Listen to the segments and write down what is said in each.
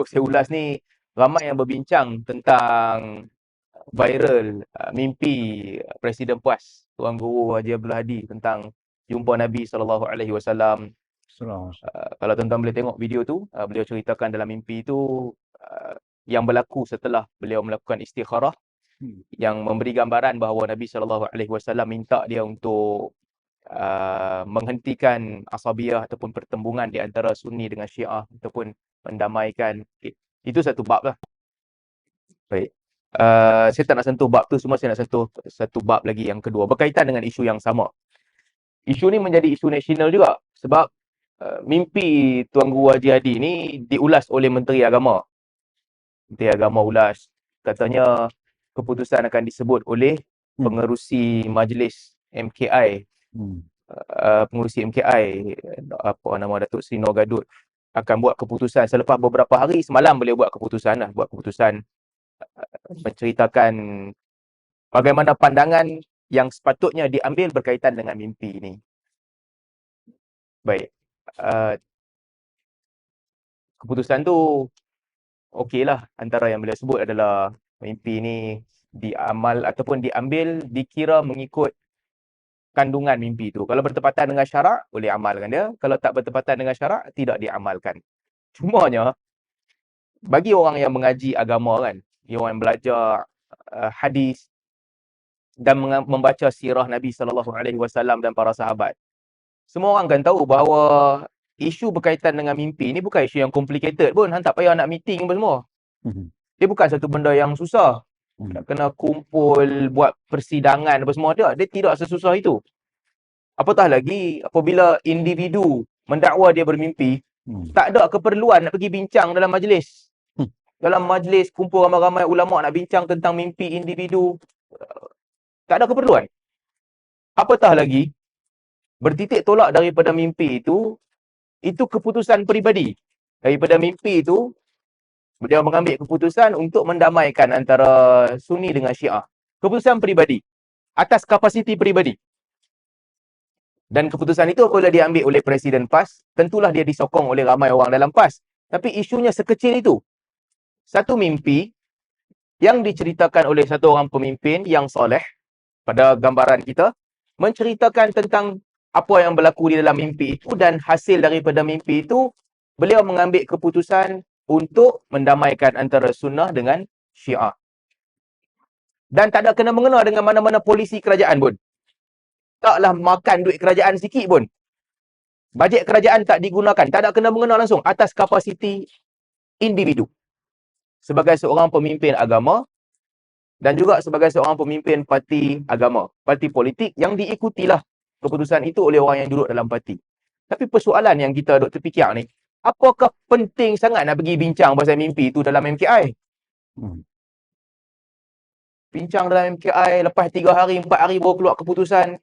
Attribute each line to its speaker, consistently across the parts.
Speaker 1: Saya ulas ni, ramai yang berbincang tentang viral mimpi Presiden PAS Tuan Guru Haji Abdul Hadi tentang jumpa Nabi SAW. Kalau tuan-tuan boleh tengok video tu, beliau ceritakan dalam mimpi itu yang berlaku setelah beliau melakukan istikharah, yang memberi gambaran bahawa Nabi SAW minta dia untuk menghentikan asabiyah ataupun pertembungan di antara Sunni dengan Syiah ataupun mendamaikan. Itu satu bab lah. Baik. Saya tak nak sentuh bab tu semua, saya nak sentuh satu bab lagi yang kedua berkaitan dengan isu yang sama. Isu ni menjadi isu nasional juga sebab mimpi Tuan Guru Haji Hadi ni diulas oleh Menteri Agama. Menteri Agama ulas, katanya keputusan akan disebut oleh pengerusi majlis MKI. Pengerusi MKI, apa nama, Datuk Seri Noor Gadut akan buat keputusan selepas beberapa hari. Semalam beliau buat keputusan menceritakan bagaimana pandangan yang sepatutnya diambil berkaitan dengan mimpi ini. Baik. Keputusan tu okeylah. Antara yang beliau sebut adalah mimpi ini diamal ataupun diambil, dikira mengikut kandungan mimpi itu. Kalau bertepatan dengan syarak, boleh amalkan dia. Kalau tak bertepatan dengan syarak, tidak diamalkan. Cumanya, bagi orang yang mengaji agama kan, orang yang belajar hadis dan membaca sirah Nabi SAW dan para sahabat, semua orang kan tahu bahawa isu berkaitan dengan mimpi ni bukan isu yang complicated pun. Hang tak payah nak meeting apa semua. Dia bukan satu benda yang susah. Nak kena kumpul, buat persidangan apa semua. Dia tidak sesusah itu. Apatah lagi apabila individu mendakwa dia bermimpi, tak ada keperluan nak pergi bincang dalam majlis. Dalam majlis kumpul ramai-ramai ulama nak bincang tentang mimpi individu, tak ada keperluan. Apatah lagi bertitik tolak daripada mimpi itu keputusan peribadi. Daripada mimpi itu, beliau mengambil keputusan untuk mendamaikan antara Sunni dengan Syiah. Keputusan peribadi, atas kapasiti peribadi. Dan keputusan itu apabila diambil oleh Presiden PAS, tentulah dia disokong oleh ramai orang dalam PAS. Tapi isunya sekecil itu. Satu mimpi yang diceritakan oleh satu orang pemimpin yang soleh, pada gambaran kita, menceritakan tentang apa yang berlaku di dalam mimpi itu, dan hasil daripada mimpi itu, beliau mengambil keputusan untuk mendamaikan antara sunnah dengan Syiah. Dan tak ada kena-mengena dengan mana-mana polisi kerajaan pun. Taklah makan duit kerajaan sikit pun. Bajet kerajaan tak digunakan. Tak ada kena-mengena langsung atas kapasiti individu. Sebagai seorang pemimpin agama dan juga sebagai seorang pemimpin parti agama, parti politik yang diikutilah keputusan itu oleh orang yang duduk dalam parti. Tapi persoalan yang kita duk terfikir ni, apakah penting sangat nak pergi bincang pasal mimpi itu dalam MKI? Bincang dalam MKI, lepas 3 hari, 4 hari baru keluar keputusan.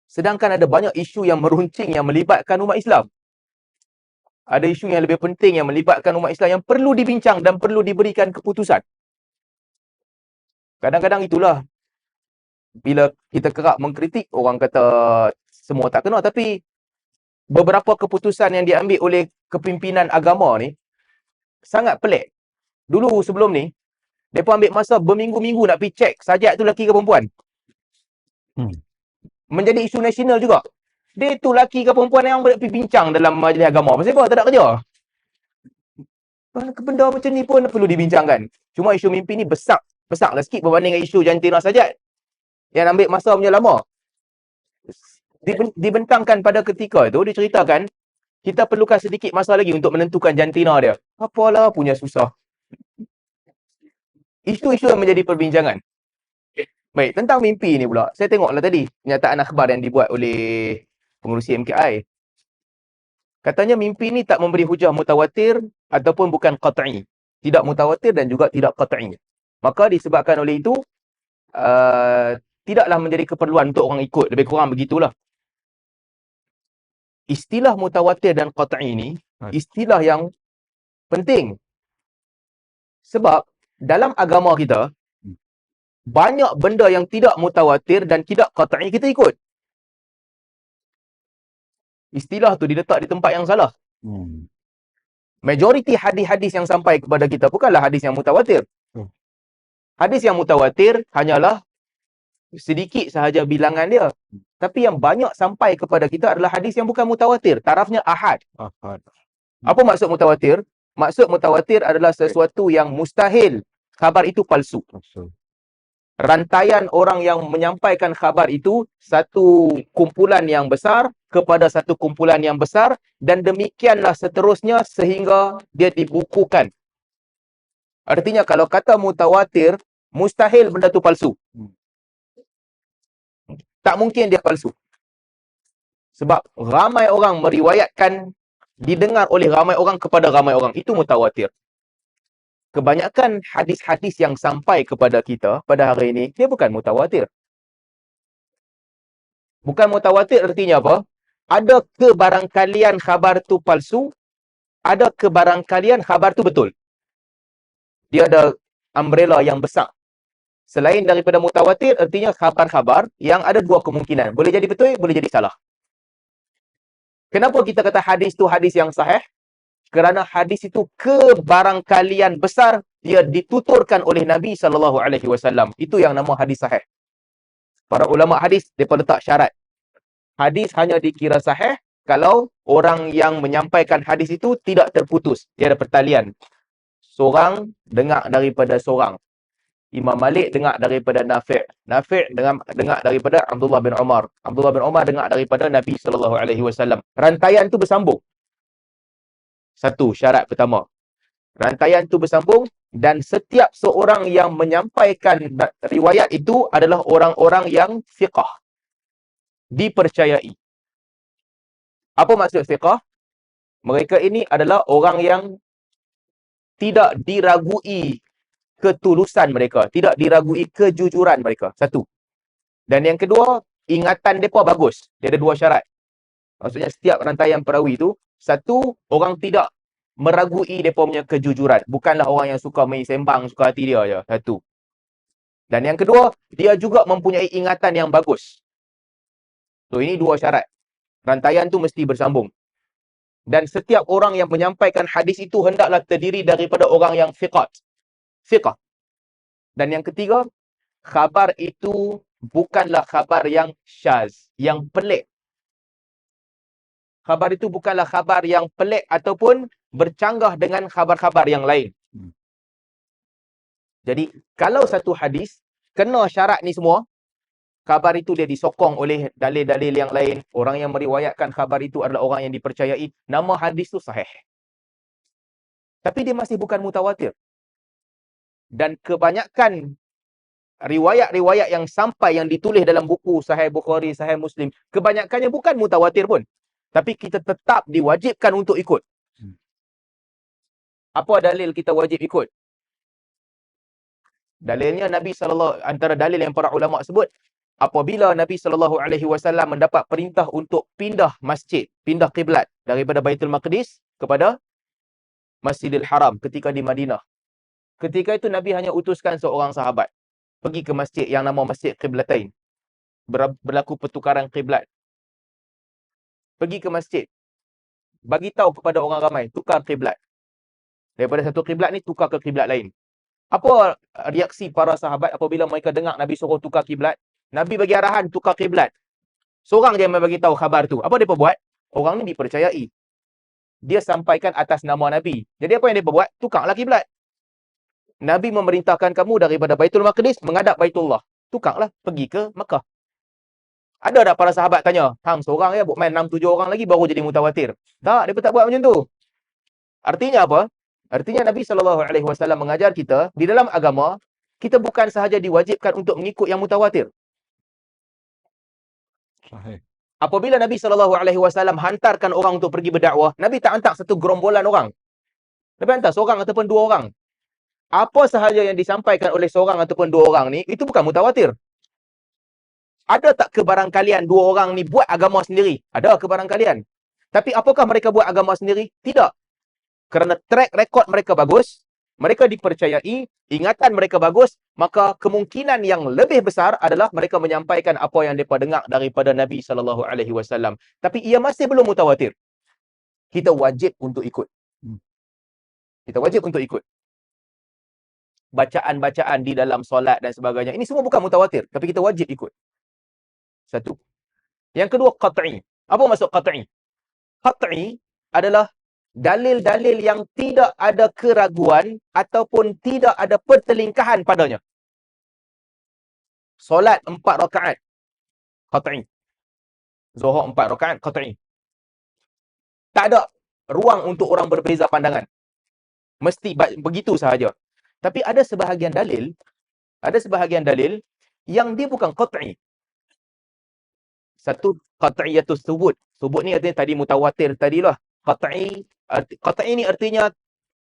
Speaker 1: Sedangkan ada banyak isu yang meruncing yang melibatkan umat Islam. Ada isu yang lebih penting yang melibatkan umat Islam yang perlu dibincang dan perlu diberikan keputusan. Kadang-kadang itulah, bila kita kerap mengkritik, orang kata semua tak kena. Tapi beberapa keputusan yang diambil oleh kepimpinan agama ni sangat pelik. Dulu sebelum ni, mereka ambil masa berminggu-minggu nak pergi cek sajak tu lelaki ke perempuan. Menjadi isu nasional juga. Dia tu lelaki ke perempuan yang boleh pergi bincang dalam majlis agama. Pasal apa? Tak ada kerja. Benda macam ni pun perlu dibincangkan. Cuma isu mimpi ni besarlah sikit berbanding dengan isu jantina sajak, yang ambil masa punya lama. Dibentangkan pada ketika itu, diceritakan kita perlukan sedikit masa lagi untuk menentukan jantina dia. Apalah punya susah. Isu-isu yang menjadi perbincangan. Baik, tentang mimpi ni pula, saya tengoklah tadi pernyataan akhbar yang dibuat oleh pengurusi MKI. Katanya mimpi ni tak memberi hujah mutawatir ataupun bukan qat'i. Tidak mutawatir dan juga tidak qat'i. Maka disebabkan oleh itu, tidaklah menjadi keperluan untuk orang ikut. Lebih kurang begitulah. Istilah mutawatir dan qat'i ni, istilah yang penting. Sebab dalam agama kita, banyak benda yang tidak mutawatir dan tidak qat'i kita ikut. Istilah tu diletak di tempat yang salah. Majoriti hadis-hadis yang sampai kepada kita bukanlah hadis yang mutawatir. Hadis yang mutawatir hanyalah sedikit sahaja bilangan dia. Tapi yang banyak sampai kepada kita adalah hadis yang bukan mutawatir. Tarafnya ahad. Apa maksud mutawatir? Maksud mutawatir adalah sesuatu yang mustahil khabar itu palsu. Rantaian orang yang menyampaikan khabar itu satu kumpulan yang besar kepada satu kumpulan yang besar, dan demikianlah seterusnya sehingga dia dibukukan. Artinya kalau kata mutawatir, mustahil benda tu palsu. Tak mungkin dia palsu. Sebab ramai orang meriwayatkan, didengar oleh ramai orang kepada ramai orang. Itu mutawatir. Kebanyakan hadis-hadis yang sampai kepada kita pada hari ini, dia bukan mutawatir. Bukan mutawatir artinya apa? Ada kebarangkalian khabar tu palsu, ada kebarangkalian khabar tu betul. Dia ada umbrella yang besar. Selain daripada mutawatir, artinya khabar-khabar yang ada dua kemungkinan. Boleh jadi betul, boleh jadi salah. Kenapa kita kata hadis tu hadis yang sahih? Kerana hadis itu kebarangkalian besar dia dituturkan oleh Nabi SAW. Itu yang nama hadis sahih. Para ulama hadis, mereka letak syarat. Hadis hanya dikira sahih kalau orang yang menyampaikan hadis itu tidak terputus. Dia ada pertalian. Seorang dengar daripada seorang. Imam Malik dengar daripada Nafi'. Nafi' dengar daripada Abdullah bin Umar. Abdullah bin Umar dengar daripada Nabi SAW. Rantaian tu bersambung. Satu syarat pertama. Rantaian tu bersambung dan setiap seorang yang menyampaikan riwayat itu adalah orang-orang yang fiqah. Dipercayai. Apa maksud fiqah? Mereka ini adalah orang yang tidak diragui ketulusan mereka, tidak diragui kejujuran mereka. Satu. Dan yang kedua, ingatan mereka bagus. Dia ada dua syarat. Maksudnya setiap rantaian perawi itu, satu, orang tidak meragui mereka punya kejujuran. Bukanlah orang yang suka main sembang, suka hati dia je. Satu. Dan yang kedua, dia juga mempunyai ingatan yang bagus. So, ini dua syarat. Rantaian tu mesti bersambung. Dan setiap orang yang menyampaikan hadis itu hendaklah terdiri daripada orang yang fiqah. Dan yang ketiga, khabar itu bukanlah khabar yang syaz, yang pelik. Khabar itu bukanlah khabar yang pelik ataupun bercanggah dengan khabar-khabar yang lain. Jadi, kalau satu hadis kena syarat ni semua, khabar itu dia disokong oleh dalil-dalil yang lain, orang yang meriwayatkan khabar itu adalah orang yang dipercayai, nama hadis tu sahih. Tapi dia masih bukan mutawatir. Dan kebanyakan riwayat-riwayat yang sampai yang ditulis dalam buku Sahih Bukhari, Sahih Muslim, kebanyakannya bukan mutawatir pun. Tapi kita tetap diwajibkan untuk ikut. Apa dalil kita wajib ikut? Dalilnya Nabi SAW, antara dalil yang para ulama sebut, apabila Nabi SAW mendapat perintah untuk pindah masjid, pindah kiblat daripada Baitul Maqdis kepada Masjidil Haram ketika di Madinah. Ketika itu Nabi hanya utuskan seorang sahabat pergi ke masjid yang nama Masjid Qiblatain. Berlaku pertukaran kiblat. Pergi ke masjid. Bagi tahu kepada orang ramai, tukar kiblat. Daripada satu kiblat ni tukar ke kiblat lain. Apa reaksi para sahabat apabila mereka dengar Nabi suruh tukar kiblat? Nabi bagi arahan tukar kiblat. Seorang je yang bagi tahu khabar tu. Apa mereka buat? Orang ni dipercayai. Dia sampaikan atas nama Nabi. Jadi apa yang mereka buat? Tukarlah kiblat. Nabi memerintahkan kamu daripada Baitul Maqdis menghadap Baitullah. Tukarlah, pergi ke Mekah. Ada tak para sahabat tanya, hang seorang ya, buat main 6-7 orang lagi baru jadi mutawatir? Tak, dia tak buat macam tu. Artinya apa? Artinya Nabi SAW mengajar kita, di dalam agama, kita bukan sahaja diwajibkan untuk mengikut yang mutawatir. Sahih. Apabila Nabi SAW hantarkan orang untuk pergi berdakwah, Nabi tak hantar satu gerombolan orang. Nabi hantar seorang ataupun dua orang. Apa sahaja yang disampaikan oleh seorang ataupun dua orang ni, itu bukan mutawatir. Ada tak kebarangkalian dua orang ni buat agama sendiri? Ada kebarangkalian. Tapi apakah mereka buat agama sendiri? Tidak. Kerana track record mereka bagus, mereka dipercayai, ingatan mereka bagus, maka kemungkinan yang lebih besar adalah mereka menyampaikan apa yang mereka dengar daripada Nabi SAW. Tapi ia masih belum mutawatir. Kita wajib untuk ikut. Kita wajib untuk ikut. Bacaan-bacaan di dalam solat dan sebagainya. Ini semua bukan mutawatir, tapi kita wajib ikut. Satu. Yang kedua, qat'i. Apa maksud qat'i? Qat'i adalah dalil-dalil yang tidak ada keraguan ataupun tidak ada pertelingkahan padanya. Solat 4 rakaat, qat'i. Zuhur 4 rakaat, qat'i. Tak ada ruang untuk orang berbeza pandangan. Mesti begitu sahaja. Tapi ada sebahagian dalil yang dia bukan qat'i. Satu, qat'iyatus thubut. Thubut ni artinya tadi mutawatir tadilah. Qat'i ni artinya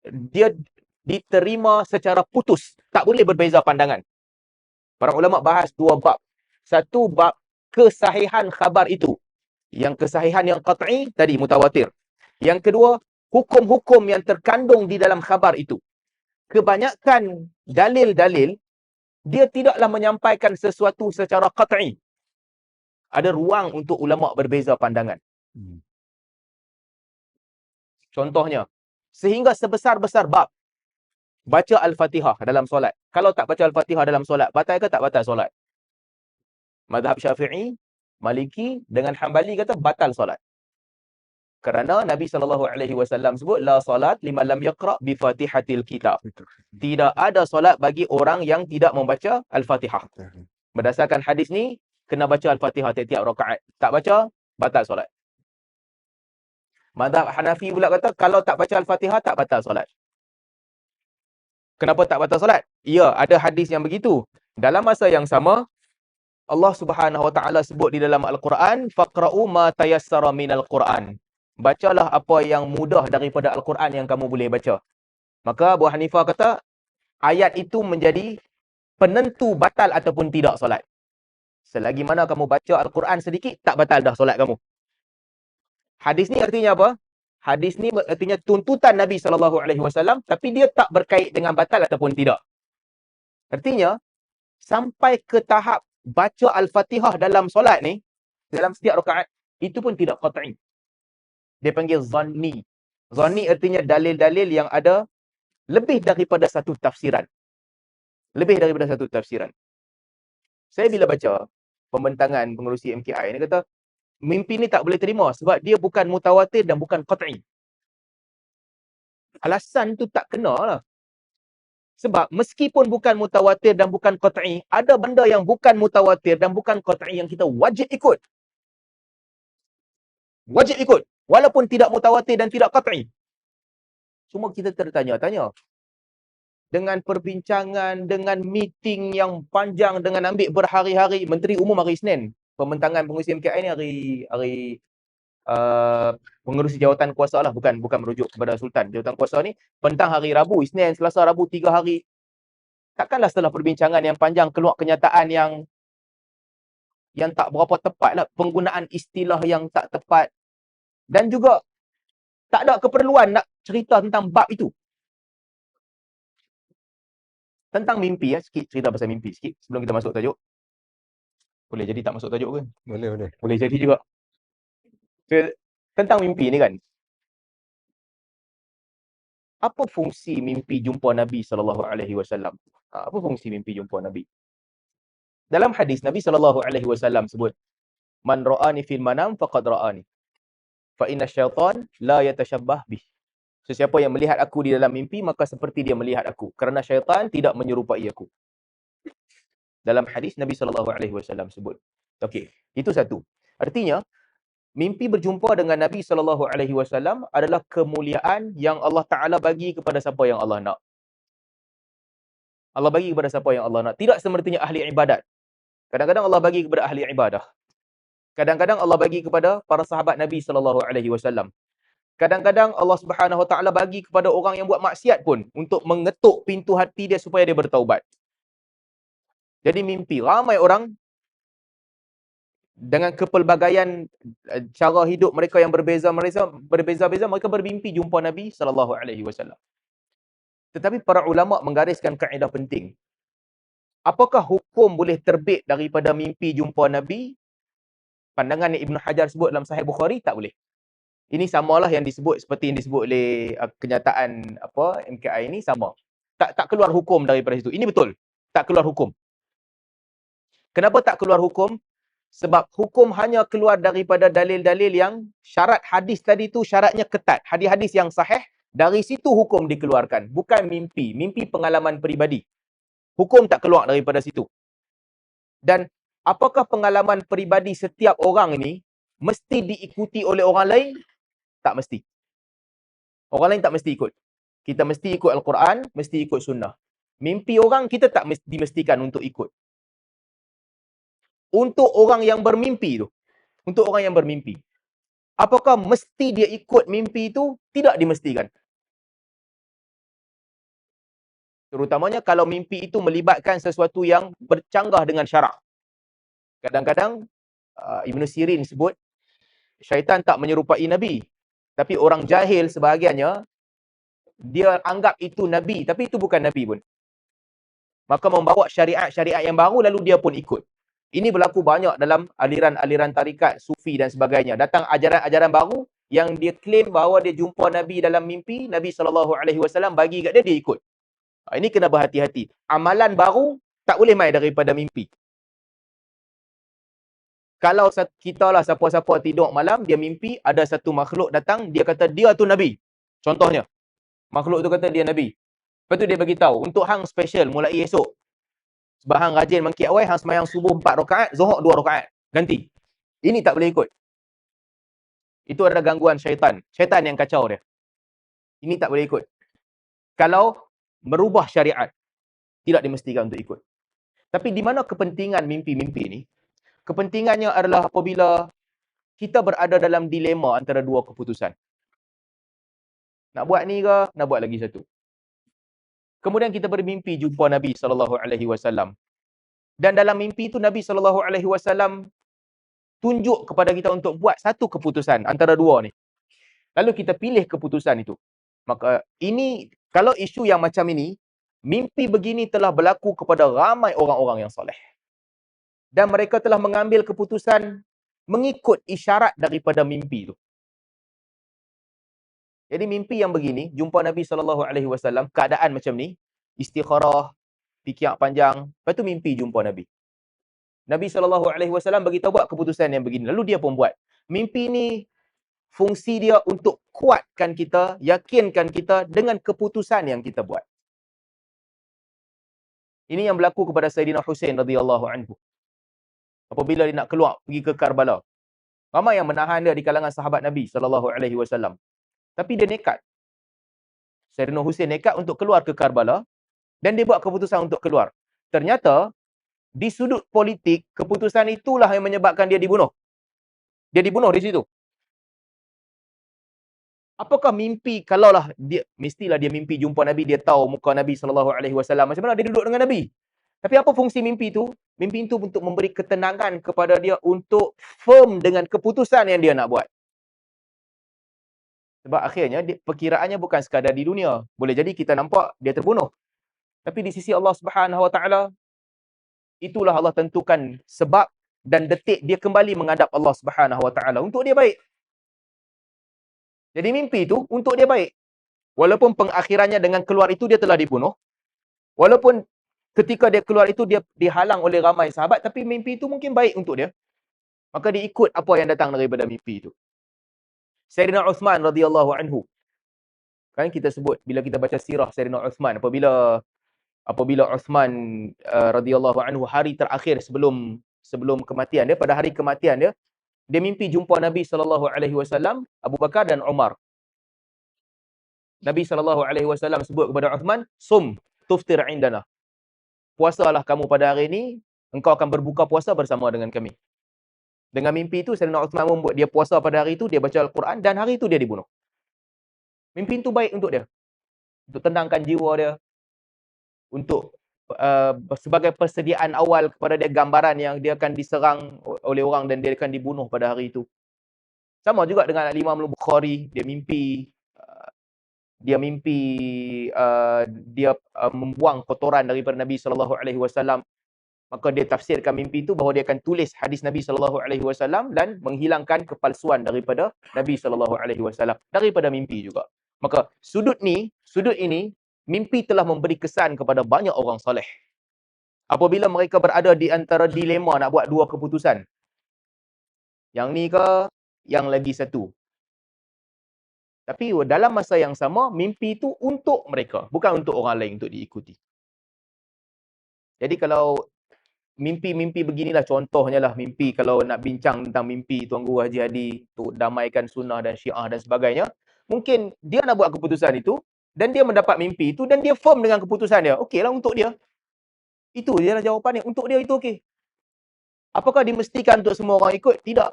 Speaker 1: dia diterima secara putus. Tak boleh berbeza pandangan. Para ulama bahas dua bab. Satu, bab kesahihan khabar itu. Yang kesahihan yang qat'i tadi mutawatir. Yang kedua, hukum-hukum yang terkandung di dalam khabar itu. Kebanyakan dalil-dalil dia tidaklah menyampaikan sesuatu secara qat'i. Ada ruang untuk ulama berbeza pandangan. Contohnya, sehingga sebesar-besar bab baca Al-Fatihah dalam solat. Kalau tak baca Al-Fatihah dalam solat, batal ke tak batal solat? Mazhab Syafi'i, Maliki dengan Hambali kata batal solat. Kerana Nabi SAW sebut la solat liman lam yaqra bi Fatihatil Kitab. Tidak ada solat bagi orang yang tidak membaca Al-Fatihah. Berdasarkan hadis ni, kena baca Al-Fatihah tiap-tiap rakaat. Tak baca, batal solat. Mazhab Hanafi pula kata kalau tak baca Al-Fatihah tak batal solat. Kenapa tak batal solat? Ya, ada hadis yang begitu. Dalam masa yang sama, Allah Subhanahu Wa Taala sebut di dalam Al-Quran, faqra'u ma tayassara minal Quran. Bacalah apa yang mudah daripada Al-Quran yang kamu boleh baca. Maka Abu Hanifah kata ayat itu menjadi penentu batal ataupun tidak solat. Selagi mana kamu baca Al-Quran sedikit, tak batal dah solat kamu. Hadis ni artinya apa? Hadis ni artinya tuntutan Nabi SAW, tapi dia tak berkait dengan batal ataupun tidak. Artinya, sampai ke tahap baca Al-Fatihah dalam solat ni, dalam setiap rakaat, itu pun tidak qat'i. Dia panggil zanni. Zanni artinya dalil-dalil yang ada lebih daripada satu tafsiran. Lebih daripada satu tafsiran. Saya bila baca pembentangan pengerusi MKI ni kata, mimpi ni tak boleh terima sebab dia bukan mutawatir dan bukan qat'i. Alasan tu tak kena lah. Sebab meskipun bukan mutawatir dan bukan qat'i, ada benda yang bukan mutawatir dan bukan qat'i yang kita wajib ikut. Wajib ikut. Walaupun tidak mutawatir dan tidak qat'i. Cuma kita tertanya-tanya. Dengan perbincangan, dengan meeting yang panjang, dengan ambil berhari-hari. Menteri Umum hari Isnin. Pembentangan pengurusi MKI ni hari pengurusi jawatan kuasa lah. Bukan merujuk kepada Sultan. Jawatan kuasa ni pentang hari Rabu, Isnin, Selasa, Rabu, 3 hari. Takkanlah setelah perbincangan yang panjang keluar kenyataan yang tak berapa tepat lah. Penggunaan istilah yang tak tepat. Dan juga tak ada keperluan nak cerita tentang bab itu. Tentang mimpi ya, sikit cerita pasal mimpi sikit sebelum kita masuk tajuk. Boleh jadi tak masuk tajuk ke?
Speaker 2: Boleh.
Speaker 1: Boleh jadi juga. So, tentang mimpi ni kan. Apa fungsi mimpi jumpa Nabi SAW? Apa fungsi mimpi jumpa Nabi? Dalam hadis Nabi SAW sebut, man ra'ani fil manam faqad ra'ani. Fa inna syaitan la yatashabbah bih. Sesiapa yang melihat aku di dalam mimpi, maka seperti dia melihat aku. Kerana syaitan tidak menyerupai aku. Dalam hadis Nabi SAW sebut. Okey, itu satu. Artinya, mimpi berjumpa dengan Nabi SAW adalah kemuliaan yang Allah Ta'ala bagi kepada siapa yang Allah nak. Allah bagi kepada siapa yang Allah nak. Tidak semestinya ahli ibadat. Kadang-kadang Allah bagi kepada ahli ibadah. Kadang-kadang Allah bagi kepada para sahabat Nabi SAW. Kadang-kadang Allah Subhanahu Wa Taala bagi kepada orang yang buat maksiat pun untuk mengetuk pintu hati dia supaya dia bertaubat. Jadi mimpi ramai orang dengan kepelbagaian cara hidup mereka yang berbeza-beza, mereka bermimpi jumpa Nabi SAW. Tetapi para ulama menggariskan kaedah penting. Apakah hukum boleh terbit daripada mimpi jumpa Nabi? Pandangan Ibn Hajar sebut dalam Sahih Bukhari, tak boleh. Ini samalah yang disebut seperti yang disebut oleh kenyataan MKI ini sama. Tak keluar hukum daripada situ. Ini betul. Tak keluar hukum. Kenapa tak keluar hukum? Sebab hukum hanya keluar daripada dalil-dalil yang syarat hadis tadi tu syaratnya ketat. Hadis-hadis yang sahih, dari situ hukum dikeluarkan. Bukan mimpi. Mimpi pengalaman peribadi. Hukum tak keluar daripada situ. Dan apakah pengalaman peribadi setiap orang ini mesti diikuti oleh orang lain? Tak mesti. Orang lain tak mesti ikut. Kita mesti ikut Al-Quran, mesti ikut sunnah. Mimpi orang kita tak dimestikan untuk ikut. Untuk orang yang bermimpi tu. Untuk orang yang bermimpi. Apakah mesti dia ikut mimpi itu? Tidak dimestikan. Terutamanya kalau mimpi itu melibatkan sesuatu yang bercanggah dengan syarak. Kadang-kadang Ibn Sirin sebut, syaitan tak menyerupai Nabi. Tapi orang jahil sebahagiannya, dia anggap itu Nabi. Tapi itu bukan Nabi pun. Maka membawa syariat-syariat yang baru lalu dia pun ikut. Ini berlaku banyak dalam aliran-aliran tarikat, sufi dan sebagainya. Datang ajaran-ajaran baru yang dia claim bahawa dia jumpa Nabi dalam mimpi, Nabi SAW bagi kat dia, dia ikut. Ini kena berhati-hati. Amalan baru tak boleh main daripada mimpi. Kalau kita lah siapa-siapa tidur malam, dia mimpi, ada satu makhluk datang, dia kata dia tu Nabi. Contohnya, makhluk tu kata dia Nabi. Lepas tu dia bagi tahu untuk hang special mulai esok. Sebab hang rajin mangkit awal, hang semayang subuh 4 rakaat, zuhur 2 rakaat. Ganti. Ini tak boleh ikut. Itu adalah gangguan syaitan. Syaitan yang kacau dia. Ini tak boleh ikut. Kalau merubah syariat, tidak dimestikan untuk ikut. Tapi di mana kepentingan mimpi-mimpi ni? Kepentingannya adalah apabila kita berada dalam dilema antara dua keputusan. Nak buat ni ke, nak buat lagi satu. Kemudian kita bermimpi jumpa Nabi SAW. Dan dalam mimpi itu Nabi SAW tunjuk kepada kita untuk buat satu keputusan antara dua ni. Lalu kita pilih keputusan itu. Maka ini, kalau isu yang macam ini, mimpi begini telah berlaku kepada ramai orang-orang yang soleh. Dan mereka telah mengambil keputusan mengikut isyarat daripada mimpi itu. Jadi mimpi yang begini, jumpa Nabi SAW, keadaan macam ni, istikharah, fikir panjang, lepas tu mimpi jumpa Nabi. Nabi SAW bagi tahu buat keputusan yang begini. Lalu dia pun buat. Mimpi ni fungsi dia untuk kuatkan kita, yakinkan kita dengan keputusan yang kita buat. Ini yang berlaku kepada Sayyidina Husain radhiyallahu anhu. Apabila dia nak keluar pergi ke Karbala. Ramai yang menahan dia di kalangan sahabat Nabi SAW. Tapi dia nekat. Sayyidina Husain nekat untuk keluar ke Karbala dan dia buat keputusan untuk keluar. Ternyata di sudut politik, keputusan itulah yang menyebabkan dia dibunuh. Dia dibunuh di situ. Apakah mimpi, kalaulah dia, mestilah dia mimpi jumpa Nabi, dia tahu muka Nabi SAW, macam mana dia duduk dengan Nabi. Tapi apa fungsi mimpi itu? Mimpi itu untuk memberi ketenangan kepada dia untuk firm dengan keputusan yang dia nak buat. Sebab akhirnya perkiraannya bukan sekadar di dunia. Boleh jadi kita nampak dia terbunuh. Tapi di sisi Allah Subhanahu Wa Taala, itulah Allah tentukan sebab dan detik dia kembali menghadap Allah Subhanahu Wa Taala untuk dia baik. Jadi mimpi itu untuk dia baik. Walaupun pengakhirannya dengan keluar itu dia telah dibunuh. Walaupun ketika dia keluar itu dia dihalang oleh ramai sahabat, tapi mimpi itu mungkin baik untuk dia. Maka dia ikut apa yang datang daripada mimpi itu. Sayyidina Uthman radhiyallahu anhu. Kan kita sebut bila kita baca sirah Sayyidina Uthman, apabila Uthman radhiyallahu anhu hari terakhir sebelum kematian dia, pada hari kematian dia, dia mimpi jumpa Nabi SAW, Abu Bakar dan Umar. Nabi SAW sebut kepada Uthman, "Sum tuftir indana." Puasalah kamu pada hari ini, engkau akan berbuka puasa bersama dengan kami. Dengan mimpi itu, Sayyidina Uthman membuat dia puasa pada hari itu, dia baca Al-Quran, dan hari itu dia dibunuh. Mimpi itu baik untuk dia. Untuk tenangkan jiwa dia. Untuk sebagai persediaan awal kepada dia, gambaran yang dia akan diserang oleh orang dan dia akan dibunuh pada hari itu. Sama juga dengan Imam Al-Bukhari, dia mimpi dia membuang kotoran daripada Nabi SAW. Maka dia tafsirkan mimpi itu bahawa dia akan tulis hadis Nabi SAW dan menghilangkan kepalsuan daripada Nabi SAW. Daripada mimpi juga. Maka sudut ini, mimpi telah memberi kesan kepada banyak orang soleh. Apabila mereka berada di antara dilema nak buat dua keputusan. Yang ni ke, yang lagi satu. Tapi dalam masa yang sama, mimpi itu untuk mereka. Bukan untuk orang lain untuk diikuti. Jadi kalau mimpi-mimpi beginilah contohnya lah mimpi kalau nak bincang tentang mimpi Tuan Guru Haji Hadi untuk damaikan sunnah dan syiah dan sebagainya. Mungkin dia nak buat keputusan itu dan dia mendapat mimpi itu dan dia firm dengan keputusan dia. Okeylah untuk dia. Itu je lah jawapan dia. Untuk dia itu okey. Apakah dimestikan untuk semua orang ikut? Tidak.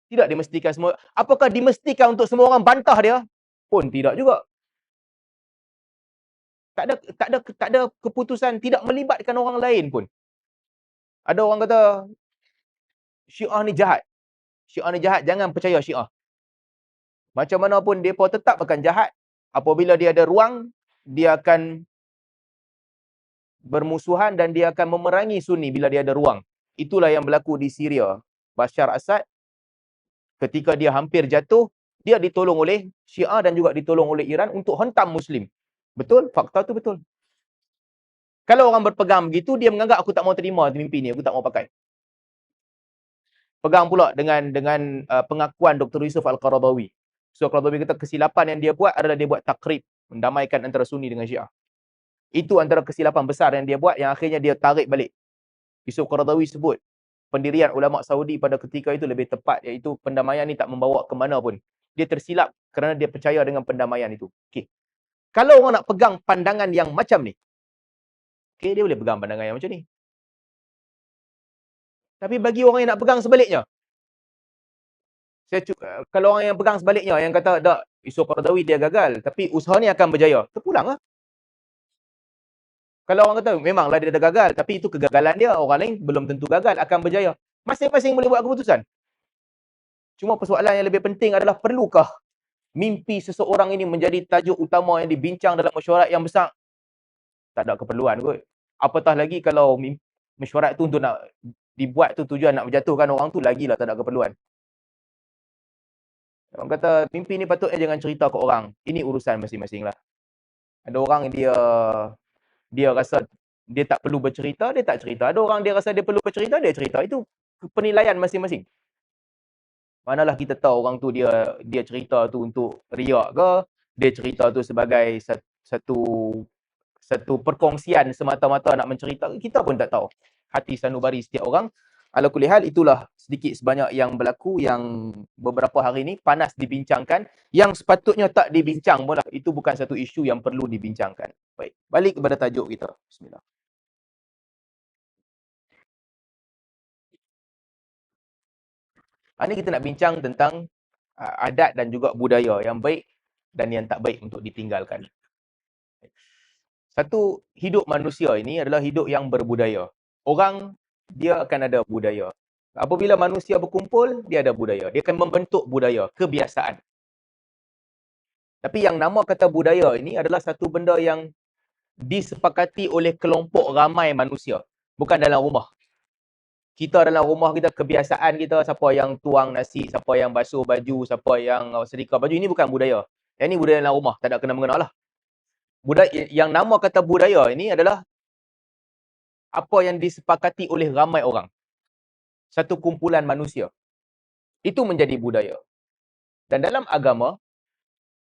Speaker 1: Tidak dimestikan semua. Apakah dimestikan untuk semua orang bantah dia? Pun tidak juga. Tak ada keputusan tidak melibatkan orang lain pun. Ada orang kata Syiah ni jahat. Syiah ni jahat, jangan percaya Syiah. Macam mana pun depa tetap akan jahat. Apabila dia ada ruang, dia akan bermusuhan dan dia akan memerangi Sunni bila dia ada ruang. Itulah yang berlaku di Syria. Bashar Assad ketika dia hampir jatuh, dia ditolong oleh Syiah dan juga ditolong oleh Iran untuk hentam Muslim. Betul? Fakta tu betul. Kalau orang berpegang begitu, dia menganggap aku tak mau terima mimpi ni, aku tak mau pakai. Pegang pula dengan pengakuan Dr. Yusuf Al-Qaradawi. So Al-Qaradawi kata kesilapan yang dia buat adalah dia buat takrib, mendamaikan antara Sunni dengan Syiah. Itu antara kesilapan besar yang dia buat yang akhirnya dia tarik balik. Yusuf Al-Qaradawi sebut pendirian ulama Saudi pada ketika itu lebih tepat, iaitu pendamaian ni tak membawa ke mana pun. Dia tersilap kerana dia percaya dengan pendamaian itu. Okey. Kalau orang nak pegang pandangan yang macam ni, okey, dia boleh pegang pandangan yang macam ni. Tapi bagi orang yang nak pegang sebaliknya, kalau orang yang pegang sebaliknya, yang kata, tak, Yusuf Qaradawi dia gagal, tapi usaha ni akan berjaya, terpulang lah. Kalau orang kata, memanglah dia dah gagal, tapi itu kegagalan dia, orang lain belum tentu gagal, akan berjaya. Masing-masing boleh buat keputusan. Cuma persoalan yang lebih penting adalah, perlukah mimpi seseorang ini menjadi tajuk utama yang dibincang dalam mesyuarat yang besar? Tak ada keperluan kot. Apatah lagi kalau mesyuarat tu untuk nak dibuat tu tujuan nak menjatuhkan orang tu, lagilah tak ada keperluan. Orang kata, mimpi ni patutnya jangan cerita ke orang. Ini urusan masing-masing lah. Ada orang dia rasa dia tak perlu bercerita, dia tak cerita. Ada orang dia rasa dia perlu bercerita, dia cerita. Itu penilaian masing-masing. Manalah kita tahu orang tu dia cerita tu untuk riak ke, dia cerita tu sebagai satu perkongsian semata-mata nak mencerita, kita pun tak tahu. Hati sanubari setiap orang. Ala kulli hal, itulah sedikit sebanyak yang berlaku yang beberapa hari ni panas dibincangkan, yang sepatutnya tak dibincang pun lah. Itu bukan satu isu yang perlu dibincangkan. Baik, balik kepada tajuk kita. Bismillah. Ini kita nak bincang tentang adat dan juga budaya yang baik dan yang tak baik untuk ditinggalkan. Satu, hidup manusia ini adalah hidup yang berbudaya. Orang, dia akan ada budaya. Apabila manusia berkumpul, dia ada budaya. Dia akan membentuk budaya, kebiasaan. Tapi yang nama kata budaya ini adalah satu benda yang disepakati oleh kelompok ramai manusia. Bukan dalam rumah. Kita dalam rumah kita, kebiasaan kita, siapa yang tuang nasi, siapa yang basuh baju, siapa yang sedekah baju, ini bukan budaya. Yang ini budaya dalam rumah, tak ada kena-mengena lah. Budaya, yang nama kata budaya ini adalah apa yang disepakati oleh ramai orang. Satu kumpulan manusia. Itu menjadi budaya. Dan dalam agama,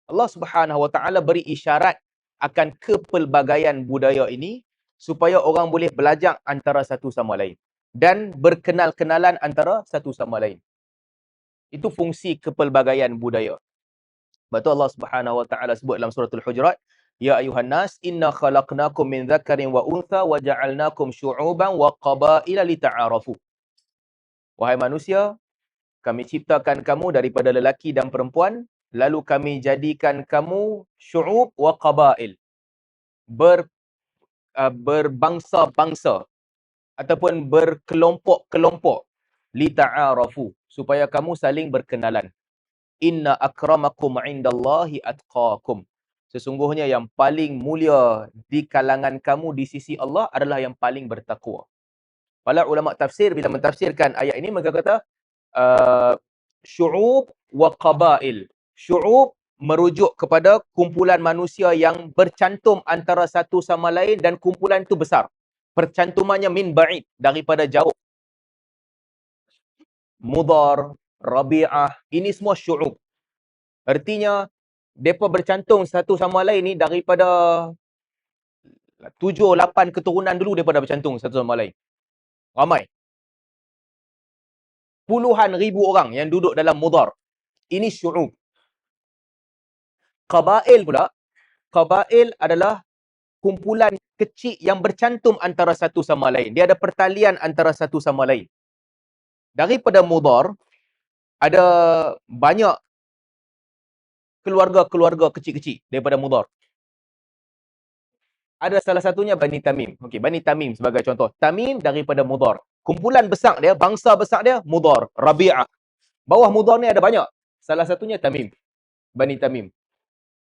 Speaker 1: Allah Subhanahu Wa Taala beri isyarat akan kepelbagaian budaya ini supaya orang boleh belajar antara satu sama lain dan berkenal-kenalan antara satu sama lain. Itu fungsi kepelbagaian budaya. Betul Allah Subhanahu Wa Taala sebut dalam surah Al-Hujurat, ya ayuhan nas inna khalaqnakum min dzakarin wa untha wa ja'alnakum syu'uban wa qabaila lita'arafu. Wahai manusia, kami ciptakan kamu daripada lelaki dan perempuan, lalu kami jadikan kamu syu'ub wa qabail. Berbangsa-bangsa ataupun berkelompok-kelompok, lita'arafu, supaya kamu saling berkenalan. Inna akramakum indallahi atqakum. Sesungguhnya yang paling mulia di kalangan kamu di sisi Allah adalah yang paling bertakwa. Para ulama tafsir bila mentafsirkan ayat ini mereka kata syu'ub wa qabail. Syu'ub merujuk kepada kumpulan manusia yang bercantum antara satu sama lain dan kumpulan itu besar. Percantumannya min ba'id, daripada jauh. Mudar, Rabi'ah, ini semua syu'ub. Artinya, mereka bercantum satu sama lain ni daripada 7-8 keturunan dulu daripada bercantum satu sama lain. Ramai. Puluhan ribu orang yang duduk dalam Mudar. Ini syu'ub. Qabail pula, Qabail adalah kumpulan kecil yang bercantum antara satu sama lain. Dia ada pertalian antara satu sama lain. Daripada Mudar, ada banyak keluarga-keluarga kecil-kecil daripada Mudar. Ada salah satunya Bani Tamim. Okey, Bani Tamim sebagai contoh. Tamim daripada Mudar. Kumpulan besar dia, bangsa besar dia, Mudar, Rabi'ah. Bawah Mudar ni ada banyak. Salah satunya Tamim. Bani Tamim.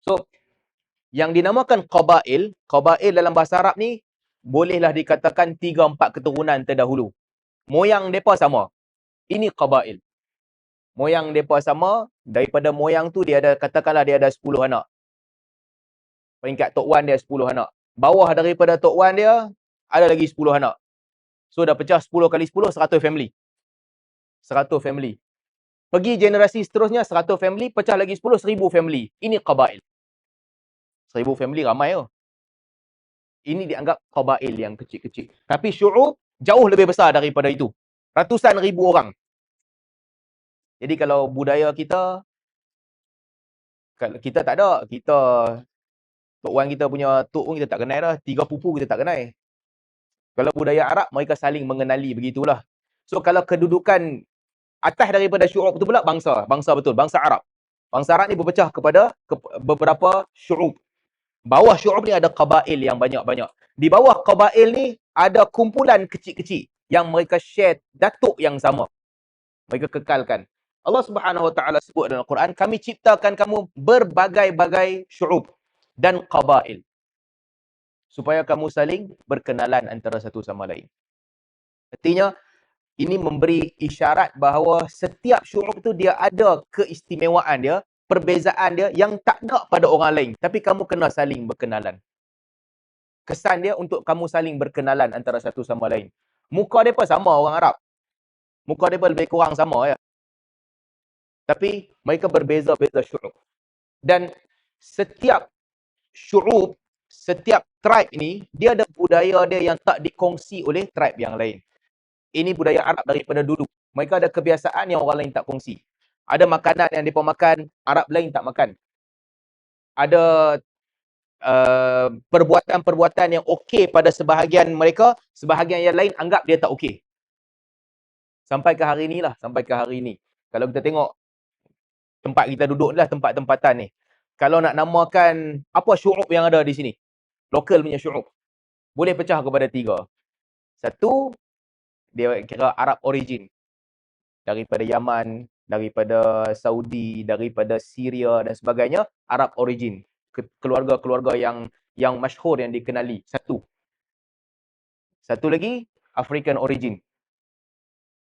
Speaker 1: So, yang dinamakan Qabail, Qabail dalam bahasa Arab ni, bolehlah dikatakan 3-4 keturunan terdahulu. Moyang mereka sama. Ini Qabail. Moyang mereka sama, daripada moyang tu dia ada, katakanlah dia ada 10 anak. Peringkat Tok Wan dia 10 anak. Bawah daripada Tok Wan dia, ada lagi 10 anak. So, dah pecah 10 kali 10, 100 family. 100 family. Pergi generasi seterusnya, 100 family, pecah lagi 10, 1000 family. Ini Qabail. 1000 family ramai oh. Ini dianggap Qabail yang kecil-kecil. Tapi syu'ub jauh lebih besar daripada itu. Ratusan ribu orang. Jadi kalau budaya kita, kita tak ada. Kita, Tok Wan kita punya tok pun kita tak kenal dah. 3 pupu kita tak kenal. Kalau budaya Arab, mereka saling mengenali begitulah. So kalau kedudukan atas daripada syu'ub tu pula bangsa. Bangsa betul, bangsa Arab. Bangsa Arab ni berpecah kepada beberapa syu'ub. Bawah syu'ub ni ada qabail yang banyak-banyak. Di bawah qabail ni ada kumpulan kecil-kecil yang mereka share datuk yang sama. Mereka kekalkan. Allah Subhanahu Wa Taala sebut dalam Al-Quran, kami ciptakan kamu berbagai-bagai syu'ub dan qabail supaya kamu saling berkenalan antara satu sama lain. Artinya, ini memberi isyarat bahawa setiap syu'ub tu dia ada keistimewaan dia, perbezaan dia yang tak ada pada orang lain. Tapi kamu kena saling berkenalan. Kesan dia untuk kamu saling berkenalan antara satu sama lain. Muka mereka sama orang Arab. Muka mereka lebih kurang sama ya. Tapi mereka berbeza-beza syu'ub. Dan setiap syu'ub, setiap tribe ini, dia ada budaya dia yang tak dikongsi oleh tribe yang lain. Ini budaya Arab daripada dulu. Mereka ada kebiasaan yang orang lain tak kongsi. Ada makanan yang mereka makan, Arab lain tak makan. Ada perbuatan-perbuatan yang okey pada sebahagian mereka, sebahagian yang lain anggap dia tak okey. Sampai ke hari inilah, sampai ke hari ini. Kalau kita tengok tempat kita duduk lah, tempat-tempatan ni. Kalau nak namakan apa syu'ub yang ada di sini, lokal punya syu'ub, boleh pecah kepada 3. Satu, dia kira Arab origin. Daripada Yaman, daripada Saudi, daripada Syria dan sebagainya, Arab origin. Keluarga-keluarga yang masyhur yang dikenali. Satu. Satu lagi, African origin.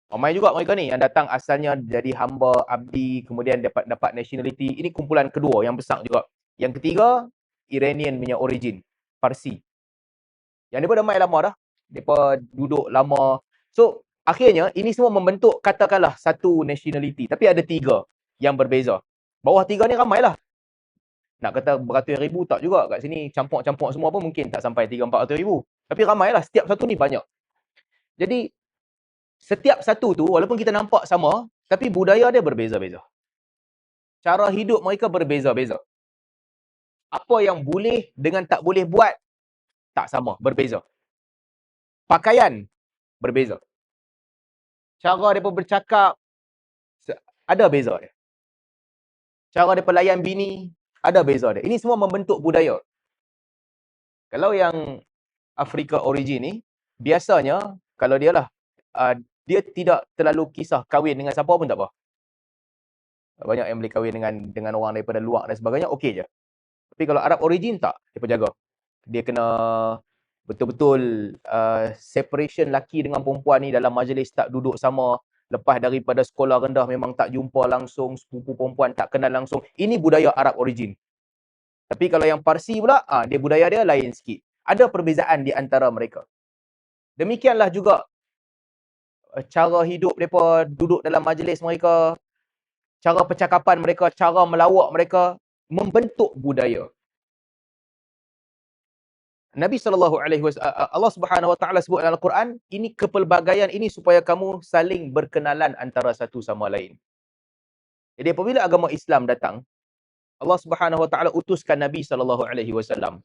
Speaker 1: Ramai juga mereka ni yang datang asalnya jadi hamba, abdi, kemudian dapat nationality. Ini kumpulan kedua yang besar juga. Yang ketiga, Iranian punya origin, Parsi. Yang mereka dah main lama dah. Mereka duduk lama. So, akhirnya ini semua membentuk katakanlah satu nationality. Tapi ada 3 yang berbeza. Bawah 3 ni ramai lah. Nak kata beratus ribu tak juga. Kat sini campur-campur semua pun mungkin tak sampai 300-400 ribu. Tapi ramai lah. Setiap satu ni banyak. Jadi, setiap satu tu walaupun kita nampak sama, tapi budaya dia berbeza-beza. Cara hidup mereka berbeza-beza. Apa yang boleh dengan tak boleh buat, tak sama, berbeza. Pakaian, berbeza. Cara mereka bercakap, ada beza dia. Cara mereka layan bini, ada beza dia. Ini semua membentuk budaya. Kalau yang Afrika origin ni, biasanya, kalau dia lah, dia tidak terlalu kisah kahwin dengan siapa pun tak apa. Banyak yang boleh kahwin dengan orang daripada luar dan sebagainya, okey je. Tapi kalau Arab origin tak, dia jaga. Dia kena betul-betul separation laki dengan perempuan ni dalam majlis tak duduk sama. Lepas daripada sekolah rendah memang tak jumpa langsung, sepupu perempuan tak kenal langsung. Ini budaya Arab origin. Tapi kalau yang Parsi pula, dia budaya dia lain sikit. Ada perbezaan di antara mereka. Demikianlah juga cara hidup mereka, duduk dalam majlis mereka, cara percakapan mereka, cara melawak mereka, membentuk budaya. Nabi SAW, Allah Subhanahu Wa Taala sebut dalam Al-Quran, ini kepelbagaian ini supaya kamu saling berkenalan antara satu sama lain. Jadi apabila agama Islam datang, Allah Subhanahu Wa Taala utuskan Nabi SAW.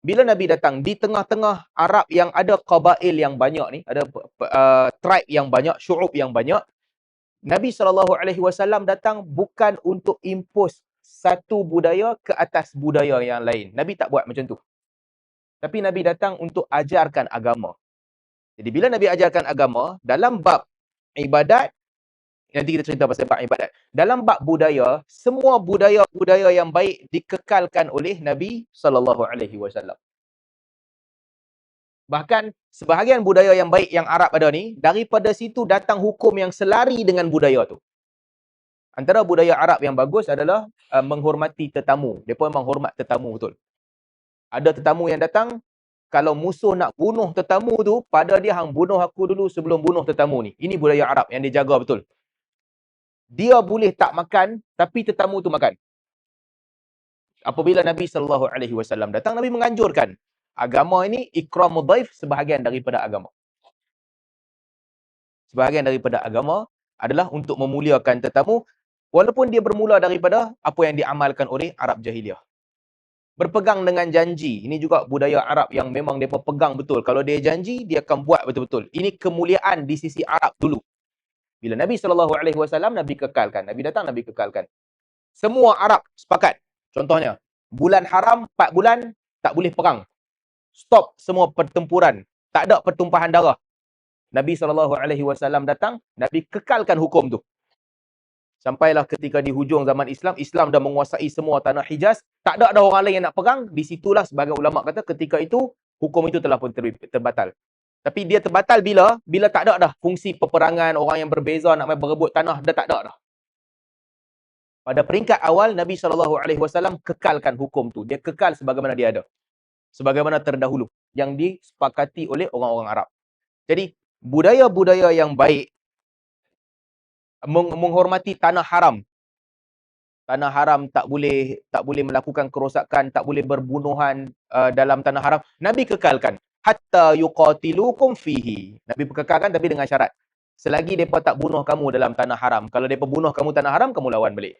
Speaker 1: Bila Nabi datang di tengah-tengah Arab yang ada qabail yang banyak ni, ada tribe yang banyak, syu'ub yang banyak, Nabi SAW datang bukan untuk impose satu budaya ke atas budaya yang lain. Nabi tak buat macam tu. Tapi Nabi datang untuk ajarkan agama. Jadi bila Nabi ajarkan agama, dalam bab ibadat, nanti kita cerita pasal bab ibadat. Dalam bab budaya, semua budaya-budaya yang baik dikekalkan oleh Nabi SAW. Bahkan sebahagian budaya yang baik yang Arab ada ni, daripada situ datang hukum yang selari dengan budaya tu. Antara budaya Arab yang bagus adalah menghormati tetamu. Mereka memang hormat tetamu betul. Ada tetamu yang datang, kalau musuh nak bunuh tetamu tu, pada dia hang bunuh aku dulu sebelum bunuh tetamu ni. Ini budaya Arab yang dia jaga betul. Dia boleh tak makan, tapi tetamu tu makan. Apabila Nabi SAW datang, Nabi menganjurkan. Agama ini ikramud dhaif sebahagian daripada agama. Sebahagian daripada agama adalah untuk memuliakan tetamu, walaupun dia bermula daripada apa yang diamalkan oleh Arab Jahiliyah. Berpegang dengan janji. Ini juga budaya Arab yang memang mereka pegang betul. Kalau dia janji, dia akan buat betul-betul. Ini kemuliaan di sisi Arab dulu. Bila Nabi SAW, Nabi kekalkan. Nabi datang, Nabi kekalkan. Semua Arab sepakat. Contohnya, bulan haram 4 bulan tak boleh perang. Stop semua pertempuran. Tak ada pertumpahan darah. Nabi SAW datang, Nabi kekalkan hukum tu. Sampailah ketika di hujung zaman Islam, Islam dah menguasai semua tanah Hijaz, tak ada orang lain yang nak perang, di situlah sebagai ulama kata ketika itu, hukum itu telah pun terbatal. Tapi dia terbatal bila tak ada dah fungsi peperangan, orang yang berbeza nak main berebut tanah, dah tak ada dah. Pada peringkat awal, Nabi SAW kekalkan hukum tu. Dia kekal sebagaimana dia ada. Sebagaimana terdahulu. Yang disepakati oleh orang-orang Arab. Jadi, budaya-budaya yang baik, menghormati tanah haram. Tanah haram tak boleh melakukan kerosakan, tak boleh berbunuhan dalam tanah haram. Nabi kekalkan. Hatta yuqatilukum fihi. Nabi kekalkan tapi dengan syarat. Selagi mereka tak bunuh kamu dalam tanah haram. Kalau mereka bunuh kamu tanah haram, kamu lawan balik.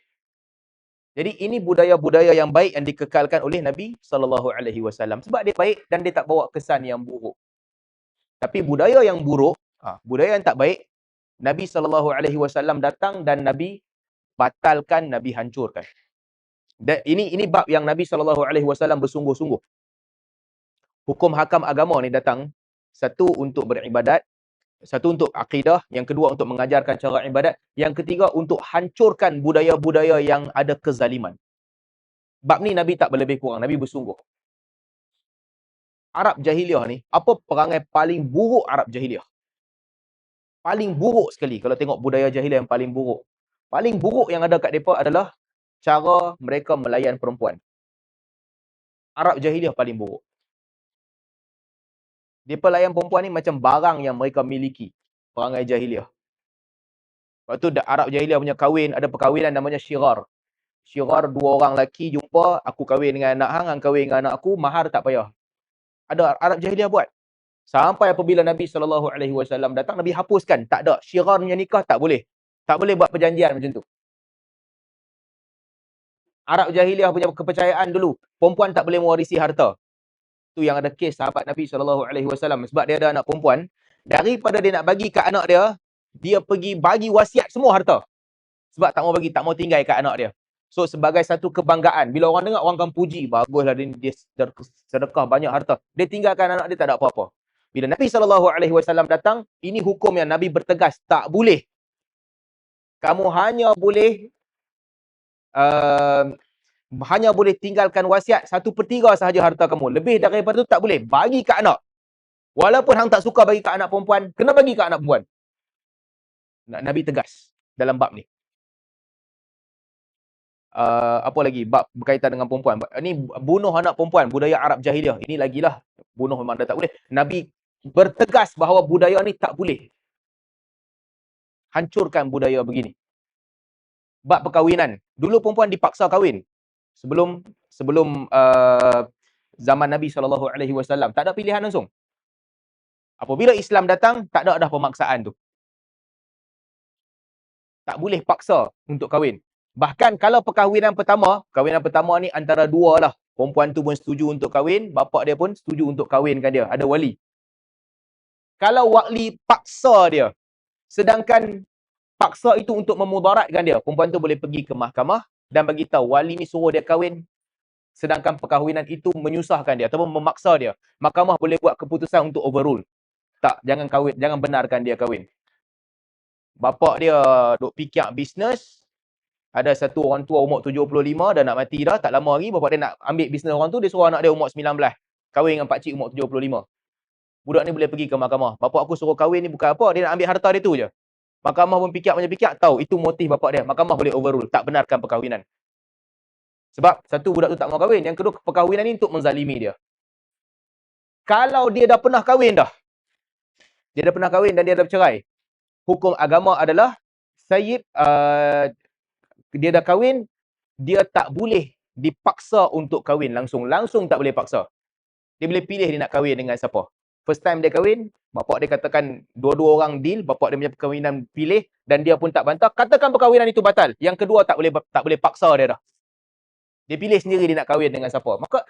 Speaker 1: Jadi ini budaya-budaya yang baik yang dikekalkan oleh Nabi SAW. Sebab dia baik dan dia tak bawa kesan yang buruk. Tapi budaya yang buruk, budaya yang tak baik, Nabi SAW datang dan Nabi batalkan, Nabi hancurkan. Dan ini bab yang Nabi SAW bersungguh-sungguh. Hukum hakam agama ni datang, satu untuk beribadat, satu untuk akidah, yang kedua untuk mengajarkan cara ibadat, yang ketiga untuk hancurkan budaya-budaya yang ada kezaliman. Bab ni Nabi tak berlebih kurang, Nabi bersungguh. Arab Jahiliyah ni, apa perangai paling buruk Arab Jahiliyah? Paling buruk sekali kalau tengok budaya jahiliyah yang paling buruk. Paling buruk yang ada kat mereka adalah cara mereka melayan perempuan. Arab Jahiliyah paling buruk. Mereka layan perempuan ni macam barang yang mereka miliki. Perangai Jahiliyah. Lepas tu Arab Jahiliyah punya kahwin, ada perkahwinan namanya syirar. Syirar, dua orang lelaki jumpa, aku kahwin dengan anak hang kahwin dengan anak aku, mahar tak payah. Ada Arab Jahiliyah buat. Sampai apabila Nabi SAW datang, Nabi hapuskan. Tak ada. Syirar punya nikah tak boleh. Tak boleh buat perjanjian macam tu. Arab Jahiliyah punya kepercayaan dulu, perempuan tak boleh mewarisi harta. Tu yang ada kes sahabat Nabi SAW. Sebab dia ada anak perempuan, daripada dia nak bagi kat anak dia, dia pergi bagi wasiat semua harta. Sebab tak mau tinggal kat anak dia. So sebagai satu kebanggaan, bila orang dengar, orang akan puji, baguslah dia sedekah banyak harta. Dia tinggalkan anak dia tak ada apa-apa. Bila Nabi SAW datang, ini hukum yang Nabi bertegas, tak boleh. Kamu hanya boleh Hanya boleh tinggalkan wasiat 1/3 sahaja harta kamu. Lebih daripada itu tak boleh. Bagi ke anak. Walaupun hang tak suka bagi ke anak perempuan, kena bagi ke anak perempuan. Nabi tegas dalam bab ni. Apa lagi? Bab berkaitan dengan perempuan. Ini bunuh anak perempuan, budaya Arab jahiliah. Ini lagilah. Bunuh memang dah tak boleh. Nabi bertegas bahawa budaya ni tak boleh. Hancurkan budaya begini. Bab perkahwinan. Dulu perempuan dipaksa kahwin. Sebelum zaman Nabi SAW. Tak ada pilihan langsung. Apabila Islam datang, tak ada dah pemaksaan tu. Tak boleh paksa untuk kahwin. Bahkan kalau perkahwinan pertama ni antara dua lah. Perempuan tu pun setuju untuk kahwin, bapak dia pun setuju untuk kahwinkan dia. Ada wali. Kalau wali paksa dia, sedangkan paksa itu untuk memudaratkan dia, perempuan tu boleh pergi ke mahkamah dan bagi tahu wali ni suruh dia kahwin, sedangkan perkahwinan itu menyusahkan dia ataupun memaksa dia. Mahkamah boleh buat keputusan untuk overrule. Tak, jangan kahwin, jangan benarkan dia kahwin. Bapak dia duk fikir bisnes, ada satu orang tua umur 75 dah nak mati dah, tak lama lagi bapak dia nak ambil bisnes orang tu, dia suruh anak dia umur 19 kahwin dengan pakcik umur 75. Budak ni boleh pergi ke mahkamah. Bapak aku suruh kahwin ni bukan apa, dia nak ambil harta dia tu je. Mahkamah pun fikir macam fikir, tahu itu motif bapak dia. Mahkamah boleh overrule, tak benarkan perkahwinan. Sebab satu, budak tu tak mau kahwin. Yang kedua, perkahwinan ni untuk menzalimi dia. Kalau dia dah pernah kahwin dah, dia dah pernah kahwin dan dia dah bercerai, hukum agama adalah sayyid, dia dah kahwin, dia tak boleh dipaksa untuk kahwin langsung. Langsung tak boleh paksa. Dia boleh pilih dia nak kahwin dengan siapa. First time dia kahwin, bapak dia katakan dua-dua orang deal, bapak dia punya perkahwinan pilih dan dia pun tak bantah, katakan perkahwinan itu batal. Yang kedua tak boleh paksa dia dah. Dia pilih sendiri dia nak kahwin dengan siapa. Maka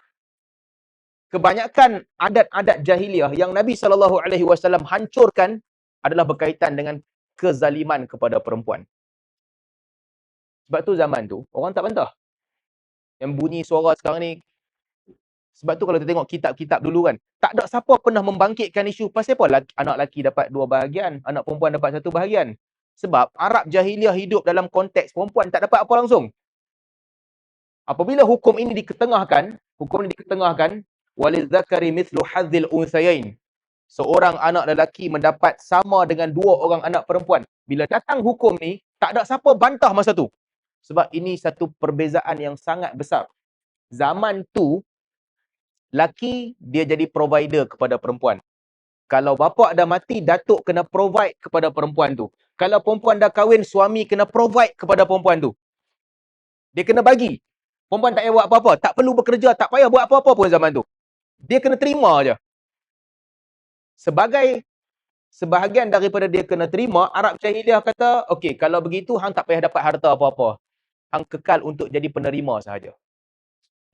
Speaker 1: kebanyakan adat-adat jahiliah yang Nabi SAW hancurkan adalah berkaitan dengan kezaliman kepada perempuan. Sebab tu zaman tu orang tak bantah. Yang bunyi suara sekarang ni, sebab tu kalau kita tengok kitab-kitab dulu kan, tak ada siapa pernah membangkitkan isu pasal apa anak lelaki dapat 2 bahagian, anak perempuan dapat 1 bahagian. Sebab Arab jahiliah hidup dalam konteks perempuan tak dapat apa langsung. Apabila hukum ini diketengahkan, walizzakari mithlu hadzil unsayain. Seorang anak lelaki mendapat sama dengan 2 orang anak perempuan. Bila datang hukum ni, tak ada siapa bantah masa tu. Sebab ini satu perbezaan yang sangat besar. Zaman tu, laki dia jadi provider kepada perempuan. Kalau bapa dah mati, datuk kena provide kepada perempuan tu. Kalau perempuan dah kahwin, suami kena provide kepada perempuan tu. Dia kena bagi. Perempuan tak payah buat apa-apa. Tak perlu bekerja, tak payah buat apa-apa pun zaman tu. Dia kena terima je. Sebahagian daripada dia kena terima, Arab jahiliah kata, okey, kalau begitu, hang tak payah dapat harta apa-apa. Hang kekal untuk jadi penerima sahaja.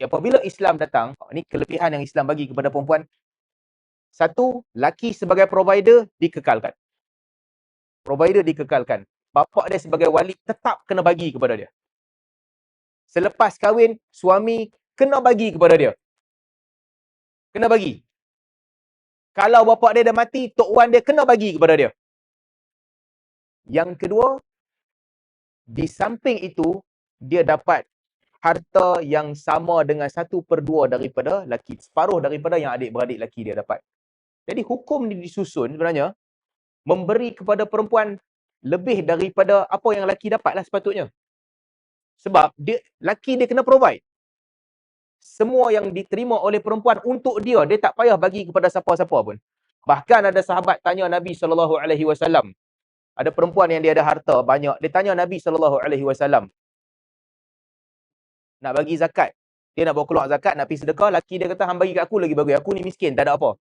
Speaker 1: Apabila Islam datang, ini kelebihan yang Islam bagi kepada perempuan. Satu, laki sebagai provider dikekalkan. Bapa dia sebagai wali tetap kena bagi kepada dia. Selepas kahwin, suami kena bagi kepada dia. Kena bagi. Kalau bapa dia dah mati, tok wan dia kena bagi kepada dia. Yang kedua, di samping itu, dia dapat harta yang sama dengan 1/2 daripada laki. Separuh daripada yang adik-beradik laki dia dapat. Jadi hukum ni disusun sebenarnya memberi kepada perempuan lebih daripada apa yang laki dapatlah sepatutnya. Sebab laki dia kena provide. Semua yang diterima oleh perempuan untuk dia, dia tak payah bagi kepada siapa-siapa pun. Bahkan ada sahabat tanya Nabi SAW. Ada perempuan yang dia ada harta banyak. Dia tanya Nabi SAW. Nak bagi zakat. Dia nak bawa keluar zakat, nak pergi sedekah. Laki dia kata, hang bagi kat aku lagi bagus. Aku ni miskin, tak ada apa.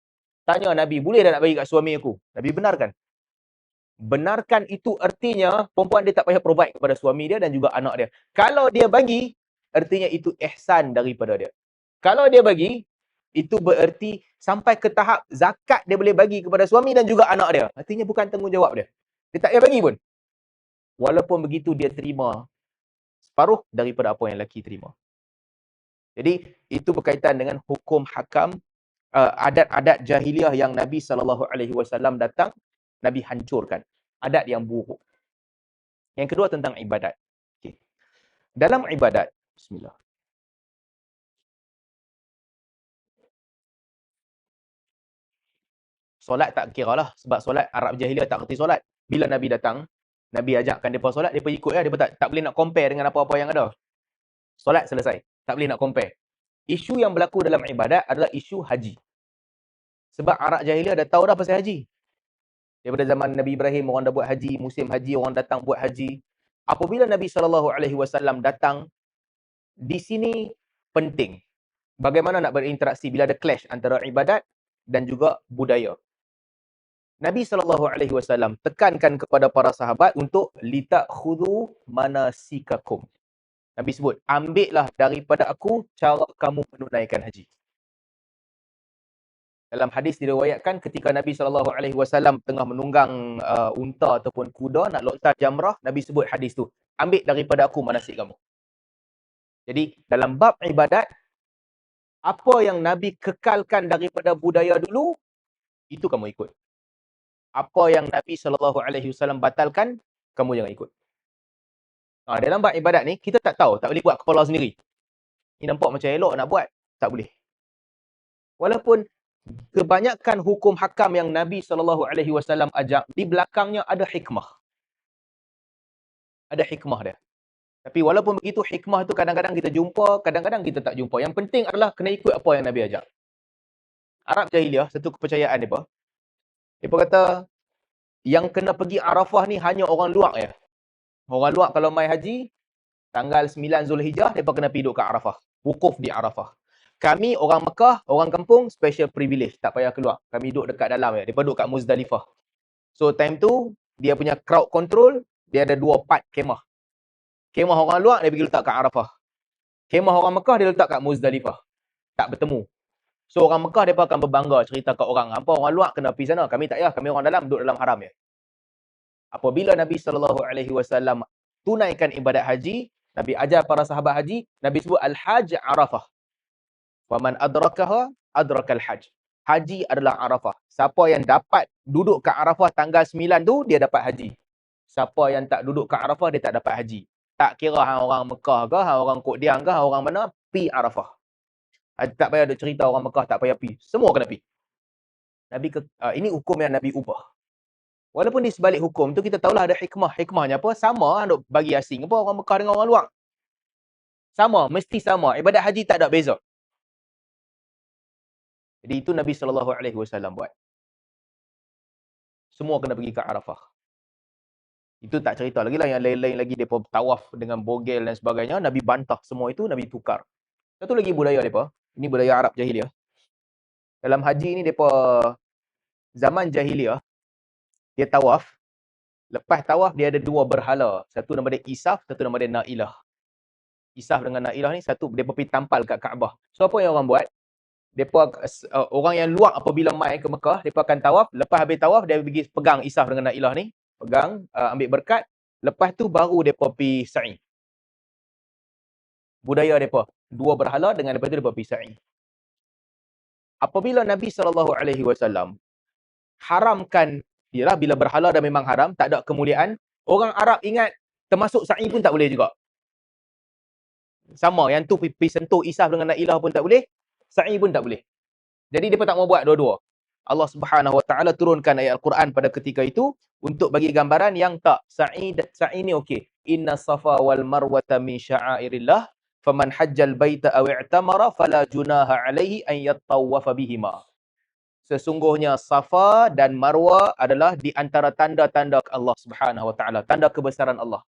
Speaker 1: Tanya Nabi, boleh tak nak bagi kat suami aku? Nabi benarkan. Benarkan itu artinya perempuan dia tak payah provide kepada suami dia dan juga anak dia. Kalau dia bagi, artinya itu ihsan daripada dia. Kalau dia bagi, itu bererti sampai ke tahap zakat dia boleh bagi kepada suami dan juga anak dia. Artinya bukan tanggungjawab dia. Dia tak payah bagi pun. Walaupun begitu, dia terima separuh daripada apa yang lelaki terima. Jadi, itu berkaitan dengan hukum hakam, adat-adat jahiliah yang Nabi SAW datang, Nabi hancurkan. Adat yang buruk. Yang kedua tentang ibadat. Okay. Dalam ibadat, bismillah. Solat tak kira lah. Sebab solat Arab Jahiliah tak kerti solat. Bila Nabi datang, Nabi ajakkan mereka solat, mereka ikut lah. Mereka tak boleh nak compare dengan apa-apa yang ada. Solat selesai. Tak boleh nak compare. Isu yang berlaku dalam ibadat adalah isu haji. Sebab Arab Jahiliah dah tahu dah pasal haji. Daripada zaman Nabi Ibrahim, orang dah buat haji. Musim haji, orang datang buat haji. Apabila Nabi SAW datang, di sini penting. Bagaimana nak berinteraksi bila ada clash antara ibadat dan juga budaya. Nabi SAW tekankan kepada para sahabat untuk litakhudhu manasikakum. Nabi sebut, ambillah daripada aku cara kamu menunaikan haji. Dalam hadis diriwayatkan ketika Nabi SAW tengah menunggang unta ataupun kuda nak lontar jamrah, Nabi sebut hadis tu, ambil daripada aku manasik kamu. Jadi dalam bab ibadat, apa yang Nabi kekalkan daripada budaya dulu, itu kamu ikut. Apa yang Nabi SAW batalkan, kamu jangan ikut. Dalam bab ibadat ni, kita tak tahu, tak boleh buat kepala sendiri. Ini nampak macam elok nak buat, tak boleh. Walaupun kebanyakan hukum hakam yang Nabi SAW ajak, di belakangnya ada hikmah. Ada hikmah dia. Tapi walaupun begitu, hikmah tu kadang-kadang kita jumpa, kadang-kadang kita tak jumpa. Yang penting adalah kena ikut apa yang Nabi ajak. Arab Jahiliah, satu kepercayaan mereka. Mereka kata, yang kena pergi Arafah ni hanya orang luar ya. Orang luar kalau mai haji, tanggal 9 Zulhijjah, mereka kena pergi duduk kat Arafah. Wukuf di Arafah. Kami orang Mekah, orang kampung, special privilege. Tak payah keluar. Kami duduk dekat dalam ya. Mereka duduk kat Muzdalifah. So time tu, dia punya crowd control, dia ada 2 part kemah. Kemah orang luar, dia pergi letak kat Arafah. Kemah orang Mekah, dia letak kat Muzdalifah. Tak bertemu. So orang Mekah, mereka akan berbangga cerita kat orang. Apa orang luar kena pergi sana? Kami tak payah. Kami orang dalam, duduk dalam haram ya. Apabila Nabi SAW tunaikan ibadat haji, Nabi ajar para sahabat haji, Nabi sebut Al-Hajj Arafah. Waman adrakaha adrakal hajj. Haji adalah Arafah. Siapa yang dapat duduk kat Arafah tanggal 9 tu, dia dapat haji. Siapa yang tak duduk kat Arafah, dia tak dapat haji. Tak kira hang orang Mekah ke, hang orang Kok Diang ke, hang orang mana, pi Arafah. Tak payah ada cerita orang Mekah tak payah pi. Semua kena pi. Ini hukum yang Nabi ubah. Walaupun di sebalik hukum tu kita tahulah ada hikmah. Hikmahnya apa? Sama duk bagi asing apa orang Mekah dengan orang luar. Sama, mesti sama. Ibadat haji tak ada beza. Jadi itu Nabi SAW buat. Semua kena pergi ke Arafah. Itu tak cerita lagi lah, yang lain-lain lagi mereka tawaf dengan bogel dan sebagainya. Nabi bantah semua itu, Nabi tukar. Satu lagi budaya mereka, ini budaya Arab Jahiliah. Dalam haji ni mereka zaman Jahiliah, dia tawaf. Lepas tawaf dia ada 2 berhala. Satu nama dia Isaf, satu nama dia Na'ilah. Isaf dengan Na'ilah ni satu, dia pergi tampal kat Kaabah. So apa yang orang buat? Depa orang yang luar apabila mai ke Mekah, depa akan tawaf. Lepas habis tawaf, dia pergi pegang Isaf dengan Na'ilah ni, pegang, ambil berkat. Lepas tu baru depa pergi sa'i. Budaya depa, 2 berhala dengan lepas tu depa pergi sa'i. Apabila Nabi SAW haramkan, yalah bila berhala dah memang haram, tak ada kemuliaan, orang Arab ingat termasuk sa'i pun tak boleh juga. Sama, yang tu pergi sentuh Isaf dengan Na'ilah pun tak boleh, sa'i pun tak boleh. Jadi mereka tak mau buat dua-dua. Allah Subhanahu Wa Taala turunkan ayat Al-Quran pada ketika itu untuk bagi gambaran yang tak. Sa'i ni okey. Inna safa wal marwata min sya'airillah faman hajjal baita aw i'tamara fala junaha alaihi an yattawafa bihima. Sesungguhnya Safa dan Marwah adalah di antara tanda-tanda Allah Subhanahu Wa Taala, tanda kebesaran Allah.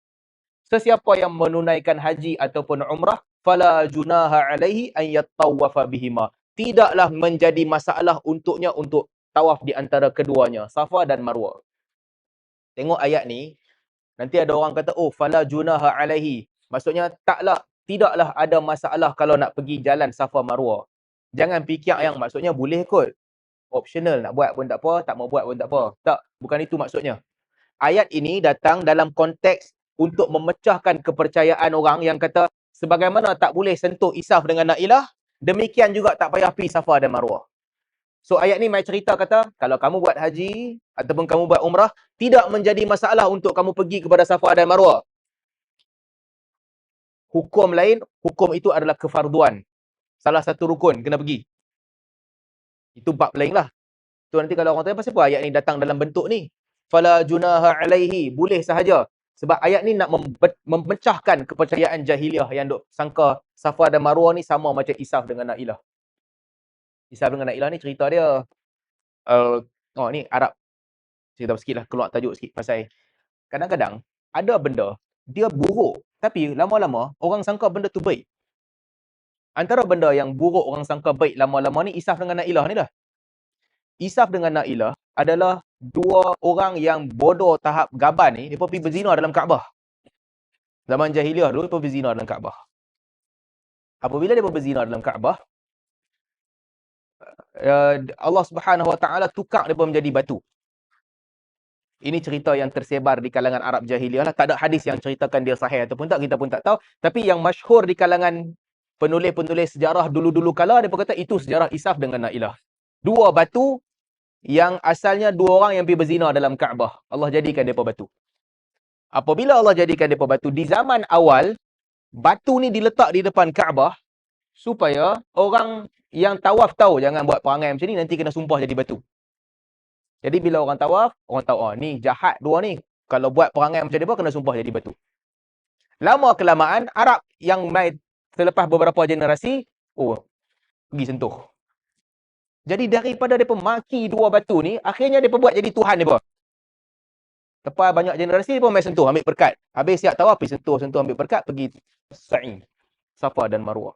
Speaker 1: Sesiapa yang menunaikan haji ataupun umrah, fala junaha alaihi an yattawafa bihima. Tidaklah menjadi masalah untuknya untuk tawaf di antara keduanya, Safa dan Marwah. Tengok ayat ni, nanti ada orang kata, oh fala junaha alaihi. Maksudnya tidaklah ada masalah kalau nak pergi jalan Safa Marwah. Jangan fikir yang maksudnya boleh kot. Optional, nak buat pun tak apa, tak mau buat pun tak apa. Tak, bukan itu maksudnya. Ayat ini datang dalam konteks untuk memecahkan kepercayaan orang yang kata sebagaimana tak boleh sentuh Isaf dengan Na'ilah, demikian juga tak payah pergi Safa dan Marwah. So ayat ni mai cerita kata, kalau kamu buat haji ataupun kamu buat umrah, tidak menjadi masalah untuk kamu pergi kepada Safa dan Marwah. Hukum lain, hukum itu adalah kefarduan. Salah satu rukun kena pergi. Itu bab lain lah. So nanti kalau orang tanya pasal apa ayat ni datang dalam bentuk ni? Fala junaha alaihi, boleh sahaja. Sebab ayat ni nak memecahkan kepercayaan jahiliah yang duk sangka Safa dan Marwah ni sama macam Isaf dengan Nailah. Isaf dengan Nailah ni cerita dia ni Arab. Cerita sikit lah, keluar tajuk sikit pasal kadang-kadang ada benda dia buruk tapi lama-lama orang sangka benda tu baik. Antara benda yang buruk orang sangka baik lama-lama ni Isaf dengan Nailah ni dah. Isaf dengan Nailah adalah dua orang yang bodoh tahap gaban ni, mereka pergi berzina dalam Kaabah. Zaman jahiliah dulu mereka berzina dalam Kaabah. Apabila mereka berzina dalam Kaabah, Allah Subhanahu Wa Taala tukar mereka menjadi batu. Ini cerita yang tersebar di kalangan Arab jahiliah lah. Tak ada hadis yang ceritakan dia sahih ataupun tak, kita pun tak tahu. Tapi yang masyhur di kalangan penulis-penulis sejarah dulu-dulu kala, mereka kata itu sejarah Isaf dengan Nailah. Dua batu yang asalnya dua orang yang pergi berzina dalam Kaabah. Allah jadikan mereka batu. Apabila Allah jadikan mereka batu, di zaman awal, batu ni diletak di depan Kaabah supaya orang yang tawaf tahu jangan buat perangai macam ni, nanti kena sumpah jadi batu. Jadi bila orang tawaf, orang tahu, ni jahat dua ni. Kalau buat perangai macam dia pun kena sumpah jadi batu. Lama kelamaan, Arab yang mai selepas beberapa generasi, pergi sentuh. Jadi daripada mereka maki dua batu ni, akhirnya mereka buat jadi Tuhan mereka. Lepas banyak generasi, mereka mai sentuh, ambil berkat. Habis siap tawaf, pergi sentuh, ambil berkat, pergi sa'i, Safa dan Marwah.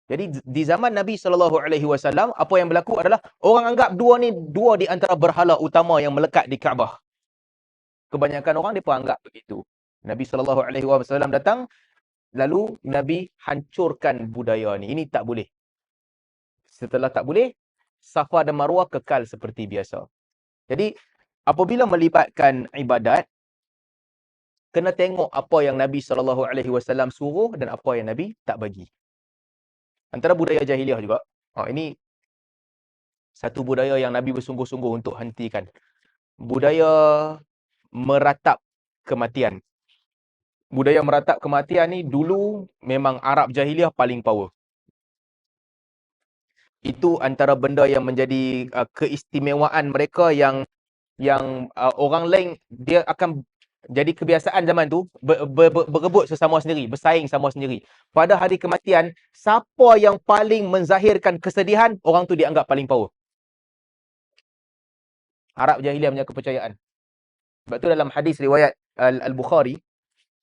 Speaker 1: Jadi di zaman Nabi SAW, apa yang berlaku adalah orang anggap dua di antara berhala utama yang melekat di Kaabah. Kebanyakan orang mereka anggap begitu. Nabi SAW datang, lalu Nabi hancurkan budaya ni. Ini tak boleh. Setelah tak boleh, Safa dan Marwah kekal seperti biasa. Jadi apabila melibatkan ibadat, kena tengok apa yang Nabi SAW suruh dan apa yang Nabi tak bagi. Antara budaya jahiliah juga. Ini satu budaya yang Nabi bersungguh-sungguh untuk hentikan. Budaya meratap kematian. Budaya meratap kematian ni dulu memang Arab jahiliah paling power. Itu antara benda yang menjadi keistimewaan mereka yang orang lain dia akan jadi kebiasaan zaman tu berebut sesama sendiri, bersaing sama sendiri. Pada hari kematian, siapa yang paling menzahirkan kesedihan, orang tu dianggap paling power. Arab jahiliah punya kepercayaan. Sebab tu dalam hadis riwayat Al-Bukhari,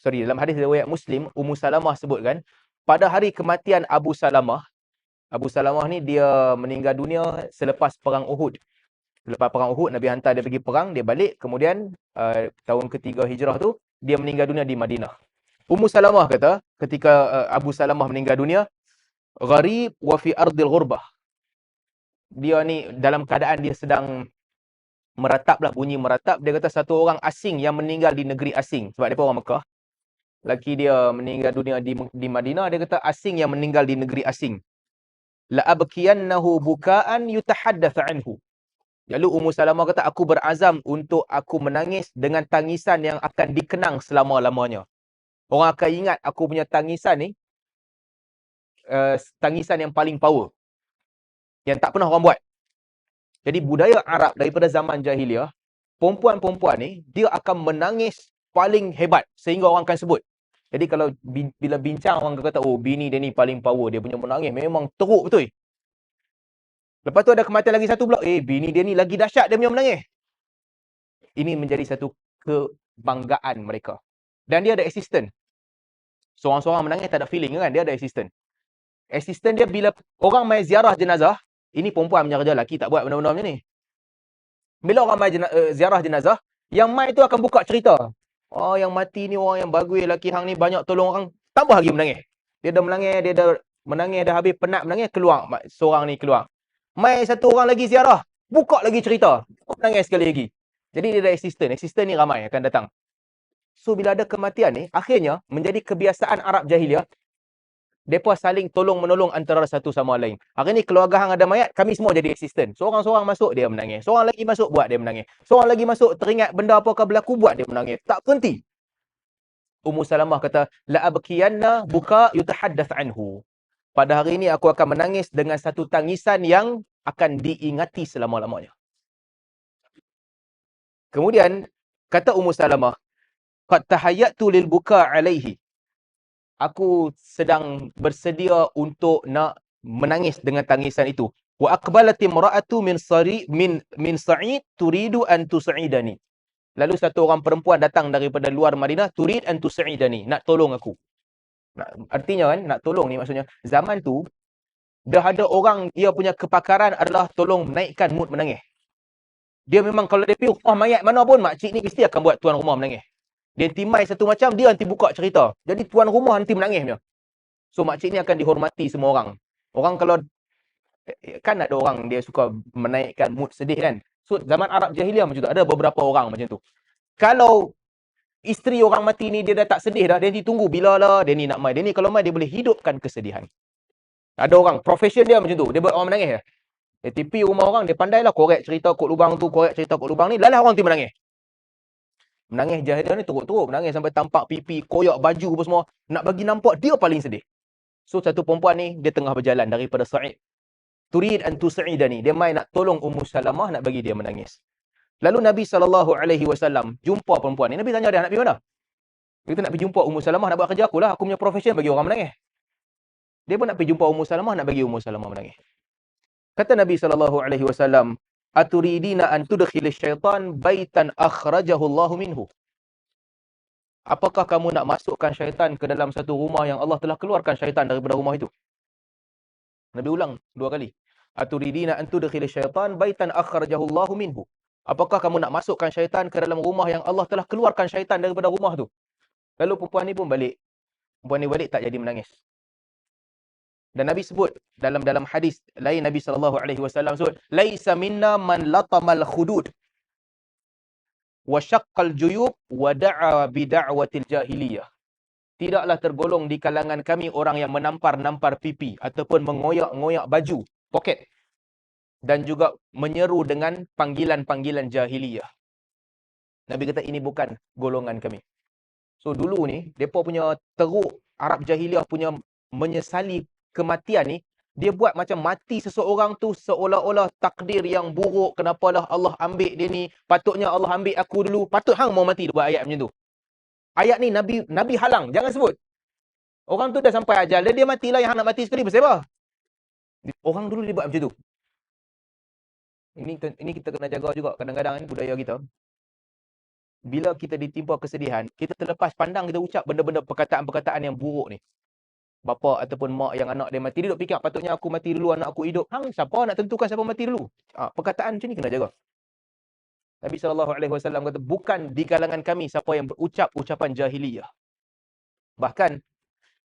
Speaker 1: dalam hadis riwayat Muslim, Ummu Salamah sebutkan, pada hari kematian Abu Salamah ni dia meninggal dunia selepas perang Uhud. Lepas perang Uhud, Nabi hantar dia pergi perang, dia balik, kemudian tahun ketiga hijrah tu, dia meninggal dunia di Madinah. Ummu Salamah kata, ketika Abu Salamah meninggal dunia, gharib wa fi ardil ghurbah. Dia ni dalam keadaan dia sedang meratap lah, bunyi meratap. Dia kata satu orang asing yang meninggal di negeri asing. Sebab dia orang Mekah. Laki dia meninggal dunia di Madinah, dia kata asing yang meninggal di negeri asing. La abkiyannahu bukaan yutahaddatsu anhu. Lalu Ummu Salamah kata, aku berazam untuk aku menangis dengan tangisan yang akan dikenang selama-lamanya. Orang akan ingat aku punya tangisan ni, tangisan yang paling power. Yang tak pernah orang buat. Jadi budaya Arab daripada zaman jahiliah, perempuan-perempuan ni, dia akan menangis paling hebat sehingga orang akan sebut. Jadi kalau bila bincang, orang kata, bini dia ni paling power, dia punya menangis memang teruk betul. Lepas tu ada kematian lagi satu pula. Bini dia ni lagi dahsyat dia punya menangis. Ini menjadi satu kebanggaan mereka. Dan dia ada assistant. Seorang-seorang menangis tak ada feeling kan? Dia ada assistant. Assistant dia bila orang mai ziarah jenazah, ini perempuan punya kerja, lelaki tak buat benda-benda macam ni. Bila orang mai ziarah jenazah, yang mai tu akan buka cerita. Yang mati ni orang yang bagus, lelaki hang ni banyak tolong orang. Tambah lagi menangis. Dia dah menangis, dah habis penat menangis, keluar. Seorang ni keluar. Mai satu orang lagi ziarah, buka lagi cerita. Menangis sekali lagi. Jadi dia ada assistant. Assistant ni ramai akan datang. So bila ada kematian ni, akhirnya menjadi kebiasaan Arab jahiliah. Mereka saling tolong-menolong antara satu sama lain. Hari ni keluarga hang ada mayat, kami semua jadi assistant. Seorang-seorang masuk, dia menangis. Seorang lagi masuk, buat dia menangis. Seorang lagi masuk, teringat benda apakah berlaku, buat dia menangis. Tak berhenti. Ummu Salamah kata, la abkiyanna buka yutahaddath anhu. Pada hari ini aku akan menangis dengan satu tangisan yang akan diingati selama-lamanya. Kemudian kata Ummu Salamah, qad tahayyatu lil buka alaihi. Aku sedang bersedia untuk nak menangis dengan tangisan itu. Wa aqbalat imra'atu min Sa'id turidu an tus'idani. Lalu satu orang perempuan datang daripada luar Madinah, turid an tus'idani, nak tolong aku. Artinya kan, nak tolong ni maksudnya zaman tu dah ada orang dia punya kepakaran adalah tolong naikkan mood menangis. Dia memang kalau dia pergi rumah mayat mana pun, makcik ni mesti akan buat tuan rumah menangis. Dia timai satu macam, dia nanti buka cerita. Jadi tuan rumah nanti menangis punya. So makcik ni akan dihormati semua orang. Orang kalau kan ada orang dia suka menaikkan mood sedih kan. So zaman Arab Jahiliah macam tu, ada beberapa orang macam tu. Kalau isteri orang mati ni dia dah tak sedih dah, dia nanti tunggu bila lah dia ni nak mai. Dia ni kalau mai dia boleh hidupkan kesedihan. Ada orang profession dia macam tu, dia buat orang menangis. Dia tipi rumah orang, dia pandai lah korek cerita kot lubang tu, korek cerita kot lubang ni, lalah orang tu menangis. Menangis Jahiliah ni teruk-teruk, menangis sampai tampak pipi, koyak baju apa semua, nak bagi nampak dia paling sedih. So satu perempuan ni dia tengah berjalan daripada Sa'id. Turid an tus'idani, dia mai nak tolong Ummu Salamah, nak bagi dia menangis. Lalu Nabi SAW jumpa perempuan ni. Nabi tanya dia, nak pergi mana? Dia kata nak pergi jumpa Ummu Salamah, nak buat kerja aku lah. Aku punya profession bagi orang menangis. Dia pun nak pergi jumpa Ummu Salamah, nak bagi Ummu Salamah menangis. Kata Nabi SAW, aturidina an tudkhil syaitan baitan akhrajahu Allahu minhu. Apakah kamu nak masukkan syaitan ke dalam satu rumah yang Allah telah keluarkan syaitan daripada rumah itu? Nabi ulang 2 kali. Aturidina an tudkhil syaitan baitan akhrajahu Allahu minhu. Apakah kamu nak masukkan syaitan ke dalam rumah yang Allah telah keluarkan syaitan daripada rumah tu? Lalu perempuan ni pun balik. Perempuan ni balik tak jadi menangis. Dan Nabi sebut dalam hadis lain, Nabi SAW sebut, laisa minna man latamal khudud wa syaqqal juyub wa da'a bi da'watil jahiliyah. Tidaklah tergolong di kalangan kami orang yang menampar-nampar pipi ataupun mengoyak-ngoyak baju, poket, dan juga menyeru dengan panggilan-panggilan jahiliyah. Nabi kata ini bukan golongan kami. So dulu ni depa punya teruk Arab Jahiliah punya menyesali kematian ni, dia buat macam mati seseorang tu seolah-olah takdir yang buruk, kenapalah Allah ambil dia ni, patutnya Allah ambil aku dulu, patut hang mau mati, dia buat ayat macam tu. Ayat ni Nabi halang, jangan sebut. Orang tu dah sampai ajal, dia matilah, yang hang nak mati sekali pasal apa? Orang dulu dia buat macam tu. Ini kita kena jaga juga kadang-kadang ni budaya kita. Bila kita ditimpa kesedihan, kita terlepas pandang, kita ucap benda-benda perkataan-perkataan yang buruk ni. Bapa ataupun mak yang anak dia mati, dia duk fikir patutnya aku mati dulu, anak aku hidup. Hang siapa nak tentukan siapa mati dulu? Perkataan macam ni kena jaga. Nabi SAW kata, bukan di kalangan kami siapa yang berucap ucapan jahiliyah. Bahkan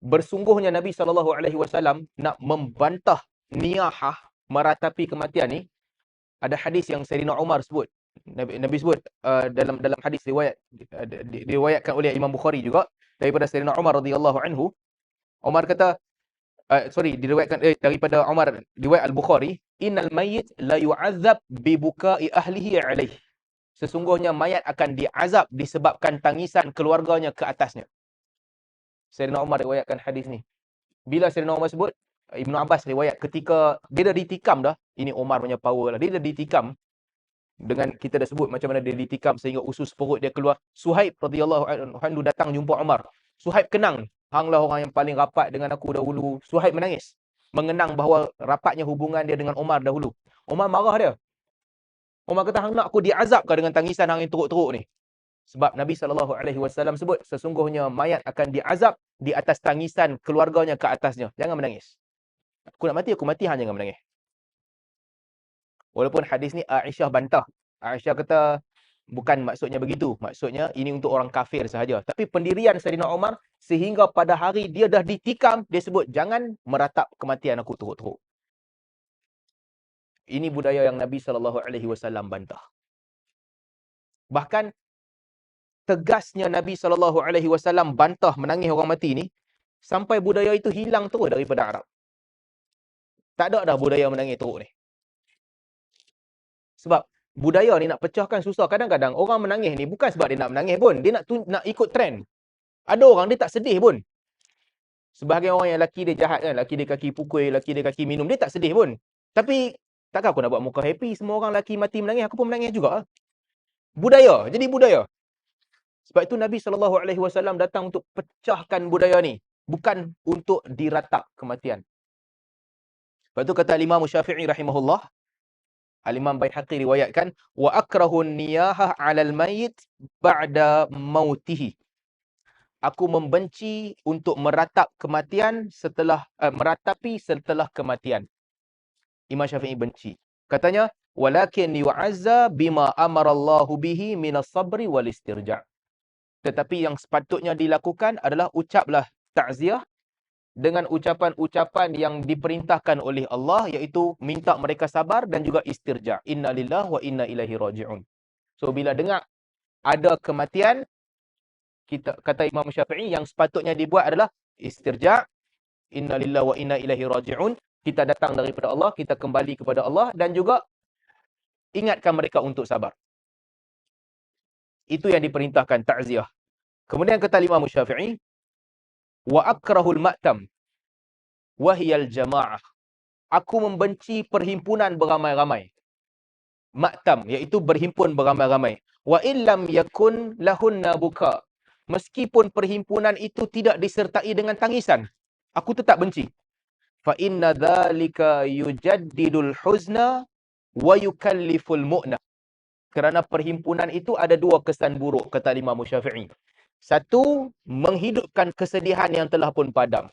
Speaker 1: bersungguhnya Nabi SAW nak membantah niyahah, meratapi kematian ni. Ada hadis yang Sayyidina Umar sebut. Nabi sebut dalam hadis diriwayatkan oleh Imam Bukhari juga daripada Sayyidina Umar radhiyallahu anhu. Umar kata, diriwayatkan daripada Umar, riwayat Al-Bukhari, innal mayyit la yu'adzab bi buka'i ahlihi alaih. Sesungguhnya mayat akan diazab disebabkan tangisan keluarganya ke atasnya. Sayyidina Umar riwayatkan hadis ni. Bila Sayyidina Umar sebut, Ibnu Abbas riwayat ketika dia dah ditikam dah, ini Umar punya power lah. Dia dah ditikam, dengan kita dah sebut macam mana dia ditikam sehingga usus perut dia keluar. Suhaib radhiyallahu anhu datang jumpa Umar. Suhaib kenang, hanglah orang yang paling rapat dengan aku dahulu. Suhaib menangis, mengenang bahawa rapatnya hubungan dia dengan Umar dahulu. Umar marah dia. Umar kata, hang nak aku diazabkah dengan tangisan hang yang teruk-teruk ni? Sebab Nabi SAW sebut, sesungguhnya mayat akan diazab di atas tangisan keluarganya ke atasnya. Jangan menangis. Aku nak mati, hang jangan menangis. Walaupun hadis ni Aisyah bantah. Aisyah kata, bukan maksudnya begitu. Maksudnya ini untuk orang kafir sahaja. Tapi pendirian Sayyidina Umar, sehingga pada hari dia dah ditikam, dia sebut, jangan meratap kematian aku teruk-teruk. Ini budaya yang Nabi SAW bantah. Bahkan, tegasnya Nabi SAW bantah menangis orang mati ni, sampai budaya itu hilang terus daripada Arab. Tak ada dah budaya menangis teruk ni. Sebab budaya ni nak pecahkan susah. Kadang-kadang orang menangis ni bukan sebab dia nak menangis pun. Dia nak ikut trend. Ada orang dia tak sedih pun. Sebahagian orang yang laki dia jahat kan. Laki dia kaki pukul, laki dia kaki minum. Dia tak sedih pun. Tapi Takkan aku nak buat muka happy, semua orang lelaki mati menangis, aku pun menangis juga. Budaya, jadi budaya. Sebab itu Nabi SAW datang untuk pecahkan budaya ni. Bukan untuk diratak kematian. Sebab itu kata Imam Syafi'i rahimahullah, Al-Imam Baihaqi riwayatkan, wa akrahun niyahah 'alal mayyit ba'da mautihi. Aku membenci untuk meratap kematian meratapi setelah kematian. Imam Syafi'i benci. Katanya, walakin yu'azza bima amarallahu bihi minas sabri wal istirja'. Tetapi yang sepatutnya dilakukan adalah ucaplah takziah dengan ucapan-ucapan yang diperintahkan oleh Allah, iaitu minta mereka sabar dan juga istirja'. Inna lillahi wa inna ilaihi raji'un. So bila dengar ada kematian, kata Imam Syafi'i, yang sepatutnya dibuat adalah istirja'. Inna lillahi wa inna ilaihi raji'un. Kita datang daripada Allah, kita kembali kepada Allah, dan juga ingatkan mereka untuk sabar. Itu yang diperintahkan, takziah. Kemudian kata Imam Syafi'i, wa akrahul ma'tam wa hiyal jama'ah. Aku membenci perhimpunan beramai-ramai. Ma'tam, iaitu berhimpun beramai-ramai. Wa illam yakun lahunna buka. Meskipun perhimpunan itu tidak disertai dengan tangisan, aku tetap benci. Fa inna dzalika yujaddidul huzna wa yukalliful mu'na. Kerana perhimpunan itu ada dua kesan buruk, kata Imam Syafi'i. Satu, menghidupkan kesedihan yang telah pun padam.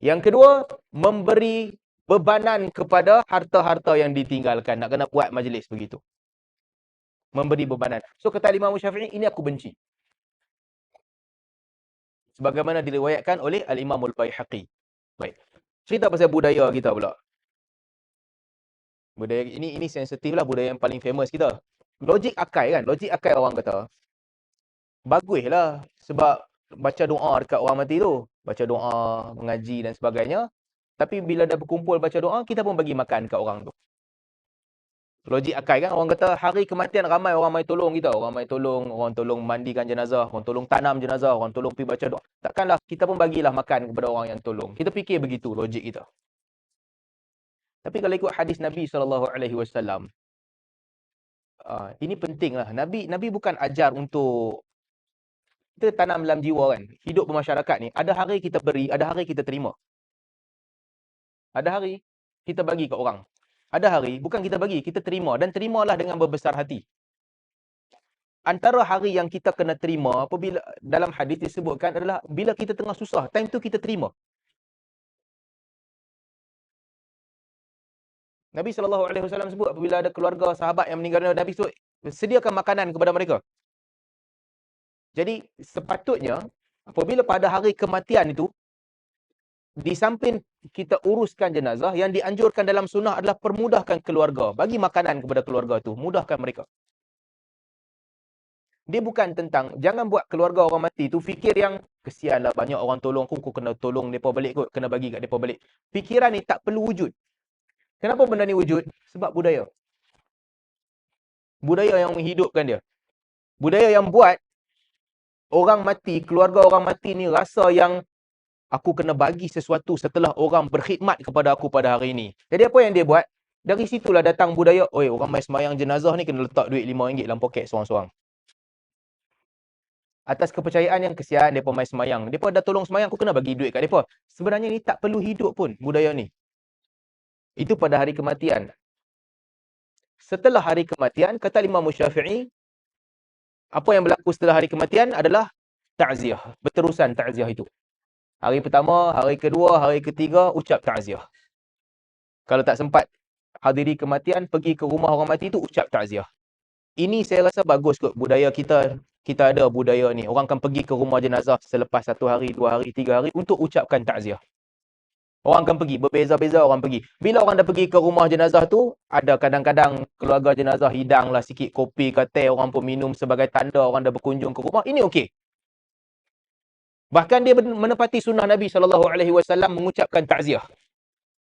Speaker 1: Yang kedua, memberi bebanan kepada harta-harta yang ditinggalkan. Nak kena buat majlis begitu. Memberi bebanan. So kata Imam Syafi'i, ini aku benci. Sebagaimana diriwayatkan oleh Al-Imam Al-Baihaqi. Baik. Cerita pasal budaya kita pula. Budaya ini sensitif lah, budaya yang paling famous kita. Logik akai kan? Logik akai orang kata, baguslah sebab baca doa dekat orang mati tu. Baca doa, mengaji dan sebagainya. Tapi bila dah berkumpul baca doa, kita pun bagi makan kat orang tu. Logik akai kan? Orang kata hari kematian ramai orang mai tolong kita. Orang mai tolong, orang tolong mandikan jenazah, orang tolong tanam jenazah, orang tolong pergi baca doa. Takkanlah kita pun bagilah makan kepada orang yang tolong. Kita fikir begitu logik kita. Tapi kalau ikut hadis Nabi SAW, ini penting lah. Nabi bukan ajar untuk kita tanam dalam jiwa kan. Hidup bermasyarakat ni, ada hari kita beri, ada hari kita terima. Ada hari kita bagi ke orang. Ada hari bukan kita bagi, kita terima. Dan terimalah dengan berbesar hati. Antara hari yang kita kena terima, apabila dalam hadis disebutkan adalah bila kita tengah susah, time tu kita terima. Nabi SAW sebut apabila ada keluarga sahabat yang meninggal dunia, Nabi sebut sediakan makanan kepada mereka. Jadi sepatutnya apabila pada hari kematian itu, di samping kita uruskan jenazah, yang dianjurkan dalam sunnah adalah permudahkan keluarga. Bagi makanan kepada keluarga tu, mudahkan mereka. Dia bukan tentang, jangan buat keluarga orang mati tu fikir yang kesianlah banyak orang tolong aku kena tolong mereka balik kot, kena bagi kat mereka balik. Fikiran ni tak perlu wujud. Kenapa benda ni wujud? Sebab budaya. Budaya yang menghidupkan dia. Budaya yang buat orang mati, keluarga orang mati ni rasa yang aku kena bagi sesuatu setelah orang berkhidmat kepada aku pada hari ini. Jadi apa yang dia buat? Dari situlah datang budaya, oi, orang mai semayang jenazah ni kena letak duit RM5 dalam poket seorang-seorang. Atas kepercayaan yang kesian, mereka mai semayang. Mereka dah tolong semayang, aku kena bagi duit kat mereka. Sebenarnya ni tak perlu hidup pun budaya ni. Itu pada hari kematian. Setelah hari kematian, kata Imam Syafi'i, apa yang berlaku setelah hari kematian adalah ta'ziah. Berterusan ta'ziah itu. Hari pertama, hari kedua, hari ketiga, ucap ta'ziah. Kalau tak sempat hadiri kematian, pergi ke rumah orang mati itu, ucap ta'ziah. Ini saya rasa bagus kot budaya kita. Kita ada budaya ni. Orang akan pergi ke rumah jenazah selepas 1 hari, 2 hari, 3 hari untuk ucapkan ta'ziah. Orang akan pergi, berbeza-beza orang pergi. Bila orang dah pergi ke rumah jenazah tu, ada kadang-kadang keluarga jenazah hidanglah sikit kopi ke teh, orang pun minum sebagai tanda orang dah berkunjung ke rumah. Ini okey. Bahkan dia menepati sunnah Nabi SAW mengucapkan takziah.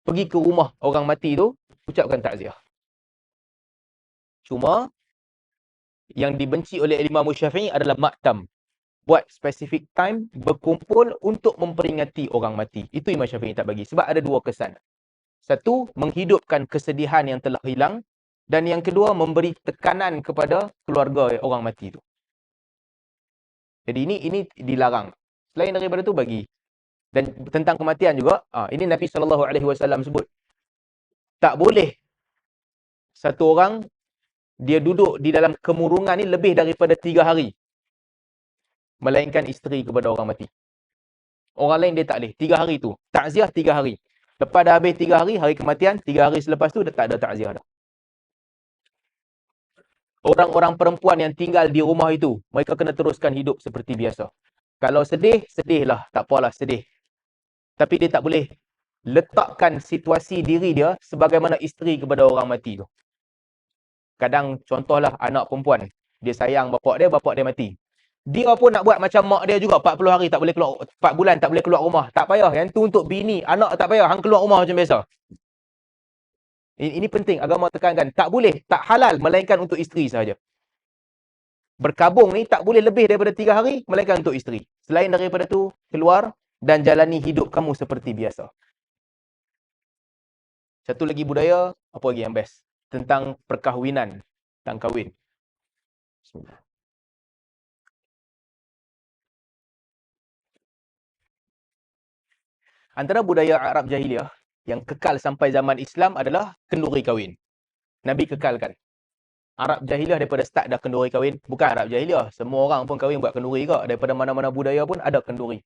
Speaker 1: Pergi ke rumah orang mati tu, ucapkan takziah. Cuma, yang dibenci oleh Imam Syafi'i adalah maktam. Buat specific time, berkumpul untuk memperingati orang mati. Itu Imam Syafi'i tak bagi. Sebab ada dua kesan. Satu, menghidupkan kesedihan yang telah hilang. Dan yang kedua, memberi tekanan kepada keluarga orang mati itu. Jadi ini dilarang. Selain daripada tu bagi. Dan tentang kematian juga, ini Nabi SAW sebut. Tak boleh satu orang dia duduk di dalam kemurungan ni lebih daripada 3 hari. Melainkan isteri kepada orang mati. Orang lain dia tak boleh. 3 hari tu. Takziah 3 hari. Lepas dah habis 3 hari, hari kematian, 3 hari selepas tu dah tak ada takziah dah. Orang-orang perempuan yang tinggal di rumah itu, mereka kena teruskan hidup seperti biasa. Kalau sedih, sedihlah. Tak apalah, sedih. Tapi dia tak boleh letakkan situasi diri dia sebagaimana isteri kepada orang mati tu. Kadang contohlah anak perempuan, dia sayang bapak dia mati. Dia pun nak buat macam mak dia juga, 40 hari tak boleh keluar, 4 bulan tak boleh keluar rumah. Tak payah, yang tu untuk bini, anak tak payah, hang keluar rumah macam biasa. Ini penting, agama tekankan, tak boleh, tak halal, melainkan untuk isteri sahaja. Berkabung ni tak boleh lebih daripada 3 hari, melainkan untuk isteri. Selain daripada tu, keluar dan jalani hidup kamu seperti biasa. Satu lagi budaya, apa lagi yang best? Tentang perkahwinan, tentang kahwin. Bismillah. Antara budaya Arab Jahiliyah yang kekal sampai zaman Islam adalah kenduri kahwin. Nabi kekalkan. Arab Jahiliyah daripada start dah kenduri kahwin. Bukan Arab Jahiliyah. Semua orang pun kahwin buat kenduri ke. Daripada mana-mana budaya pun ada kenduri.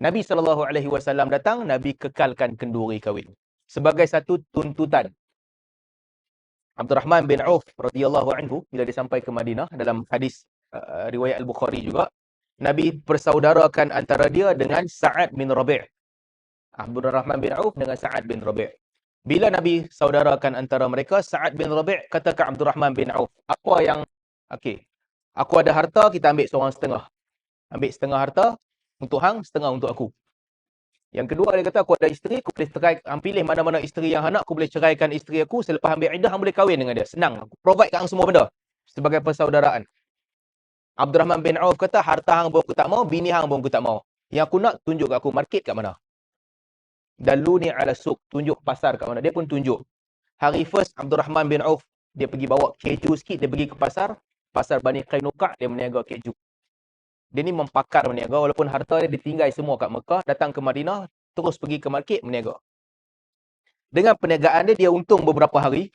Speaker 1: Nabi SAW datang, Nabi kekalkan kenduri kahwin. Sebagai satu tuntutan. Abdurrahman bin Auf radhiyallahu anhu, bila dia sampai ke Madinah, dalam hadis riwayat Al-Bukhari juga, Nabi persaudarakan antara dia dengan Sa'ad bin Rabi'. Abdurrahman bin Auf dengan Sa'ad bin Rabi'. Bila Nabi saudarakan antara mereka, Sa'ad bin Rabi' kata ke Abdurrahman bin Auf, apa yang, aku ada harta, kita ambil seorang setengah. Ambil setengah harta untuk hang, setengah untuk aku. Yang kedua, dia kata, aku ada isteri, aku boleh pilih mana-mana isteri yang hang nak, aku boleh ceraikan isteri aku, selepas ambil iddah, hang boleh kahwin dengan dia. Senang, aku provide kat hang semua benda. Sebagai persaudaraan. Abdurrahman bin Auf kata, harta hang pun aku tak mau, bini hang pun aku tak mau. Yang aku nak, tunjuk kat aku, market kat mana. Daluni ala suq, tunjuk pasar kat mana. Dia pun tunjuk. Hari first, Abdurrahman bin Auf, dia pergi bawa keju sikit, dia pergi ke pasar Bani Qainuqa', dia meniaga keju. Dia ni mempakar meniaga, walaupun harta dia ditinggal semua kat Mekah, datang ke Madinah, terus pergi ke market meniaga. Dengan perniagaan dia, dia untung beberapa hari.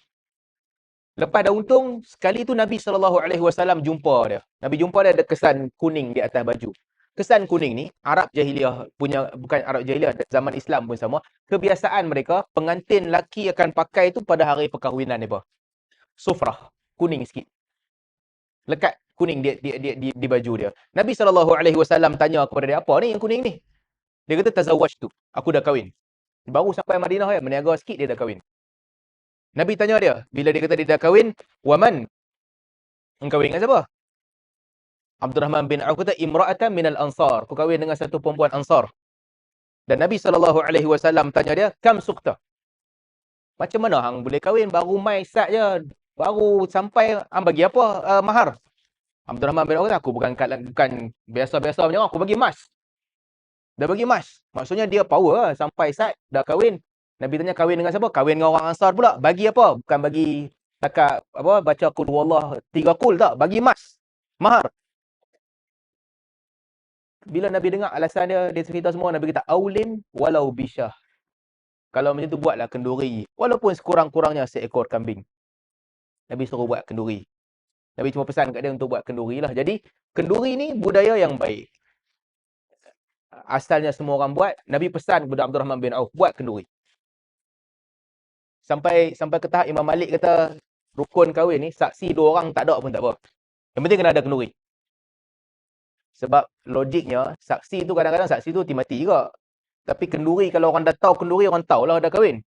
Speaker 1: Lepas dah untung, sekali tu Nabi SAW jumpa dia. Nabi jumpa dia ada kesan kuning di atas baju. Kesan kuning ni, Arab Jahiliyah punya, bukan Arab Jahiliyah, zaman Islam pun sama. Kebiasaan mereka, pengantin lelaki akan pakai tu pada hari perkahwinan mereka. Sufrah, kuning sikit. Lekat kuning di baju dia. Nabi SAW tanya kepada dia, apa ni yang kuning ni? Dia kata, tazawwajtu, aku dah kahwin. Baru sampai Madinah ya, meniaga sikit dia dah kahwin. Nabi tanya dia, bila dia kata dia dah kahwin, waman? Engkau kahwin dengan siapa? Abdurrahman bin Auf kata, imra'atan minal ansar. Aku kahwin dengan satu perempuan ansar. Dan Nabi SAW tanya dia, kam sukta? Macam mana hang boleh kahwin? Baru mai start je. Baru sampai, hang bagi apa mahar? Abdurrahman bin Auf kata, aku bukan biasa-biasa punya orang, aku bagi emas. Dah bagi emas. Maksudnya dia power lah. Sampai start, dah kahwin. Nabi tanya, kahwin dengan siapa? Kahwin dengan orang ansar pula. Bagi apa? Bukan bagi takat, baca qul huwallah 3 qul tak. Bagi emas. Mahar. Bila Nabi dengar alasan dia cerita semua, Nabi kata, aulim walau bisyah. Kalau macam tu, buatlah kenduri. Walaupun sekurang-kurangnya seekor kambing. Nabi suruh buat kenduri. Nabi cuma pesan kat dia untuk buat kenduri lah. Jadi, kenduri ni budaya yang baik. Asalnya semua orang buat. Nabi pesan kepada Abdurrahman bin Auf, buat kenduri. Sampai ke tahap Imam Malik kata, rukun kahwin ni, saksi 2 orang tak ada pun tak apa. Yang penting kena ada kenduri. Sebab logiknya, saksi tu kadang-kadang saksi tu mati juga. Tapi kenduri, kalau orang dah tahu kenduri, orang tahulah dah kahwin.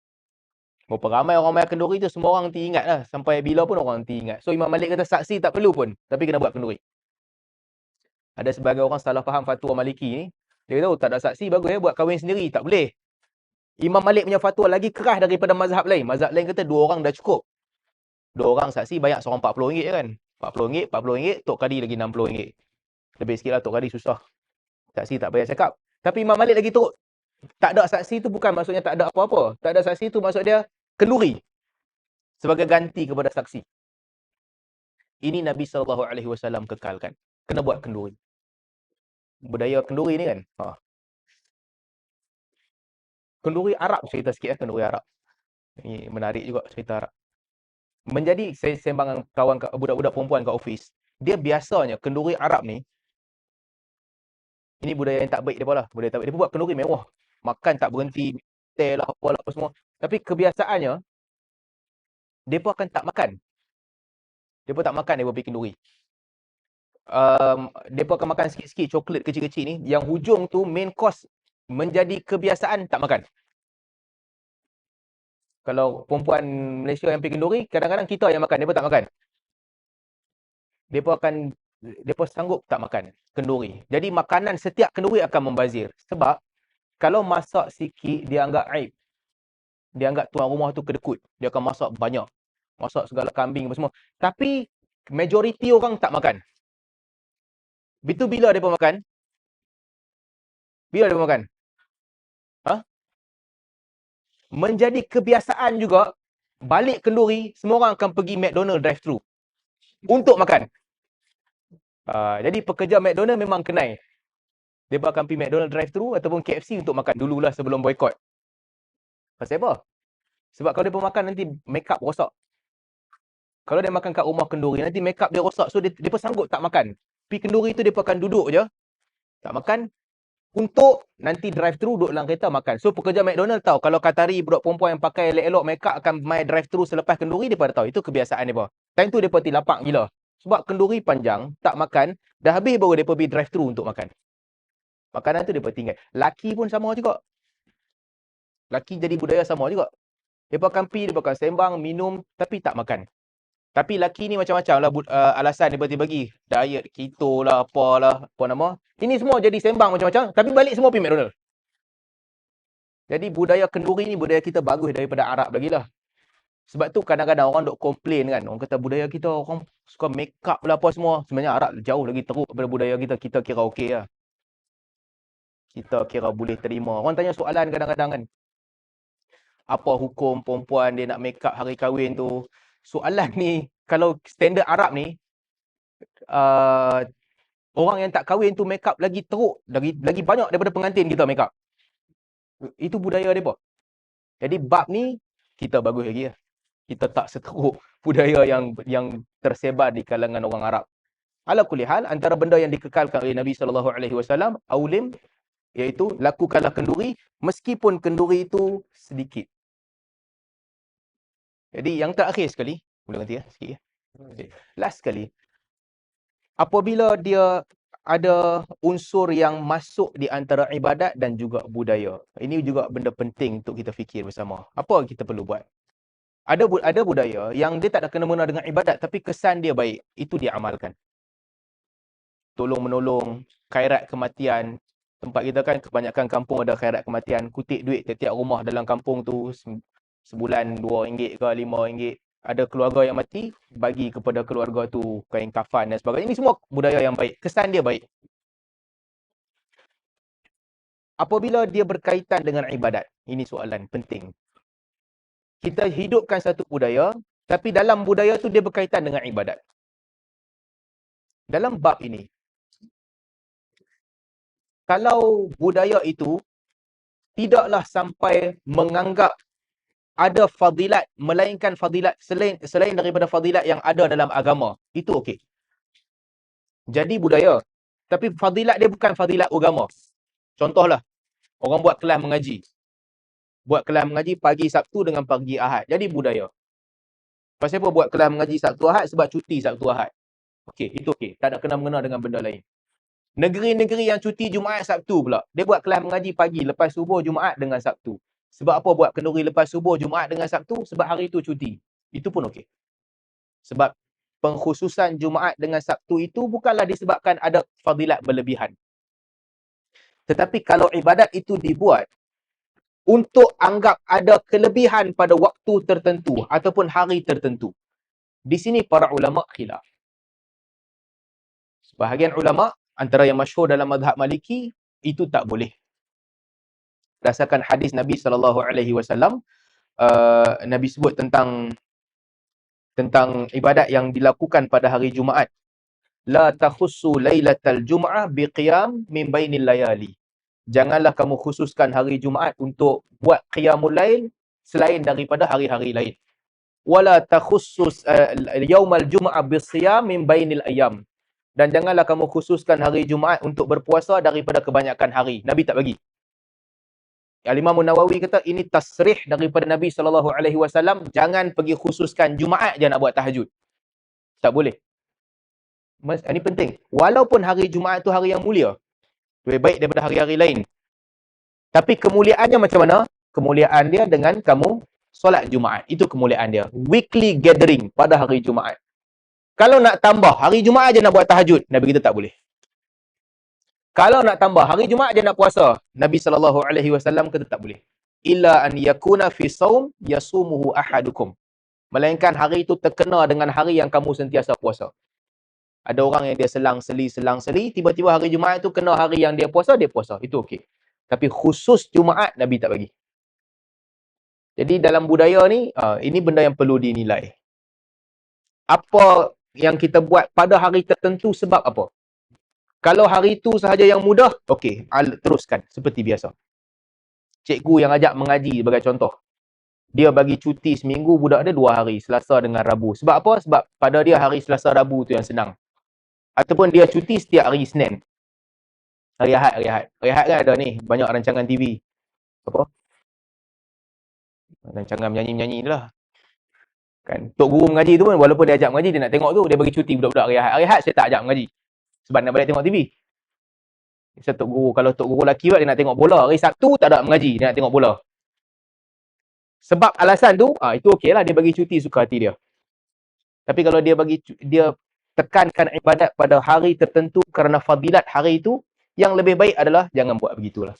Speaker 1: Berapa ramai orang main kenduri tu, semua orang ingat lah. Sampai bila pun orang ingat. So Imam Malik kata saksi tak perlu pun, tapi kena buat kenduri. Ada sebagai orang salah faham fatwa Maliki ni. Dia kata, tak ada saksi, bagus ya, buat kahwin sendiri. Tak boleh. Imam Malik punya fatwa lagi keras daripada mazhab lain. Mazhab lain kata 2 orang dah cukup. 2 orang saksi, banyak seorang RM40 je kan. RM40, Tok Kadi lagi RM60. Lebih sikit lah, Tok Kadi susah. Saksi tak payah cakap. Tapi Imam Malik lagi teruk. Tak ada saksi tu bukan maksudnya tak ada apa-apa. Tak ada saksi tu maksud dia kenduri sebagai ganti kepada saksi. Ini Nabi SAW kekalkan. Kena buat kenduri. Budaya kenduri ni kan. Kenduri Arab cerita sikit kenduri Arab. Ini menarik juga cerita Arab. Menjadi saya sembang dengan kawan budak-budak perempuan kat office. Dia biasanya kenduri Arab ni, ini budaya yang tak baik depa lah. Budaya tak baik. Depa buat kenduri mewah. Makan tak berhenti, teh lah apa semua. Tapi kebiasaannya depa akan tak makan. Depa tak makan depa pergi kenduri. Depa akan makan sikit-sikit coklat kecil-kecil ni, yang hujung tu main course menjadi kebiasaan tak makan. Kalau perempuan Malaysia yang pergi kenduri, kadang-kadang kita yang makan, depa tak makan. Depa sanggup tak makan kenduri. Jadi makanan setiap kenduri akan membazir. Sebab kalau masak sikit dia anggap aib. Dia anggap tuan rumah tu kedekut. Dia akan masak banyak. Masak segala kambing apa semua. Tapi majoriti orang tak makan. Itu bila depa makan? Bila depa makan? Menjadi kebiasaan juga, balik kenduri semua orang akan pergi McDonald drive-thru untuk makan. Jadi pekerja McDonald memang kenai. Mereka akan pergi McDonald drive-thru ataupun KFC untuk makan dululah sebelum boykot. Pasal apa? Sebab kalau mereka makan nanti make up rosak. Kalau dia makan kat rumah kenduri, nanti make up dia rosak. So, mereka sanggup tak makan. Pergi kenduri tu, mereka akan duduk je. Tak makan. Untuk nanti drive-thru duduk dalam kereta makan. So, pekerja McDonald tahu. Kalau Qatari budak perempuan yang pakai elok-elok make up akan main drive-thru selepas kenduri, mereka dah tahu. Itu kebiasaan mereka. Time tu, mereka tilapak gila. Sebab kenduri panjang, tak makan. Dah habis baru mereka pergi drive-thru untuk makan. Makanan tu mereka tinggal. Laki pun sama juga. Laki jadi budaya sama juga. Mereka akan pergi, mereka akan sembang, minum, tapi tak makan. Tapi laki ni macam-macam lah alasan dia bagi. Diet, keto lah, apalah, apa nama. Ini semua jadi sembang macam-macam. Tapi balik semua pergi McDonald. Jadi budaya kenduri ni budaya kita bagus daripada Arab lagi lah. Sebab tu kadang-kadang orang duk komplain kan. Orang kata budaya kita orang suka make up lah apa semua. Sebenarnya Arab jauh lagi teruk daripada budaya kita. Kita kira okey lah. Kita kira boleh terima. Orang tanya soalan kadang-kadang kan. Apa hukum perempuan dia nak make up hari kahwin tu? Soalan ni, kalau standard Arab ni, orang yang tak kahwin tu make up lagi teruk, lagi banyak daripada pengantin kita make up. Itu budaya mereka. Jadi bab ni, kita bagus lagi lah. Kita tak seteruk budaya yang tersebar di kalangan orang Arab. Ala kulli hal, antara benda yang dikekalkan oleh Nabi SAW, aulim, iaitu lakukanlah kenduri, meskipun kenduri itu sedikit. Jadi yang terakhir sekali, boleh ganti sikit ya. Okay. Last sekali, apabila dia ada unsur yang masuk di antara ibadat dan juga budaya. Ini juga benda penting untuk kita fikir bersama. Apa kita perlu buat? Ada budaya yang dia tak ada kena-mena dengan ibadat tapi kesan dia baik. Itu dia amalkan. Tolong-menolong, khairat kematian. Tempat kita kan kebanyakan kampung ada khairat kematian. Kutip duit tiap-tiap rumah dalam kampung tu sebulan RM2 ke RM5. Ada keluarga yang mati, bagi kepada keluarga tu kain kafan dan sebagainya. Ini semua budaya yang baik. Kesan dia baik. Apabila dia berkaitan dengan ibadat, ini soalan penting. Kita hidupkan satu budaya, tapi dalam budaya tu dia berkaitan dengan ibadat. Dalam bab ini, kalau budaya itu tidaklah sampai menganggap ada fadilat, melainkan fadilat selain daripada fadilat yang ada dalam agama, itu okey. Jadi budaya, tapi fadilat dia bukan fadilat agama. Contohlah, orang buat kelas mengaji. Buat kelas mengaji pagi Sabtu dengan pagi Ahad. Jadi budaya. Pasal apa buat kelas mengaji Sabtu Ahad? Sebab cuti Sabtu Ahad. Okey, itu okey. Tak ada kena-mengena dengan benda lain. Negeri-negeri yang cuti Jumaat Sabtu pula, dia buat kelas mengaji pagi lepas subuh Jumaat dengan Sabtu. Sebab apa buat kenduri lepas subuh Jumaat dengan Sabtu? Sebab hari itu cuti. Itu pun okey. Sebab pengkhususan Jumaat dengan Sabtu itu bukanlah disebabkan ada fadilat berlebihan. Tetapi kalau ibadat itu dibuat untuk anggap ada kelebihan pada waktu tertentu ataupun hari tertentu. Di sini para ulama khilaf. Sebahagian ulama, antara yang masyhur dalam mazhab Maliki, itu tak boleh. berdasarkan hadis Nabi SAW, Nabi sebut tentang ibadat yang dilakukan pada hari Jumaat. La takhussu lailatal jum'ah biqiyam min bainil layali. Janganlah kamu khususkan hari Jumaat untuk buat qiyamul lail selain daripada hari-hari lain. Wala takhussus yaumal jum'ah bisiyam min bainil ayyam. Dan janganlah kamu khususkan hari Jumaat untuk berpuasa daripada kebanyakan hari. Nabi tak bagi. Al-Imam Nawawi kata ini tasrih daripada Nabi SAW, jangan pergi khususkan Jumaat je nak buat tahajud. Tak boleh. Ini penting. Walaupun hari Jumaat tu hari yang mulia, lebih baik daripada hari-hari lain. Tapi kemuliaannya macam mana? Kemuliaan dia dengan kamu solat Jumaat. Itu kemuliaan dia. Weekly gathering pada hari Jumaat. Kalau nak tambah, hari Jumaat je nak buat tahajud, Nabi kita tak boleh. Kalau nak tambah, hari Jumaat je nak puasa, Nabi SAW kata tak boleh. Illa an yakuna fi saum yasumuhu ahadukum. Melainkan hari itu terkena dengan hari yang kamu sentiasa puasa. Ada orang yang dia selang-seli, tiba-tiba hari Jumaat tu kena hari yang dia puasa. Itu okey. Tapi khusus Jumaat, Nabi tak bagi. Jadi dalam budaya ni, ini benda yang perlu dinilai. Apa yang kita buat pada hari tertentu sebab apa? Kalau hari itu sahaja yang mudah, okey, teruskan seperti biasa. Cikgu yang ajak mengaji sebagai contoh. Dia bagi cuti seminggu, budak dia 2 hari, Selasa dengan Rabu. Sebab apa? Sebab pada dia hari Selasa Rabu tu yang senang. Ataupun dia cuti setiap hari Isnin. Hari Ahad. Hari Ahad kan ada ni, banyak rancangan TV. Apa? Rancangan menyanyi-menyanyi tu lah. Kan? Tok Guru mengaji tu pun, walaupun dia ajak mengaji, dia nak tengok tu, dia bagi cuti budak-budak hari Ahad. Hari Ahad saya tak ajak mengaji. Sebab nak balik tengok TV. Tok Guru, kalau Tok Guru lelaki dia nak tengok bola. Hari Sabtu tak ada mengaji, dia nak tengok bola. Sebab alasan tu, itu okey lah, dia bagi cuti suka hati dia. Tapi kalau dia tekankan ibadat pada hari tertentu kerana fadilat hari itu, yang lebih baik adalah jangan buat begitulah.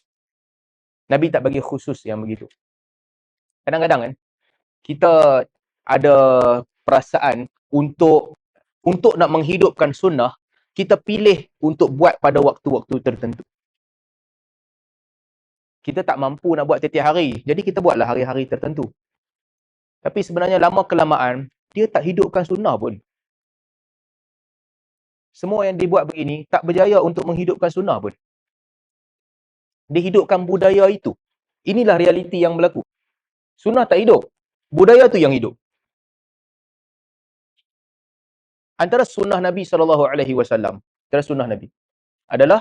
Speaker 1: Nabi tak bagi khusus yang begitu. Kadang-kadang kan, kita ada perasaan untuk nak menghidupkan sunnah, kita pilih untuk buat pada waktu-waktu tertentu. Kita tak mampu nak buat setiap hari, jadi kita buatlah hari-hari tertentu. Tapi sebenarnya lama-kelamaan, dia tak hidupkan sunnah pun. Semua yang dibuat begini, tak berjaya untuk menghidupkan sunnah pun. Dihidupkan budaya itu. Inilah realiti yang berlaku. Sunnah tak hidup. Budaya tu yang hidup. Antara sunnah Nabi SAW, antara sunnah Nabi adalah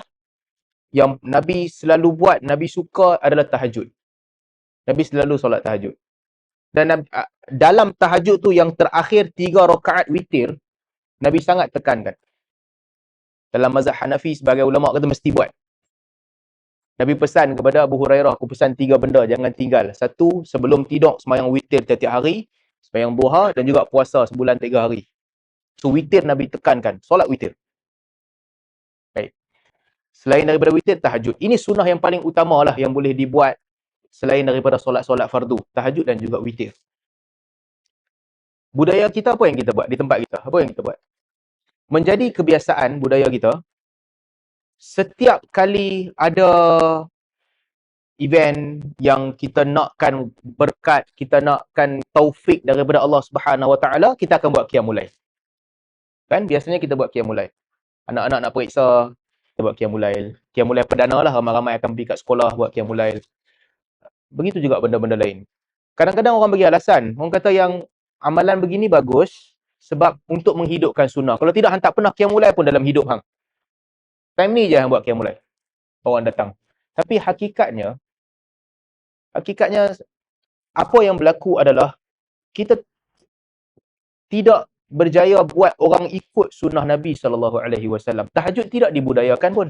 Speaker 1: yang Nabi selalu buat, Nabi suka adalah tahajud. Nabi selalu solat tahajud. Dan dalam tahajud tu yang terakhir 3 rakaat witir, Nabi sangat tekankan. Dalam mazhab Hanafi, sebagai ulama kata mesti buat. Nabi pesan kepada Abu Hurairah, aku pesan 3 benda, jangan tinggal. 1, sebelum tidur sembahyang witir tiap-tiap hari, sembahyang duha dan juga puasa sebulan 3 hari. So witir Nabi tekankan, solat witir. Baik. Selain daripada witir, tahajud. Ini sunnah yang paling utama lah yang boleh dibuat selain daripada solat-solat fardu, tahajud dan juga witir. Budaya kita apa yang kita buat di tempat kita? Apa yang kita buat? Menjadi kebiasaan budaya kita, setiap kali ada event yang kita nakkan berkat, kita nakkan taufik daripada Allah Subhanahu Wa Taala, kita akan buat qiyamul lail. Kan biasanya kita buat qiyamul lail. Anak-anak nak periksa, kita buat qiyamul lail. Qiyamul lail perdana lah, ramai-ramai akan pergi kat sekolah buat qiyamul lail. Begitu juga benda-benda lain. Kadang-kadang orang bagi alasan, orang kata yang amalan begini bagus sebab untuk menghidupkan sunnah. Kalau tidak, hang tak pernah qiyamul lail pun dalam hidup hang. Time ni je hang buat qiyamul lail. Orang datang. Tapi hakikatnya apa yang berlaku adalah kita tidak berjaya buat orang ikut sunnah Nabi SAW. Tahajud tidak dibudayakan pun.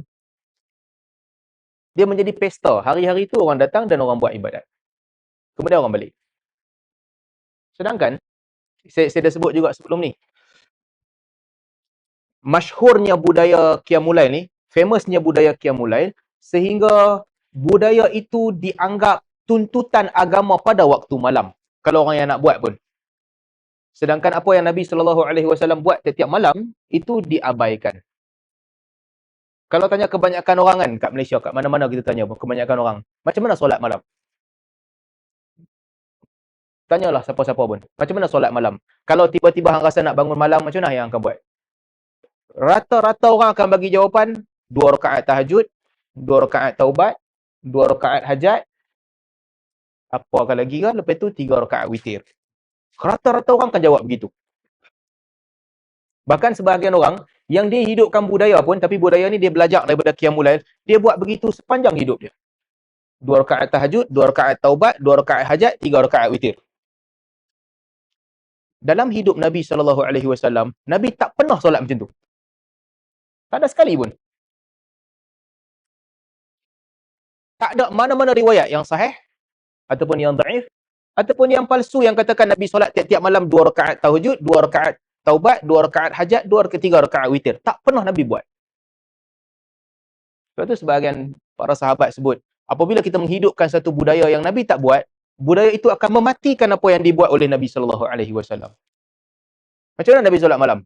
Speaker 1: Dia menjadi pesta. Hari-hari itu orang datang dan orang buat ibadat. Kemudian orang balik. Sedangkan, saya dah sebut juga sebelum ni, masyhurnya budaya qiyamul lail ni, famousnya budaya qiyamul lail, sehingga budaya itu dianggap tuntutan agama pada waktu malam. Kalau orang yang nak buat pun. Sedangkan apa yang Nabi SAW buat setiap malam, itu diabaikan. Kalau tanya kebanyakan orang kan kat Malaysia, kat mana-mana kita tanya kebanyakan orang, macam mana solat malam? Tanyalah siapa-siapa pun. Macam mana solat malam? Kalau tiba-tiba hang rasa nak bangun malam, macam mana yang akan buat? Rata-rata orang akan bagi jawapan 2 rakaat tahajud, 2 rakaat taubat, 2 rakaat hajat, apa akan lagi kan? Lepas tu 3 rakaat witir. Rata-rata orang akan jawab begitu. Bahkan sebahagian orang yang dia hidupkan budaya pun, tapi budaya ni dia belajar daripada Qiyamul Lail, dia buat begitu sepanjang hidup dia. 2 rakaat tahajud, 2 rakaat taubat, 2 rakaat hajat, 3 rakaat witir. Dalam hidup Nabi SAW, Nabi tak pernah solat macam tu. Tak ada sekali pun. Tak ada mana-mana riwayat yang sahih ataupun yang dhaif ataupun yang palsu yang katakan Nabi solat tiap-tiap malam 2 rakaat tahajud, 2 rakaat taubat, 2 rakaat hajat, 3 rakaat witir. Tak pernah Nabi buat. Sebab tu sebahagian para sahabat sebut, apabila kita menghidupkan satu budaya yang Nabi tak buat, budaya itu akan mematikan apa yang dibuat oleh Nabi SAW. Macam mana Nabi solat malam?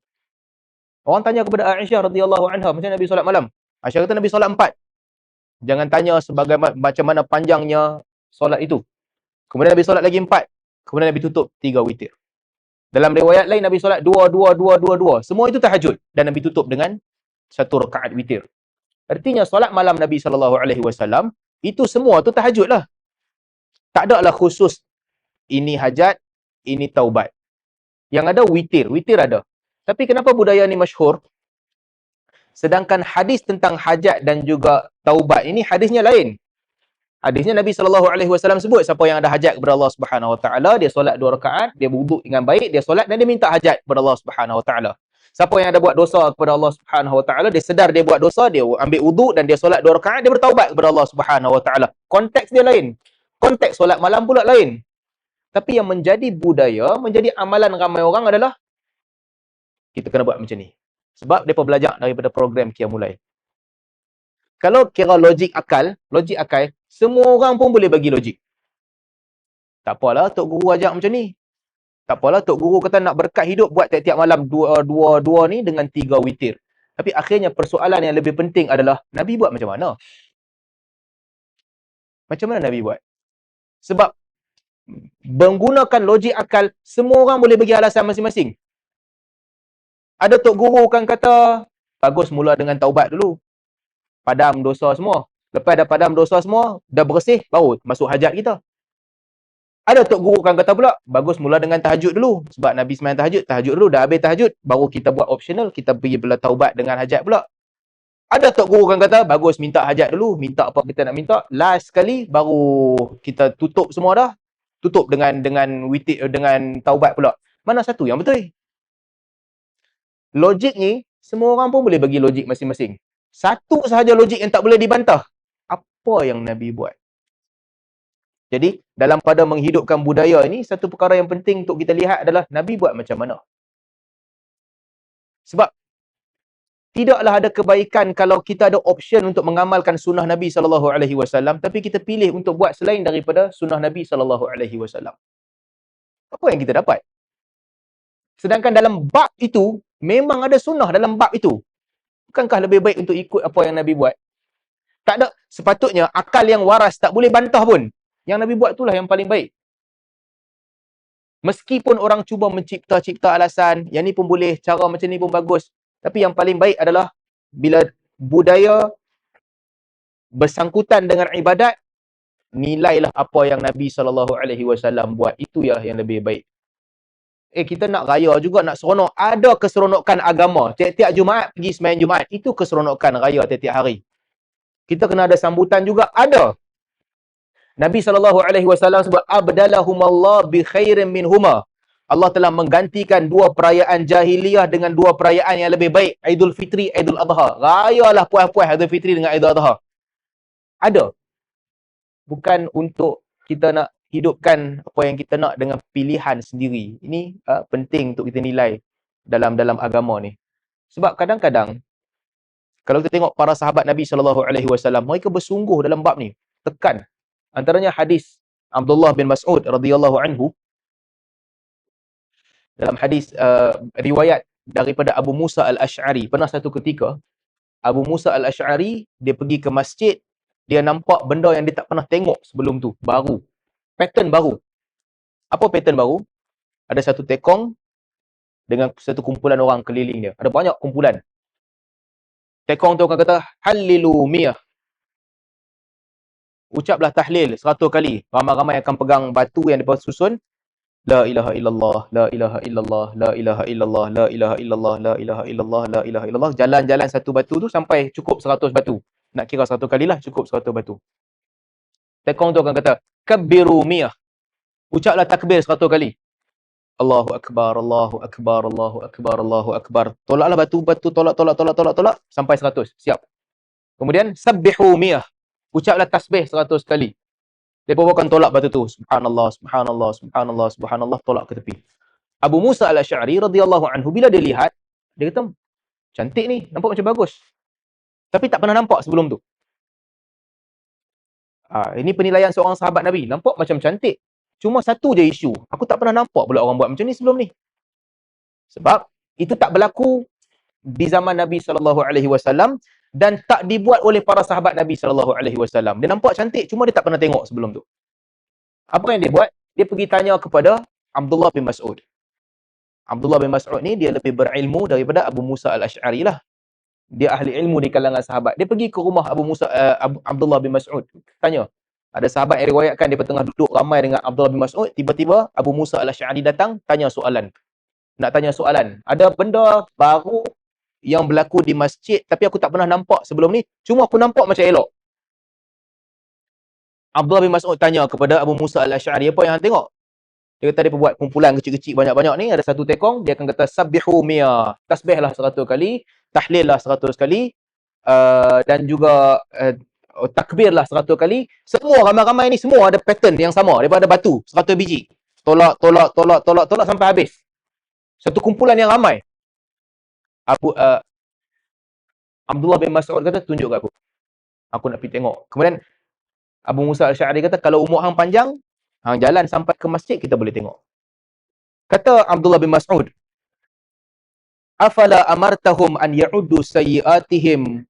Speaker 1: Orang tanya kepada Aisyah radhiyallahu anha, macam Nabi solat malam? Aisyah kata Nabi solat 4. Jangan tanya macam mana panjangnya solat itu. Kemudian Nabi solat lagi 4. Kemudian Nabi tutup 3 witir. Dalam riwayat lain Nabi solat 2, 2, 2, 2, 2. Semua itu tahajud. Dan Nabi tutup dengan 1 rakaat witir. Artinya solat malam Nabi SAW, itu semua tu tahajud lah. Tak ada lah khusus ini hajat, ini taubat. Yang ada witir. Witir ada. Tapi kenapa budaya ni masyhur? Sedangkan hadis tentang hajat dan juga taubat ini hadisnya lain. Hadisnya Nabi SAW sebut siapa yang ada hajat kepada Allah Subhanahu Wa Taala, dia solat 2 rakaat, dia berwuduk dengan baik, dia solat dan dia minta hajat kepada Allah Subhanahu Wa Taala. Siapa yang ada buat dosa kepada Allah Subhanahu Wa Taala, dia sedar dia buat dosa, dia ambil wuduk dan dia solat 2 rakaat, dia bertaubat kepada Allah Subhanahu Wa Taala. Konteks dia lain. Konteks solat malam pula lain. Tapi yang menjadi budaya, menjadi amalan ramai orang adalah kita kena buat macam ni. Sebab mereka belajar daripada program Qiyamul Lail. Kalau kira logik akal, semua orang pun boleh bagi logik. Tak apalah Tok Guru ajak macam ni. Tak apalah Tok Guru kata nak berkat hidup, buat tiap-tiap malam 2 ni dengan 3 witir. Tapi akhirnya persoalan yang lebih penting adalah, Nabi buat macam mana? Macam mana Nabi buat? Sebab menggunakan logik akal, semua orang boleh bagi alasan masing-masing. Ada Tok Guru kan kata, bagus mula dengan taubat dulu. Padam dosa semua. Lepas dah padam dosa semua, dah bersih, baru masuk hajat kita. Ada Tok Guru kan kata pula, bagus mula dengan tahajud dulu. Sebab Nabi sembahyang tahajud dulu, dah habis tahajud, baru kita buat optional, kita pergi bela taubat dengan hajat pula. Ada Tok Guru kan kata, bagus minta hajat dulu, minta apa kita nak minta, last sekali, baru kita tutup semua dah. Tutup dengan witir, dengan taubat pula. Mana satu yang betul? Logik ni, semua orang pun boleh bagi logik masing-masing. Satu sahaja logik yang tak boleh dibantah. Apa yang Nabi buat? Jadi, dalam pada menghidupkan budaya ini, satu perkara yang penting untuk kita lihat adalah Nabi buat macam mana. Sebab, tidaklah ada kebaikan kalau kita ada option untuk mengamalkan sunnah Nabi SAW, tapi kita pilih untuk buat selain daripada sunnah Nabi SAW. Apa yang kita dapat? Sedangkan dalam bab itu, memang ada sunnah dalam bab itu. Bukankah lebih baik untuk ikut apa yang Nabi buat? Tak ada. Sepatutnya, akal yang waras tak boleh bantah pun. Yang Nabi buat itulah yang paling baik. Meskipun orang cuba mencipta-cipta alasan, yang ni pun boleh, cara macam ni pun bagus. Tapi yang paling baik adalah bila budaya bersangkutan dengan ibadat, nilailah apa yang Nabi SAW buat. Itu yang lebih baik. Kita nak raya juga, nak seronok. Ada keseronokan agama. Tiap-tiap Jumaat pergi sembahyang Jumaat. Itu keseronokan raya tiap-tiap hari. Kita kena ada sambutan juga. Ada. Nabi SAW sebut, abdalahumallah bi khairin minhuma. Allah telah menggantikan 2 perayaan jahiliyah dengan 2 perayaan yang lebih baik. Aidul Fitri, Aidul Adha. Rayalah puas-puas Aidul Fitri dengan Aidul Adha. Ada. Bukan untuk kita nak hidupkan apa yang kita nak dengan pilihan sendiri. Ini penting untuk kita nilai dalam agama ni. Sebab kadang-kadang, kalau kita tengok para sahabat Nabi SAW, mereka bersungguh dalam bab ni. Tekan. Antaranya hadis Abdullah bin Mas'ud radhiyallahu anhu. Dalam hadis riwayat daripada Abu Musa al-Ash'ari, pernah satu ketika Abu Musa al-Ash'ari, dia pergi ke masjid, dia nampak benda yang dia tak pernah tengok sebelum tu, baru. Pattern baru. Apa pattern baru? Ada satu tekong dengan satu kumpulan orang keliling dia. Ada banyak kumpulan. Tekong tu akan kata, Hallilu miyah. Ucaplah tahlil 100 kali. Ramai-ramai akan pegang batu yang mereka susun. La ilaha illallah, la ilaha illallah, la ilaha illallah, la ilaha illallah, la ilaha illallah, la ilaha illallah. Jalan-jalan satu batu tu sampai cukup 100 batu. Nak kira 100 kalilah, cukup 100 batu. Tekong tu akan kata, Kabbiru miyah. Ucaplah takbir 100 kali. Allahu Akbar, Allahu Akbar, Allahu Akbar, Allahu Akbar. Tolaklah batu-batu, tolak, sampai 100. Siap. Kemudian, Sabbihu miyah. Ucaplah tasbih 100 kali. Mereka akan tolak batu tu. Subhanallah, subhanallah, subhanallah, subhanallah. Tolak ke tepi. Abu Musa al-Ash'ari radhiyallahu anhu, bila dia lihat, dia kata, cantik ni, nampak macam bagus. Tapi tak pernah nampak sebelum tu. Ini penilaian seorang sahabat Nabi. Nampak macam cantik. Cuma satu je isu. Aku tak pernah nampak pula orang buat macam ni sebelum ni. Sebab itu tak berlaku di zaman Nabi SAW dan tak dibuat oleh para sahabat Nabi SAW. Dia nampak cantik, cuma dia tak pernah tengok sebelum tu. Apa yang dia buat? Dia pergi tanya kepada Abdullah bin Mas'ud. Abdullah bin Mas'ud ni dia lebih berilmu daripada Abu Musa al-Ash'ari lah. Dia ahli ilmu di kalangan sahabat. Dia pergi ke rumah Abdullah bin Mas'ud. Tanya. Ada sahabat yang riwayatkan dia tengah duduk ramai dengan Abdullah bin Mas'ud. Tiba-tiba Abu Musa al-Ash'ari datang, tanya soalan. Nak tanya soalan. Ada benda baru yang berlaku di masjid tapi aku tak pernah nampak sebelum ni. Cuma aku nampak macam elok. Abdullah bin Mas'ud tanya kepada Abu Musa al-Ash'ari, apa yang hang tengok? Dia kata dia buat kumpulan kecil-kecil banyak-banyak ni, ada satu tekong, dia akan kata sabbihu miyah, tasbihlah 100 kali, tahlillah 100 kali, dan juga takbirlah 100 kali. Semua ramai-ramai ni semua ada pattern yang sama daripada batu 100 biji. Tolak sampai habis. Satu kumpulan yang ramai. Abdullah bin Mas'ud kata, tunjuk kat aku. Aku nak pergi tengok. Kemudian Abu Musa al-Ash'ari kata, kalau umur hang panjang, hang jalan sampai ke masjid, kita boleh tengok. Kata Abdullah bin Mas'ud, afala amartahum an ya'uddu sayyi'atihim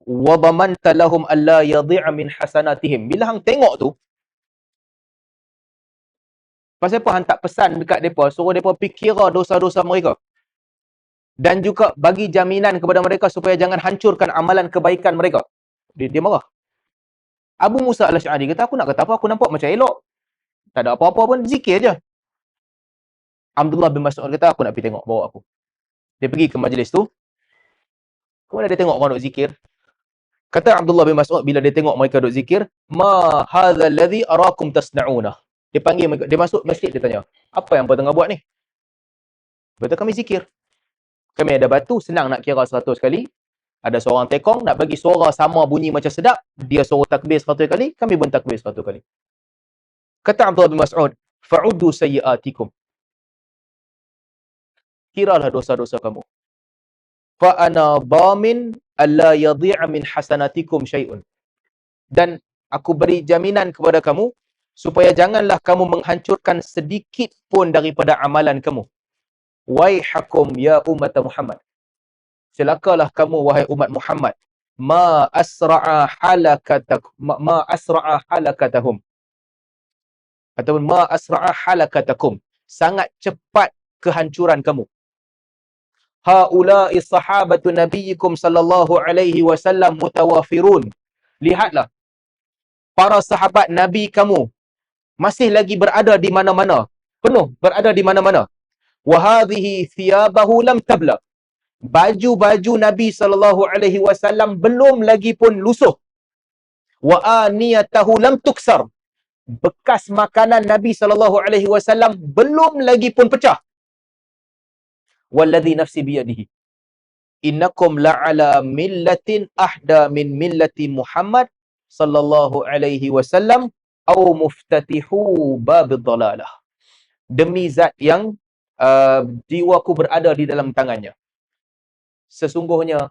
Speaker 1: wa dhamanta lahum alla yadhi'a min hasanatihim. Bila hang tengok tu, pasal apa hang tak pesan dekat depa, suruh depa fikira dosa-dosa mereka. Dan juga bagi jaminan kepada mereka supaya jangan hancurkan amalan kebaikan mereka. Dia marah. Abu Musa al-Ash'ari kata, aku nak kata apa? Aku nampak macam elok. Tak ada apa-apa pun, zikir je. Abdullah bin Mas'ud kata, aku nak pergi tengok, bawa aku. Dia pergi ke majlis tu. Kemudian dia tengok orang duk zikir. Kata Abdullah bin Mas'ud, bila dia tengok mereka duk zikir, ma hadzal ladzi arakum tasna'una. Dia panggil mereka, dia masuk masjid, dia tanya, apa yang apa tengah buat ni? Kata, kami zikir. Kami ada batu, senang nak kira 100 kali. Ada seorang tekong, nak bagi suara sama bunyi macam sedap, dia suruh takbir 100 kali, kami pun takbir 100 kali. Kata Abdullah bin Mas'ud, fa'uddu sayyi'atikum. Kiralah dosa-dosa kamu. Fa'ana dhamin alla yadhi'a min hasanatikum syai'un. Dan aku beri jaminan kepada kamu, supaya janganlah kamu menghancurkan sedikit pun daripada amalan kamu. Waihakum ya umat Muhammad. Celakalah kamu wahai umat Muhammad. Ma asra'a halakatahum. Ataupun ma asra'a halakatakum. Sangat cepat kehancuran kamu. Haula'i sahabatu nabiyyikum sallallahu alaihi wasallam mutawafirun. Lihatlah, para sahabat Nabi kamu masih lagi berada di mana-mana. Penuh berada di mana-mana. Wa hadhihi thiyabahu lam tabla. Baju-baju Nabi SAW belum lagi pun lusuh. Wa aniyatahu lam tuksar. Bekas makanan Nabi SAW belum lagi pun pecah. Walladhi nafsi biyadihi. Innakum la'ala millatin ahda min millati Muhammad sallallahu alaihi wasallam au muftatihu babid dalalah. Demi zat yang jiwaku berada di dalam tangannya. Sesungguhnya,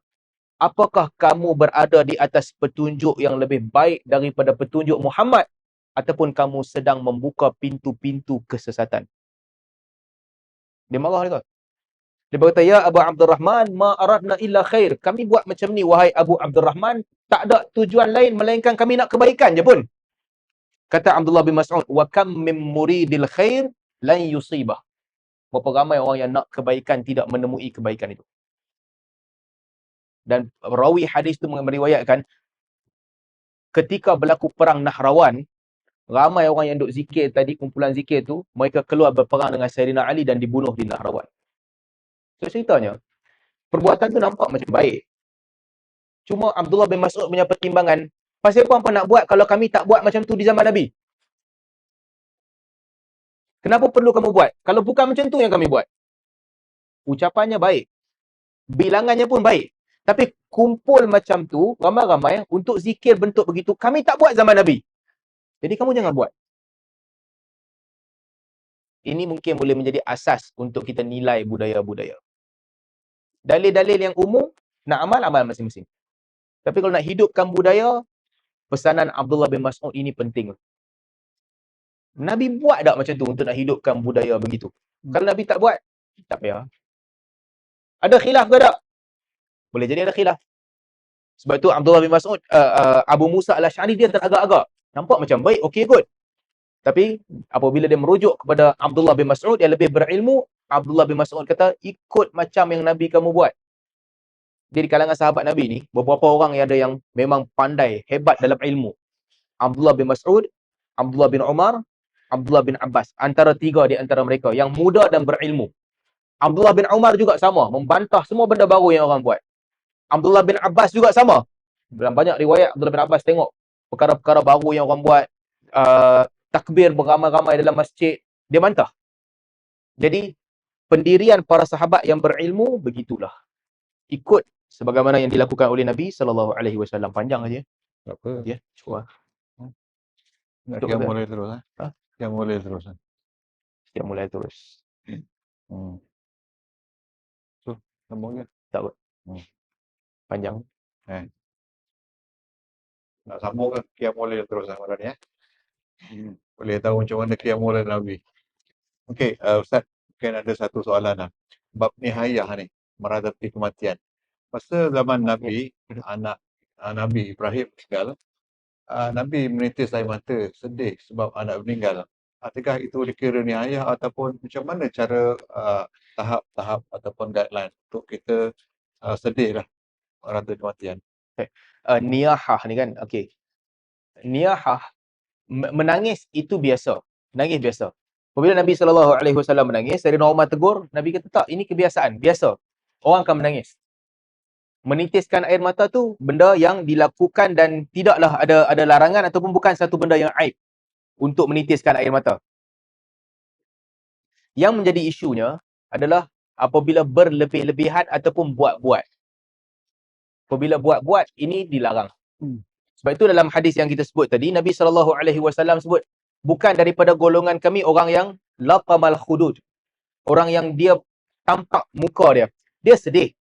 Speaker 1: apakah kamu berada di atas petunjuk yang lebih baik daripada petunjuk Muhammad? Ataupun kamu sedang membuka pintu-pintu kesesatan? Dia marah dia. Dia berkata, ya Abu Abdurrahman, ma aradna illa khair. Kami buat macam ni, wahai Abu Abdurrahman, tak ada tujuan lain melainkan kami nak kebaikan je pun. Kata Abdullah bin Mas'ud, wa kam min muridil khair lan yusibah. Berapa ramai orang yang nak kebaikan tidak menemui kebaikan itu. Dan rawi hadis itu meriwayatkan, ketika berlaku perang Nahrawan, ramai orang yang duk zikir tadi, kumpulan zikir tu, mereka keluar berperang dengan Sayyidina Ali dan dibunuh di Nahrawan. So ceritanya, perbuatan tu nampak macam baik. Cuma Abdullah bin Mas'ud punya pertimbangan, pasal apa nak buat kalau kami tak buat macam tu di zaman Nabi? Kenapa perlu kamu buat? Kalau bukan macam tu yang kami buat. Ucapannya baik. Bilangannya pun baik. Tapi kumpul macam tu, ramai-ramai untuk zikir bentuk begitu, kami tak buat zaman Nabi. Jadi kamu jangan buat. Ini mungkin boleh menjadi asas untuk kita nilai budaya-budaya. Dalil-dalil yang umum, nak amal masing-masing. Tapi kalau nak hidupkan budaya, pesanan Abdullah bin Mas'ud ini penting. Nabi buat tak macam tu untuk nak hidupkan budaya begitu? Kalau Nabi tak buat, tak payah. Ada khilaf ke tak? Boleh jadi ada khilaf. Sebab tu Abdullah bin Mas'ud, Abu Musa al-Asy'ari dia teragak-agak. Nampak macam baik, okey kot. Tapi apabila dia merujuk kepada Abdullah bin Mas'ud yang lebih berilmu, Abdullah bin Mas'ud kata, ikut macam yang Nabi kamu buat. Jadi di kalangan sahabat Nabi ni, beberapa orang yang ada yang memang pandai, hebat dalam ilmu. Abdullah bin Mas'ud, Abdullah bin Umar, Abdullah bin Abbas. Antara tiga di antara mereka yang muda dan berilmu. Abdullah bin Umar juga sama, membantah semua benda baru yang orang buat. Abdullah bin Abbas juga sama. Dalam banyak riwayat, Abdullah bin Abbas tengok perkara-perkara baru yang orang buat, takbir beramai-ramai dalam masjid, dia bantah. Jadi, pendirian para sahabat yang berilmu, begitulah. Ikut sebagaimana yang dilakukan oleh Nabi SAW. Panjang aja.
Speaker 2: Tak apa.
Speaker 1: Ya, cuba.
Speaker 2: Nak
Speaker 1: Betul
Speaker 2: yang
Speaker 1: ke?
Speaker 2: mulai terus.
Speaker 1: Ha?
Speaker 2: Yang mulai terus.
Speaker 1: Dia mulai terus.
Speaker 2: So, sambung ke?
Speaker 1: Tak apa.
Speaker 2: Hmm.
Speaker 1: Panjang.
Speaker 2: Nak sambung ke? Yang mulai terus malam ni. Boleh tahu macam mana yang mulai Nabi. Okey, Ustaz, mungkin ada satu soalan lah. Bab nihayah ni, meratapi kematian. Masa zaman Nabi, anak Nabi Ibrahim meninggal, Nabi menitis air mata, sedih sebab anak meninggal. Adakah itu dikira nihayah ataupun macam mana cara tahap-tahap ataupun guideline untuk kita sedih lah meratapi kematian?
Speaker 1: Niyahah ni kan, okey. Niyahah, menangis itu biasa. Menangis biasa. Apabila Nabi SAW menangis, Sayyidina Umar tegur, Nabi kata tak, ini kebiasaan, biasa. Orang akan menangis. Menitiskan air mata tu benda yang dilakukan dan tidaklah ada larangan ataupun bukan satu benda yang aib untuk menitiskan air mata. Yang menjadi isunya adalah apabila berlebih-lebihan ataupun buat-buat. Apabila buat-buat, ini dilarang. Sebab itu dalam hadis yang kita sebut tadi, Nabi SAW sebut, bukan daripada golongan kami orang yang laqamal khudud. Orang yang dia tampak muka dia. Dia sedih.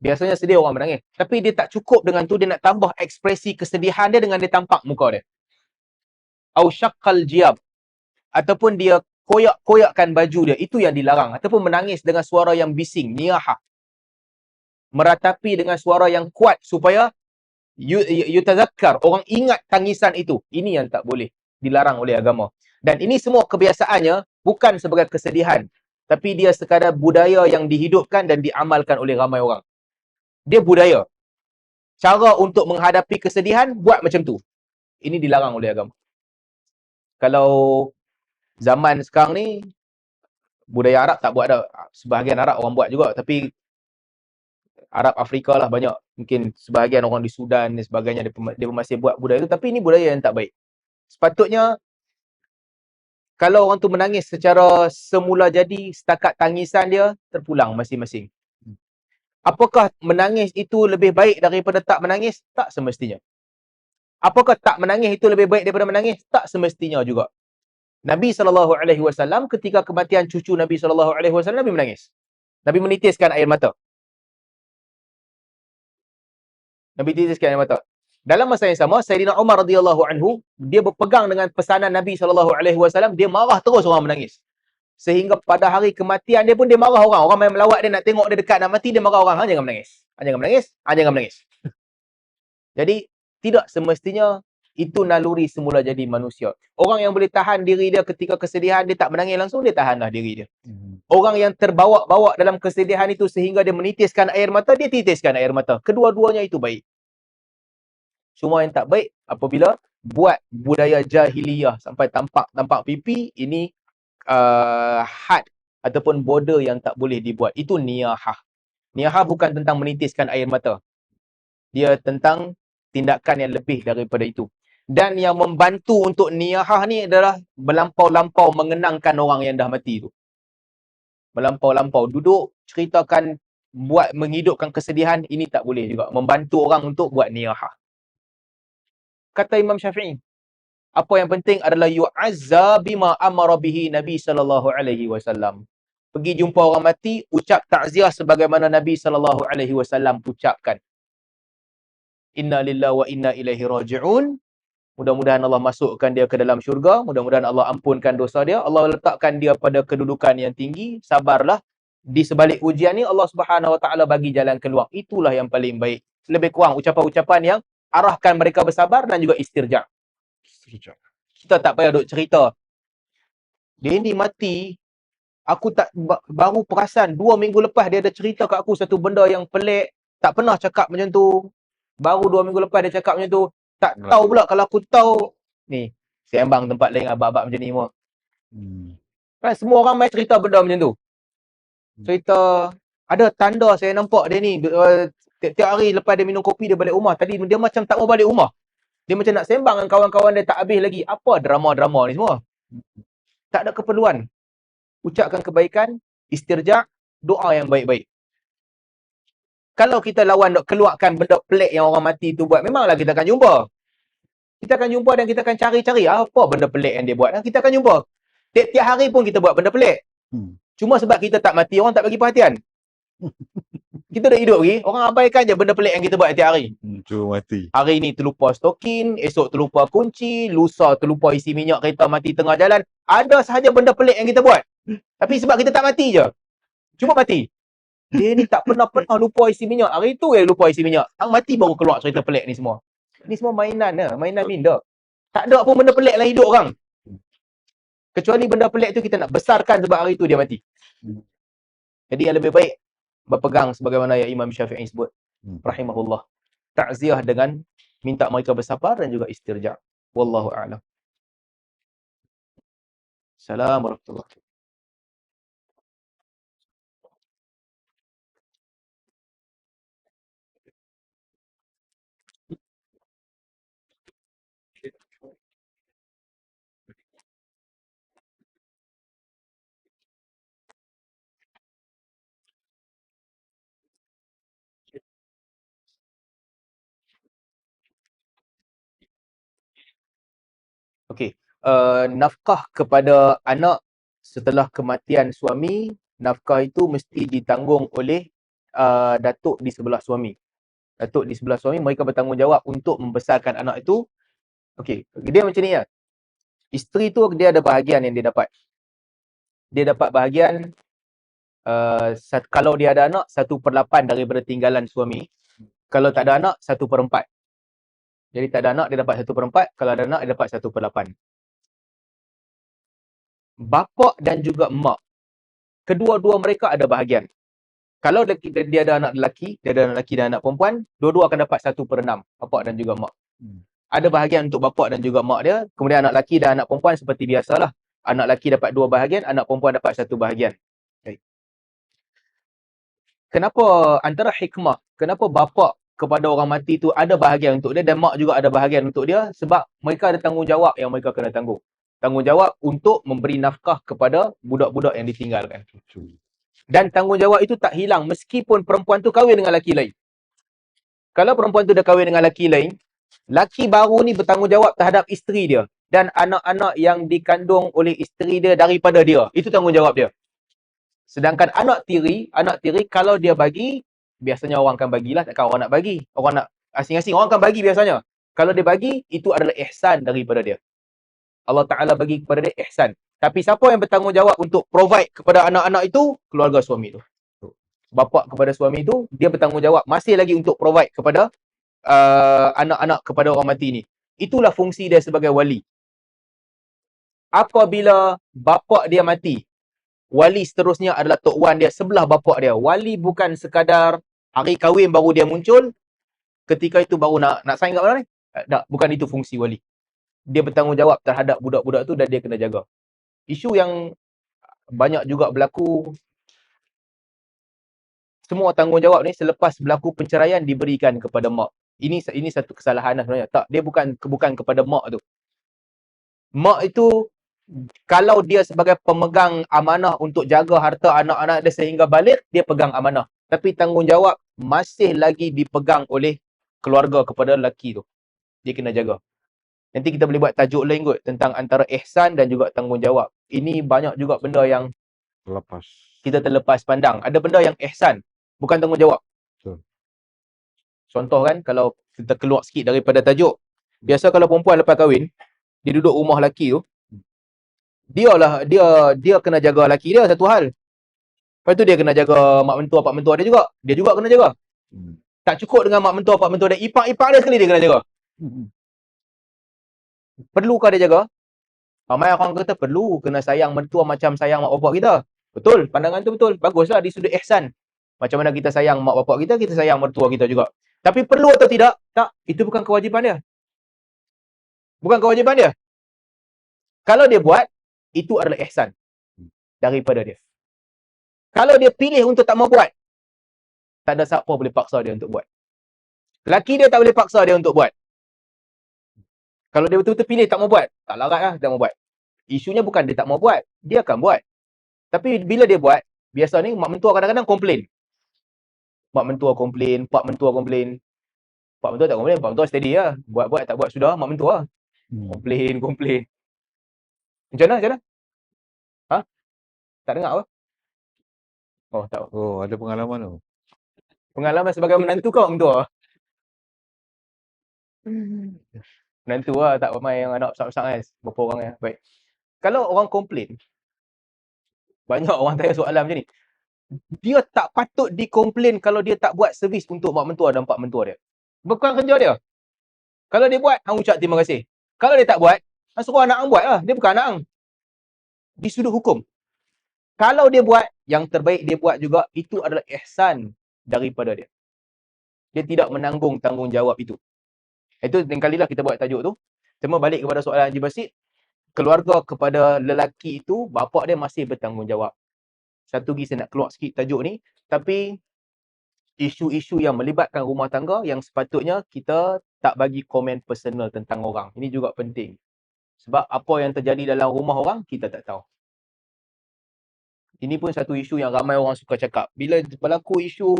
Speaker 1: Biasanya sedih orang menangis. Tapi dia tak cukup dengan tu, dia nak tambah ekspresi kesedihan dia dengan dia tampak muka dia. Au syaqqal jiyab. Ataupun dia koyak-koyakkan baju dia. Itu yang dilarang. Ataupun menangis dengan suara yang bising, niyahah. Meratapi dengan suara yang kuat supaya yutazakkar, orang ingat tangisan itu. Ini yang tak boleh, dilarang oleh agama. Dan ini semua kebiasaannya bukan sebagai kesedihan, tapi dia sekadar budaya yang dihidupkan dan diamalkan oleh ramai orang. Dia budaya. Cara untuk menghadapi kesedihan, buat macam tu. Ini dilarang oleh agama. Kalau zaman sekarang ni, budaya Arab tak buat dah. Sebahagian Arab orang buat juga, tapi Arab Afrika lah banyak. Mungkin sebahagian orang di Sudan dan sebagainya, dia masih buat budaya itu. Tapi ini budaya yang tak baik. Sepatutnya, kalau orang tu menangis secara semula jadi, setakat tangisan dia, terpulang masing-masing. Apakah menangis itu lebih baik daripada tak menangis? Tak semestinya. Apakah tak menangis itu lebih baik daripada menangis? Tak semestinya juga. Nabi SAW ketika kematian cucu Nabi SAW, Nabi menangis. Nabi menitiskan air mata. Nabi titiskan air mata. Dalam masa yang sama, Sayyidina Umar radhiyallahu anhu, dia berpegang dengan pesanan Nabi SAW, dia marah terus orang menangis. Sehingga pada hari kematian dia pun dia marah orang. Orang main melawat dia, nak tengok dia dekat nak mati, dia marah orang. Jangan menangis. Jangan menangis. Jangan menangis. Jadi, tidak semestinya itu naluri semula jadi manusia. Orang yang boleh tahan diri dia ketika kesedihan, dia tak menangis langsung, dia tahanlah diri dia. Orang yang terbawa-bawa dalam kesedihan itu sehingga dia menitiskan air mata, dia titiskan air mata. Kedua-duanya itu baik. Cuma yang tak baik apabila buat budaya jahiliyah sampai tampak pipi, ini had ataupun border yang tak boleh dibuat. Itu niyahah. Niyahah bukan tentang menitiskan air mata. Dia tentang tindakan yang lebih daripada itu. Dan yang membantu untuk niyahah ni adalah melampau-lampau mengenangkan orang yang dah mati tu. Melampau-lampau duduk, ceritakan, buat menghidupkan kesedihan, ini tak boleh juga. Membantu orang untuk buat niyahah. Kata Imam Syafi'i, apa yang penting adalah yu'azza bima amara bihi Nabi sallallahu alaihi wasallam. Pergi jumpa orang mati, ucap takziah sebagaimana Nabi sallallahu alaihi wasallam ucapkan. Inna lillahi wa inna ilaihi raji'un. Mudah-mudahan Allah masukkan dia ke dalam syurga, mudah-mudahan Allah ampunkan dosa dia, Allah letakkan dia pada kedudukan yang tinggi. Sabarlah. Di sebalik ujian ni Allah Subhanahu wa taala bagi jalan keluar. Itulah yang paling baik. Lebih kurang ucapan-ucapan yang arahkan mereka bersabar dan juga istirja'. Kita tak payah duk cerita. Dia ni mati, aku tak baru perasan 2 minggu lepas dia ada cerita kat aku satu benda yang pelik, tak pernah cakap macam tu. Baru 2 minggu lepas dia cakap macam tu. Tak tahu pula kalau aku tahu. Ni, sembang tempat lain abang-abang macam ni semua. Kan semua orang main cerita benda macam tu. Cerita, ada tanda saya nampak dia ni, tiap hari lepas dia minum kopi dia balik rumah. Tadi dia macam tak mau balik rumah. Dia macam nak sembang dengan kawan-kawan dia tak habis lagi. Apa drama-drama ni semua? Tak ada keperluan. Ucapkan kebaikan, istirja', doa yang baik-baik. Kalau kita lawan nak keluarkan benda pelik yang orang mati tu buat, memanglah kita akan jumpa. Kita akan jumpa dan kita akan cari-cari apa benda pelik yang dia buat. Dan kita akan jumpa. Tiap-tiap hari pun kita buat benda pelik. Cuma sebab kita tak mati, orang tak bagi perhatian. Kita dah hidup lagi, orang abaikan je benda pelik yang kita buat tiap hari.
Speaker 2: Cuma mati.
Speaker 1: Hari ni terlupa stokin, esok terlupa kunci, lusa terlupa isi minyak kereta mati tengah jalan. Ada sahaja benda pelik yang kita buat. Tapi sebab kita tak mati je. Cuma mati. Dia ni tak pernah lupa isi minyak. Hari tu dia lupa isi minyak. Hang mati baru keluar cerita pelik ni semua. Ni semua mainan lah. Mainan minda. Tak ada pun benda pelik dalam hidup orang. Kecuali benda pelik tu kita nak besarkan sebab hari tu dia mati. Jadi yang lebih baik berpegang sebagaimana yang Imam Syafi'i sebut. Rahimahullah. Ta'ziah dengan minta mereka bersabar dan juga istirja'. Wallahu a'lam. Assalamualaikum warahmatullahi wabarakatuh. Okey, nafkah kepada anak setelah kematian suami, nafkah itu mesti ditanggung oleh datuk di sebelah suami. Datuk di sebelah suami, mereka bertanggungjawab untuk membesarkan anak itu. Okey, dia macam ni lah. Isteri tu dia ada bahagian yang dia dapat. Dia dapat bahagian, kalau dia ada anak, 1/8 daripada tinggalan suami. Kalau tak ada anak, 1/4. Jadi tak ada anak, dia dapat 1/4. Kalau ada anak, dia dapat 1/8. Bapa dan juga mak, kedua-dua mereka ada bahagian. Kalau dia ada anak lelaki, dia ada anak lelaki dan anak perempuan, dua-dua akan dapat 1/6, bapa dan juga mak. Ada bahagian untuk bapa dan juga mak dia. Kemudian anak lelaki dan anak perempuan seperti biasalah. Anak lelaki dapat 2 bahagian, anak perempuan dapat 1 bahagian. Okay. Kenapa antara hikmah, kenapa bapa kepada orang mati tu ada bahagian untuk dia dan mak juga ada bahagian untuk dia? Sebab mereka ada tanggungjawab yang mereka kena tanggung. Tanggungjawab untuk memberi nafkah kepada budak-budak yang ditinggalkan. Dan tanggungjawab itu tak hilang meskipun perempuan tu kahwin dengan lelaki lain. Kalau perempuan tu dah kahwin dengan lelaki lain, lelaki baru ni bertanggungjawab terhadap isteri dia dan anak-anak yang dikandung oleh isteri dia daripada dia. Itu tanggungjawab dia. Sedangkan anak tiri kalau dia bagi, biasanya orang akan bagilah, takkan orang nak bagi. Orang nak asing-asing, orang akan bagi biasanya. Kalau dia bagi, itu adalah ihsan daripada dia. Allah Ta'ala bagi kepada dia ihsan. Tapi siapa yang bertanggungjawab untuk provide kepada anak-anak itu? Keluarga suami tu. Bapa kepada suami tu, dia bertanggungjawab masih lagi untuk provide kepada anak-anak kepada orang mati ni. Itulah fungsi dia sebagai wali. Apabila bapa dia mati, wali seterusnya adalah tok wan dia sebelah bapa dia. Wali bukan sekadar hari kahwin baru dia muncul, ketika itu baru nak sign kat mana ni? Tak, bukan itu fungsi wali. Dia bertanggungjawab terhadap budak-budak tu dan dia kena jaga. Isu yang banyak juga berlaku, semua tanggungjawab ni selepas berlaku perceraian diberikan kepada mak. Ini satu kesalahan lah sebenarnya. Tak, dia bukan kepada mak tu. Mak itu kalau dia sebagai pemegang amanah untuk jaga harta anak-anak dia sehingga balik, dia pegang amanah. Tapi tanggungjawab masih lagi dipegang oleh keluarga kepada lelaki tu. Dia kena jaga. Nanti kita boleh buat tajuk lain kot tentang antara ihsan dan juga tanggungjawab. Ini banyak juga benda yang
Speaker 2: Lepas.
Speaker 1: kita terlepas pandang. Ada benda yang ihsan, bukan tanggungjawab.
Speaker 2: Betul.
Speaker 1: Contoh kan, kalau kita keluar sikit daripada tajuk. Biasa kalau perempuan lepas kahwin, dia duduk rumah lelaki tu, dia kena jaga lelaki dia satu hal. Lepas tu dia kena jaga mak mentua, pak mentua dia juga. Dia juga kena jaga. Tak cukup dengan mak mentua, pak mentua dia, ipar-ipar dia sekali dia kena jaga. Perlukah dia jaga? Ramai orang kata perlu, kena sayang mentua macam sayang mak bapak kita. Betul, pandangan tu betul. Baguslah di sudut ihsan. Macam mana kita sayang mak bapak kita, kita sayang mertua kita juga. Tapi perlu atau tidak? Tak, itu bukan kewajipan dia. Bukan kewajipan dia. Kalau dia buat, itu adalah ihsan daripada dia. Kalau dia pilih untuk tak mau buat, tak ada siapa boleh paksa dia untuk buat. Laki dia tak boleh paksa dia untuk buat. Kalau dia betul-betul pilih tak mau buat, tak larat lah tak mau buat. Isunya bukan dia tak mau buat, dia akan buat. Tapi bila dia buat, biasa ni mak mentua kadang-kadang komplain. Mak mentua komplain, pak mentua komplain. Pak mentua tak komplain, pak mentua steady lah. Buat-buat tak buat sudah, mak mentua lah. Komplain. Macam mana? Ha? Tak dengar apa? Oh, tak.
Speaker 2: Oh, ada pengalaman tu.
Speaker 1: Pengalaman sebagai menantu kau mentua. Menantu lah, tak ramai yang anak besar-besar kan. Berapa orang ya. Baik. Kalau orang komplain, banyak orang tanya soalan macam ni. Dia tak patut dikomplain kalau dia tak buat servis untuk mak mentua dan pak mentua dia. Bukan kerja dia. Kalau dia buat, hang ucap terima kasih. Kalau dia tak buat, hang suruh anak hang buat lah. Dia bukan anak hang. Di sudut hukum. Kalau dia buat, yang terbaik dia buat juga, itu adalah ihsan daripada dia. Dia tidak menanggung tanggungjawab itu. Itu lain kalilah kita buat tajuk tu. Cuma balik kepada soalan Haji Basit, keluarga kepada lelaki itu, bapa dia masih bertanggungjawab. Satu lagi saya nak keluar sikit tajuk ni, tapi isu-isu yang melibatkan rumah tangga yang sepatutnya kita tak bagi komen personal tentang orang. Ini juga penting. Sebab apa yang terjadi dalam rumah orang, kita tak tahu. Ini pun satu isu yang ramai orang suka cakap. Bila berlaku isu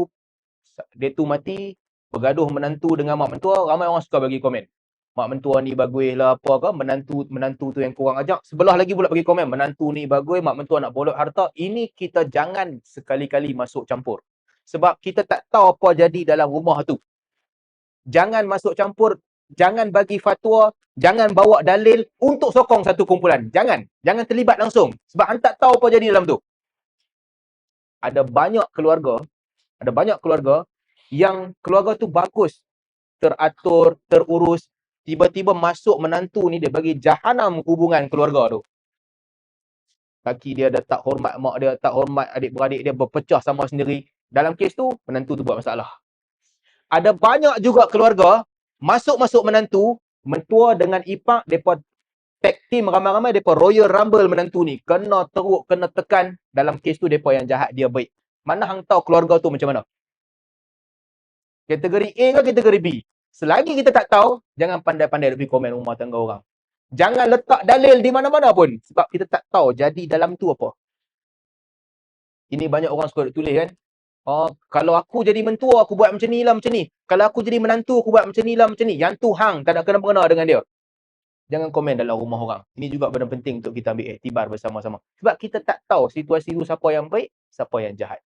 Speaker 1: dia tu mati, bergaduh menantu dengan mak mentua, ramai orang suka bagi komen. Mak mentua ni bagus lah apa ke, menantu tu yang kurang ajak. Sebelah lagi pula bagi komen, menantu ni bagus, mak mentua nak bolot harta. Ini kita jangan sekali-kali masuk campur. Sebab kita tak tahu apa jadi dalam rumah tu. Jangan masuk campur, jangan bagi fatwa, jangan bawa dalil untuk sokong satu kumpulan. Jangan terlibat langsung. Sebab hang tak tahu apa jadi dalam tu. Ada banyak keluarga yang keluarga tu bagus, teratur, terurus, tiba-tiba masuk menantu ni dia bagi jahanam hubungan keluarga tu. Laki dia dah tak hormat mak dia, tak hormat adik-beradik dia, berpecah sama sendiri. Dalam kes tu, menantu tu buat masalah. Ada banyak juga keluarga masuk menantu, mentua dengan ipar, mereka tag team ramai-ramai, mereka royal rumble menantu ni. Kena teruk, kena tekan. Dalam kes tu, mereka yang jahat, dia baik. Mana hang tahu keluarga tu macam mana? Kategori A ke kategori B? Selagi kita tak tahu, jangan pandai-pandai lebih komen rumah tangga orang. Jangan letak dalil di mana-mana pun. Sebab kita tak tahu jadi dalam tu apa. Ini banyak orang suka tulis kan. Oh, kalau aku jadi mentua, aku buat macam ni lah, macam ni. Kalau aku jadi menantu, aku buat macam ni lah, macam ni. Yang tu hang, tak nak kena-mengena dengan dia. Jangan komen dalam rumah orang. Ini juga benda penting untuk kita ambil iktibar bersama-sama. Sebab kita tak tahu situasi tu siapa yang baik, siapa yang jahat.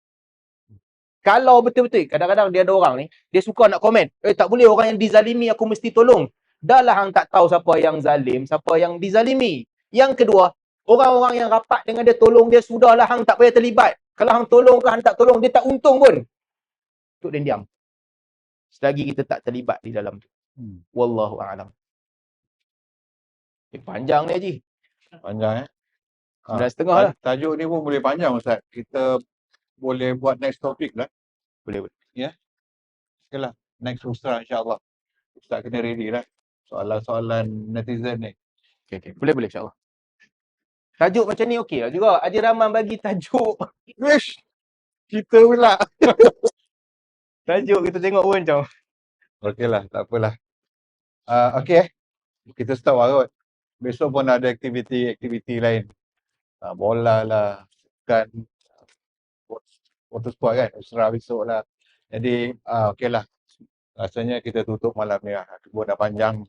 Speaker 1: Kalau betul-betul, kadang-kadang dia ada orang ni, dia suka nak komen. Tak boleh, orang yang dizalimi aku mesti tolong. Dah lah hang tak tahu siapa yang zalim, siapa yang dizalimi. Yang kedua, Orang-orang yang rapat dengan dia, tolong dia, sudahlah, hang tak payah terlibat. Kalau hang tolong ke hang tak tolong, dia tak untung pun. Untuk dia diam. Selagi kita tak terlibat di dalam tu. Wallahu a'lam. Panjang ni Haji.
Speaker 2: Panjang
Speaker 1: 9.30 lah.
Speaker 2: Tajuk ni pun boleh panjang Ustaz. Kita boleh buat next topic lah.
Speaker 1: Boleh.
Speaker 2: Ya. Okay lah. Next Ustaz insyaAllah. Ustaz kena ready lah. Soalan-soalan netizen ni.
Speaker 1: Okay. Boleh insyaAllah. Tajuk macam ni okey lah juga. Haji Rahman bagi tajuk.
Speaker 2: Wish! Kita pula.
Speaker 1: Tajuk kita tengok pun macam.
Speaker 2: Okey lah. Tak apalah. Okey. Kita start lah kot. Besok pun ada aktiviti lain. Bola lah. Kan. Water sport kan. Usra besok lah. Jadi, okey lah. Rasanya kita tutup malam ni lah. Kebun dah panjang.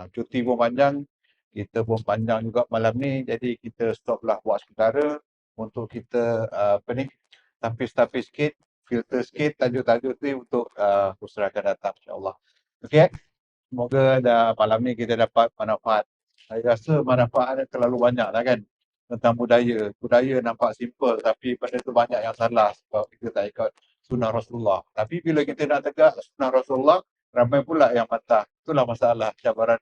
Speaker 2: Cuti pun panjang. Kita pun panjang juga malam ni. Jadi, kita stop lah buat sementara. Untuk kita, tapis-tapis sikit. Filter sikit tajuk-tajuk tu untuk Usra akan datang insyaAllah. Okey. Semoga malam ni kita dapat manfaat. Saya rasa manfaatnya terlalu banyak lah kan. Tentang budaya. Budaya nampak simple tapi benda tu banyak yang salah sebab kita tak ikut sunnah Rasulullah. Tapi bila kita nak tegak sunnah Rasulullah, ramai pula yang patah. Itulah masalah cabaran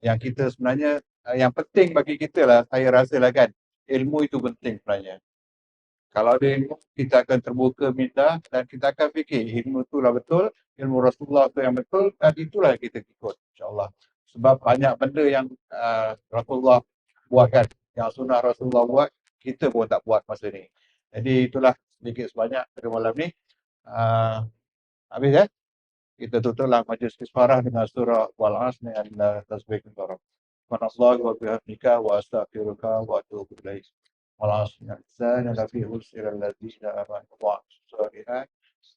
Speaker 2: yang kita sebenarnya, yang penting bagi kita lah, saya rasa lah kan. Ilmu itu penting sebenarnya. Kalau ada ilmu, kita akan terbuka minda dan kita akan fikir ilmu itulah betul, ilmu Rasulullah itu yang betul dan itulah yang kita ikut insyaAllah. Sebab banyak benda yang Rasulullah buat kan, yang sunnah Rasulullah buat, kita pun tak buat masa ni. Jadi itulah sedikit sebanyak pada malam ni. Habis kan? Kita tutuplah majlis isfarah dengan surah Wal-Asr dengan tasbih kafarah. Subhanallah wa bihamdika wa astaghfiruka wa atubu ilaik. والعصر الإنسان لفي خسر الذين آمنوا وعملوا الصالحات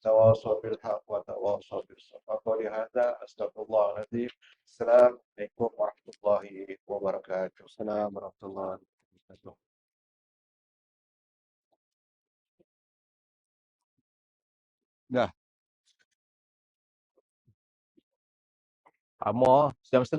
Speaker 2: تواصوا بالحق وتواصوا بالصبر. ولهذا أستغفر الله العظيم. السلام عليكم ورحمة الله وبركاته. السلام ورحمة الله وبركاته. Dah.
Speaker 1: Amor, jam setengah.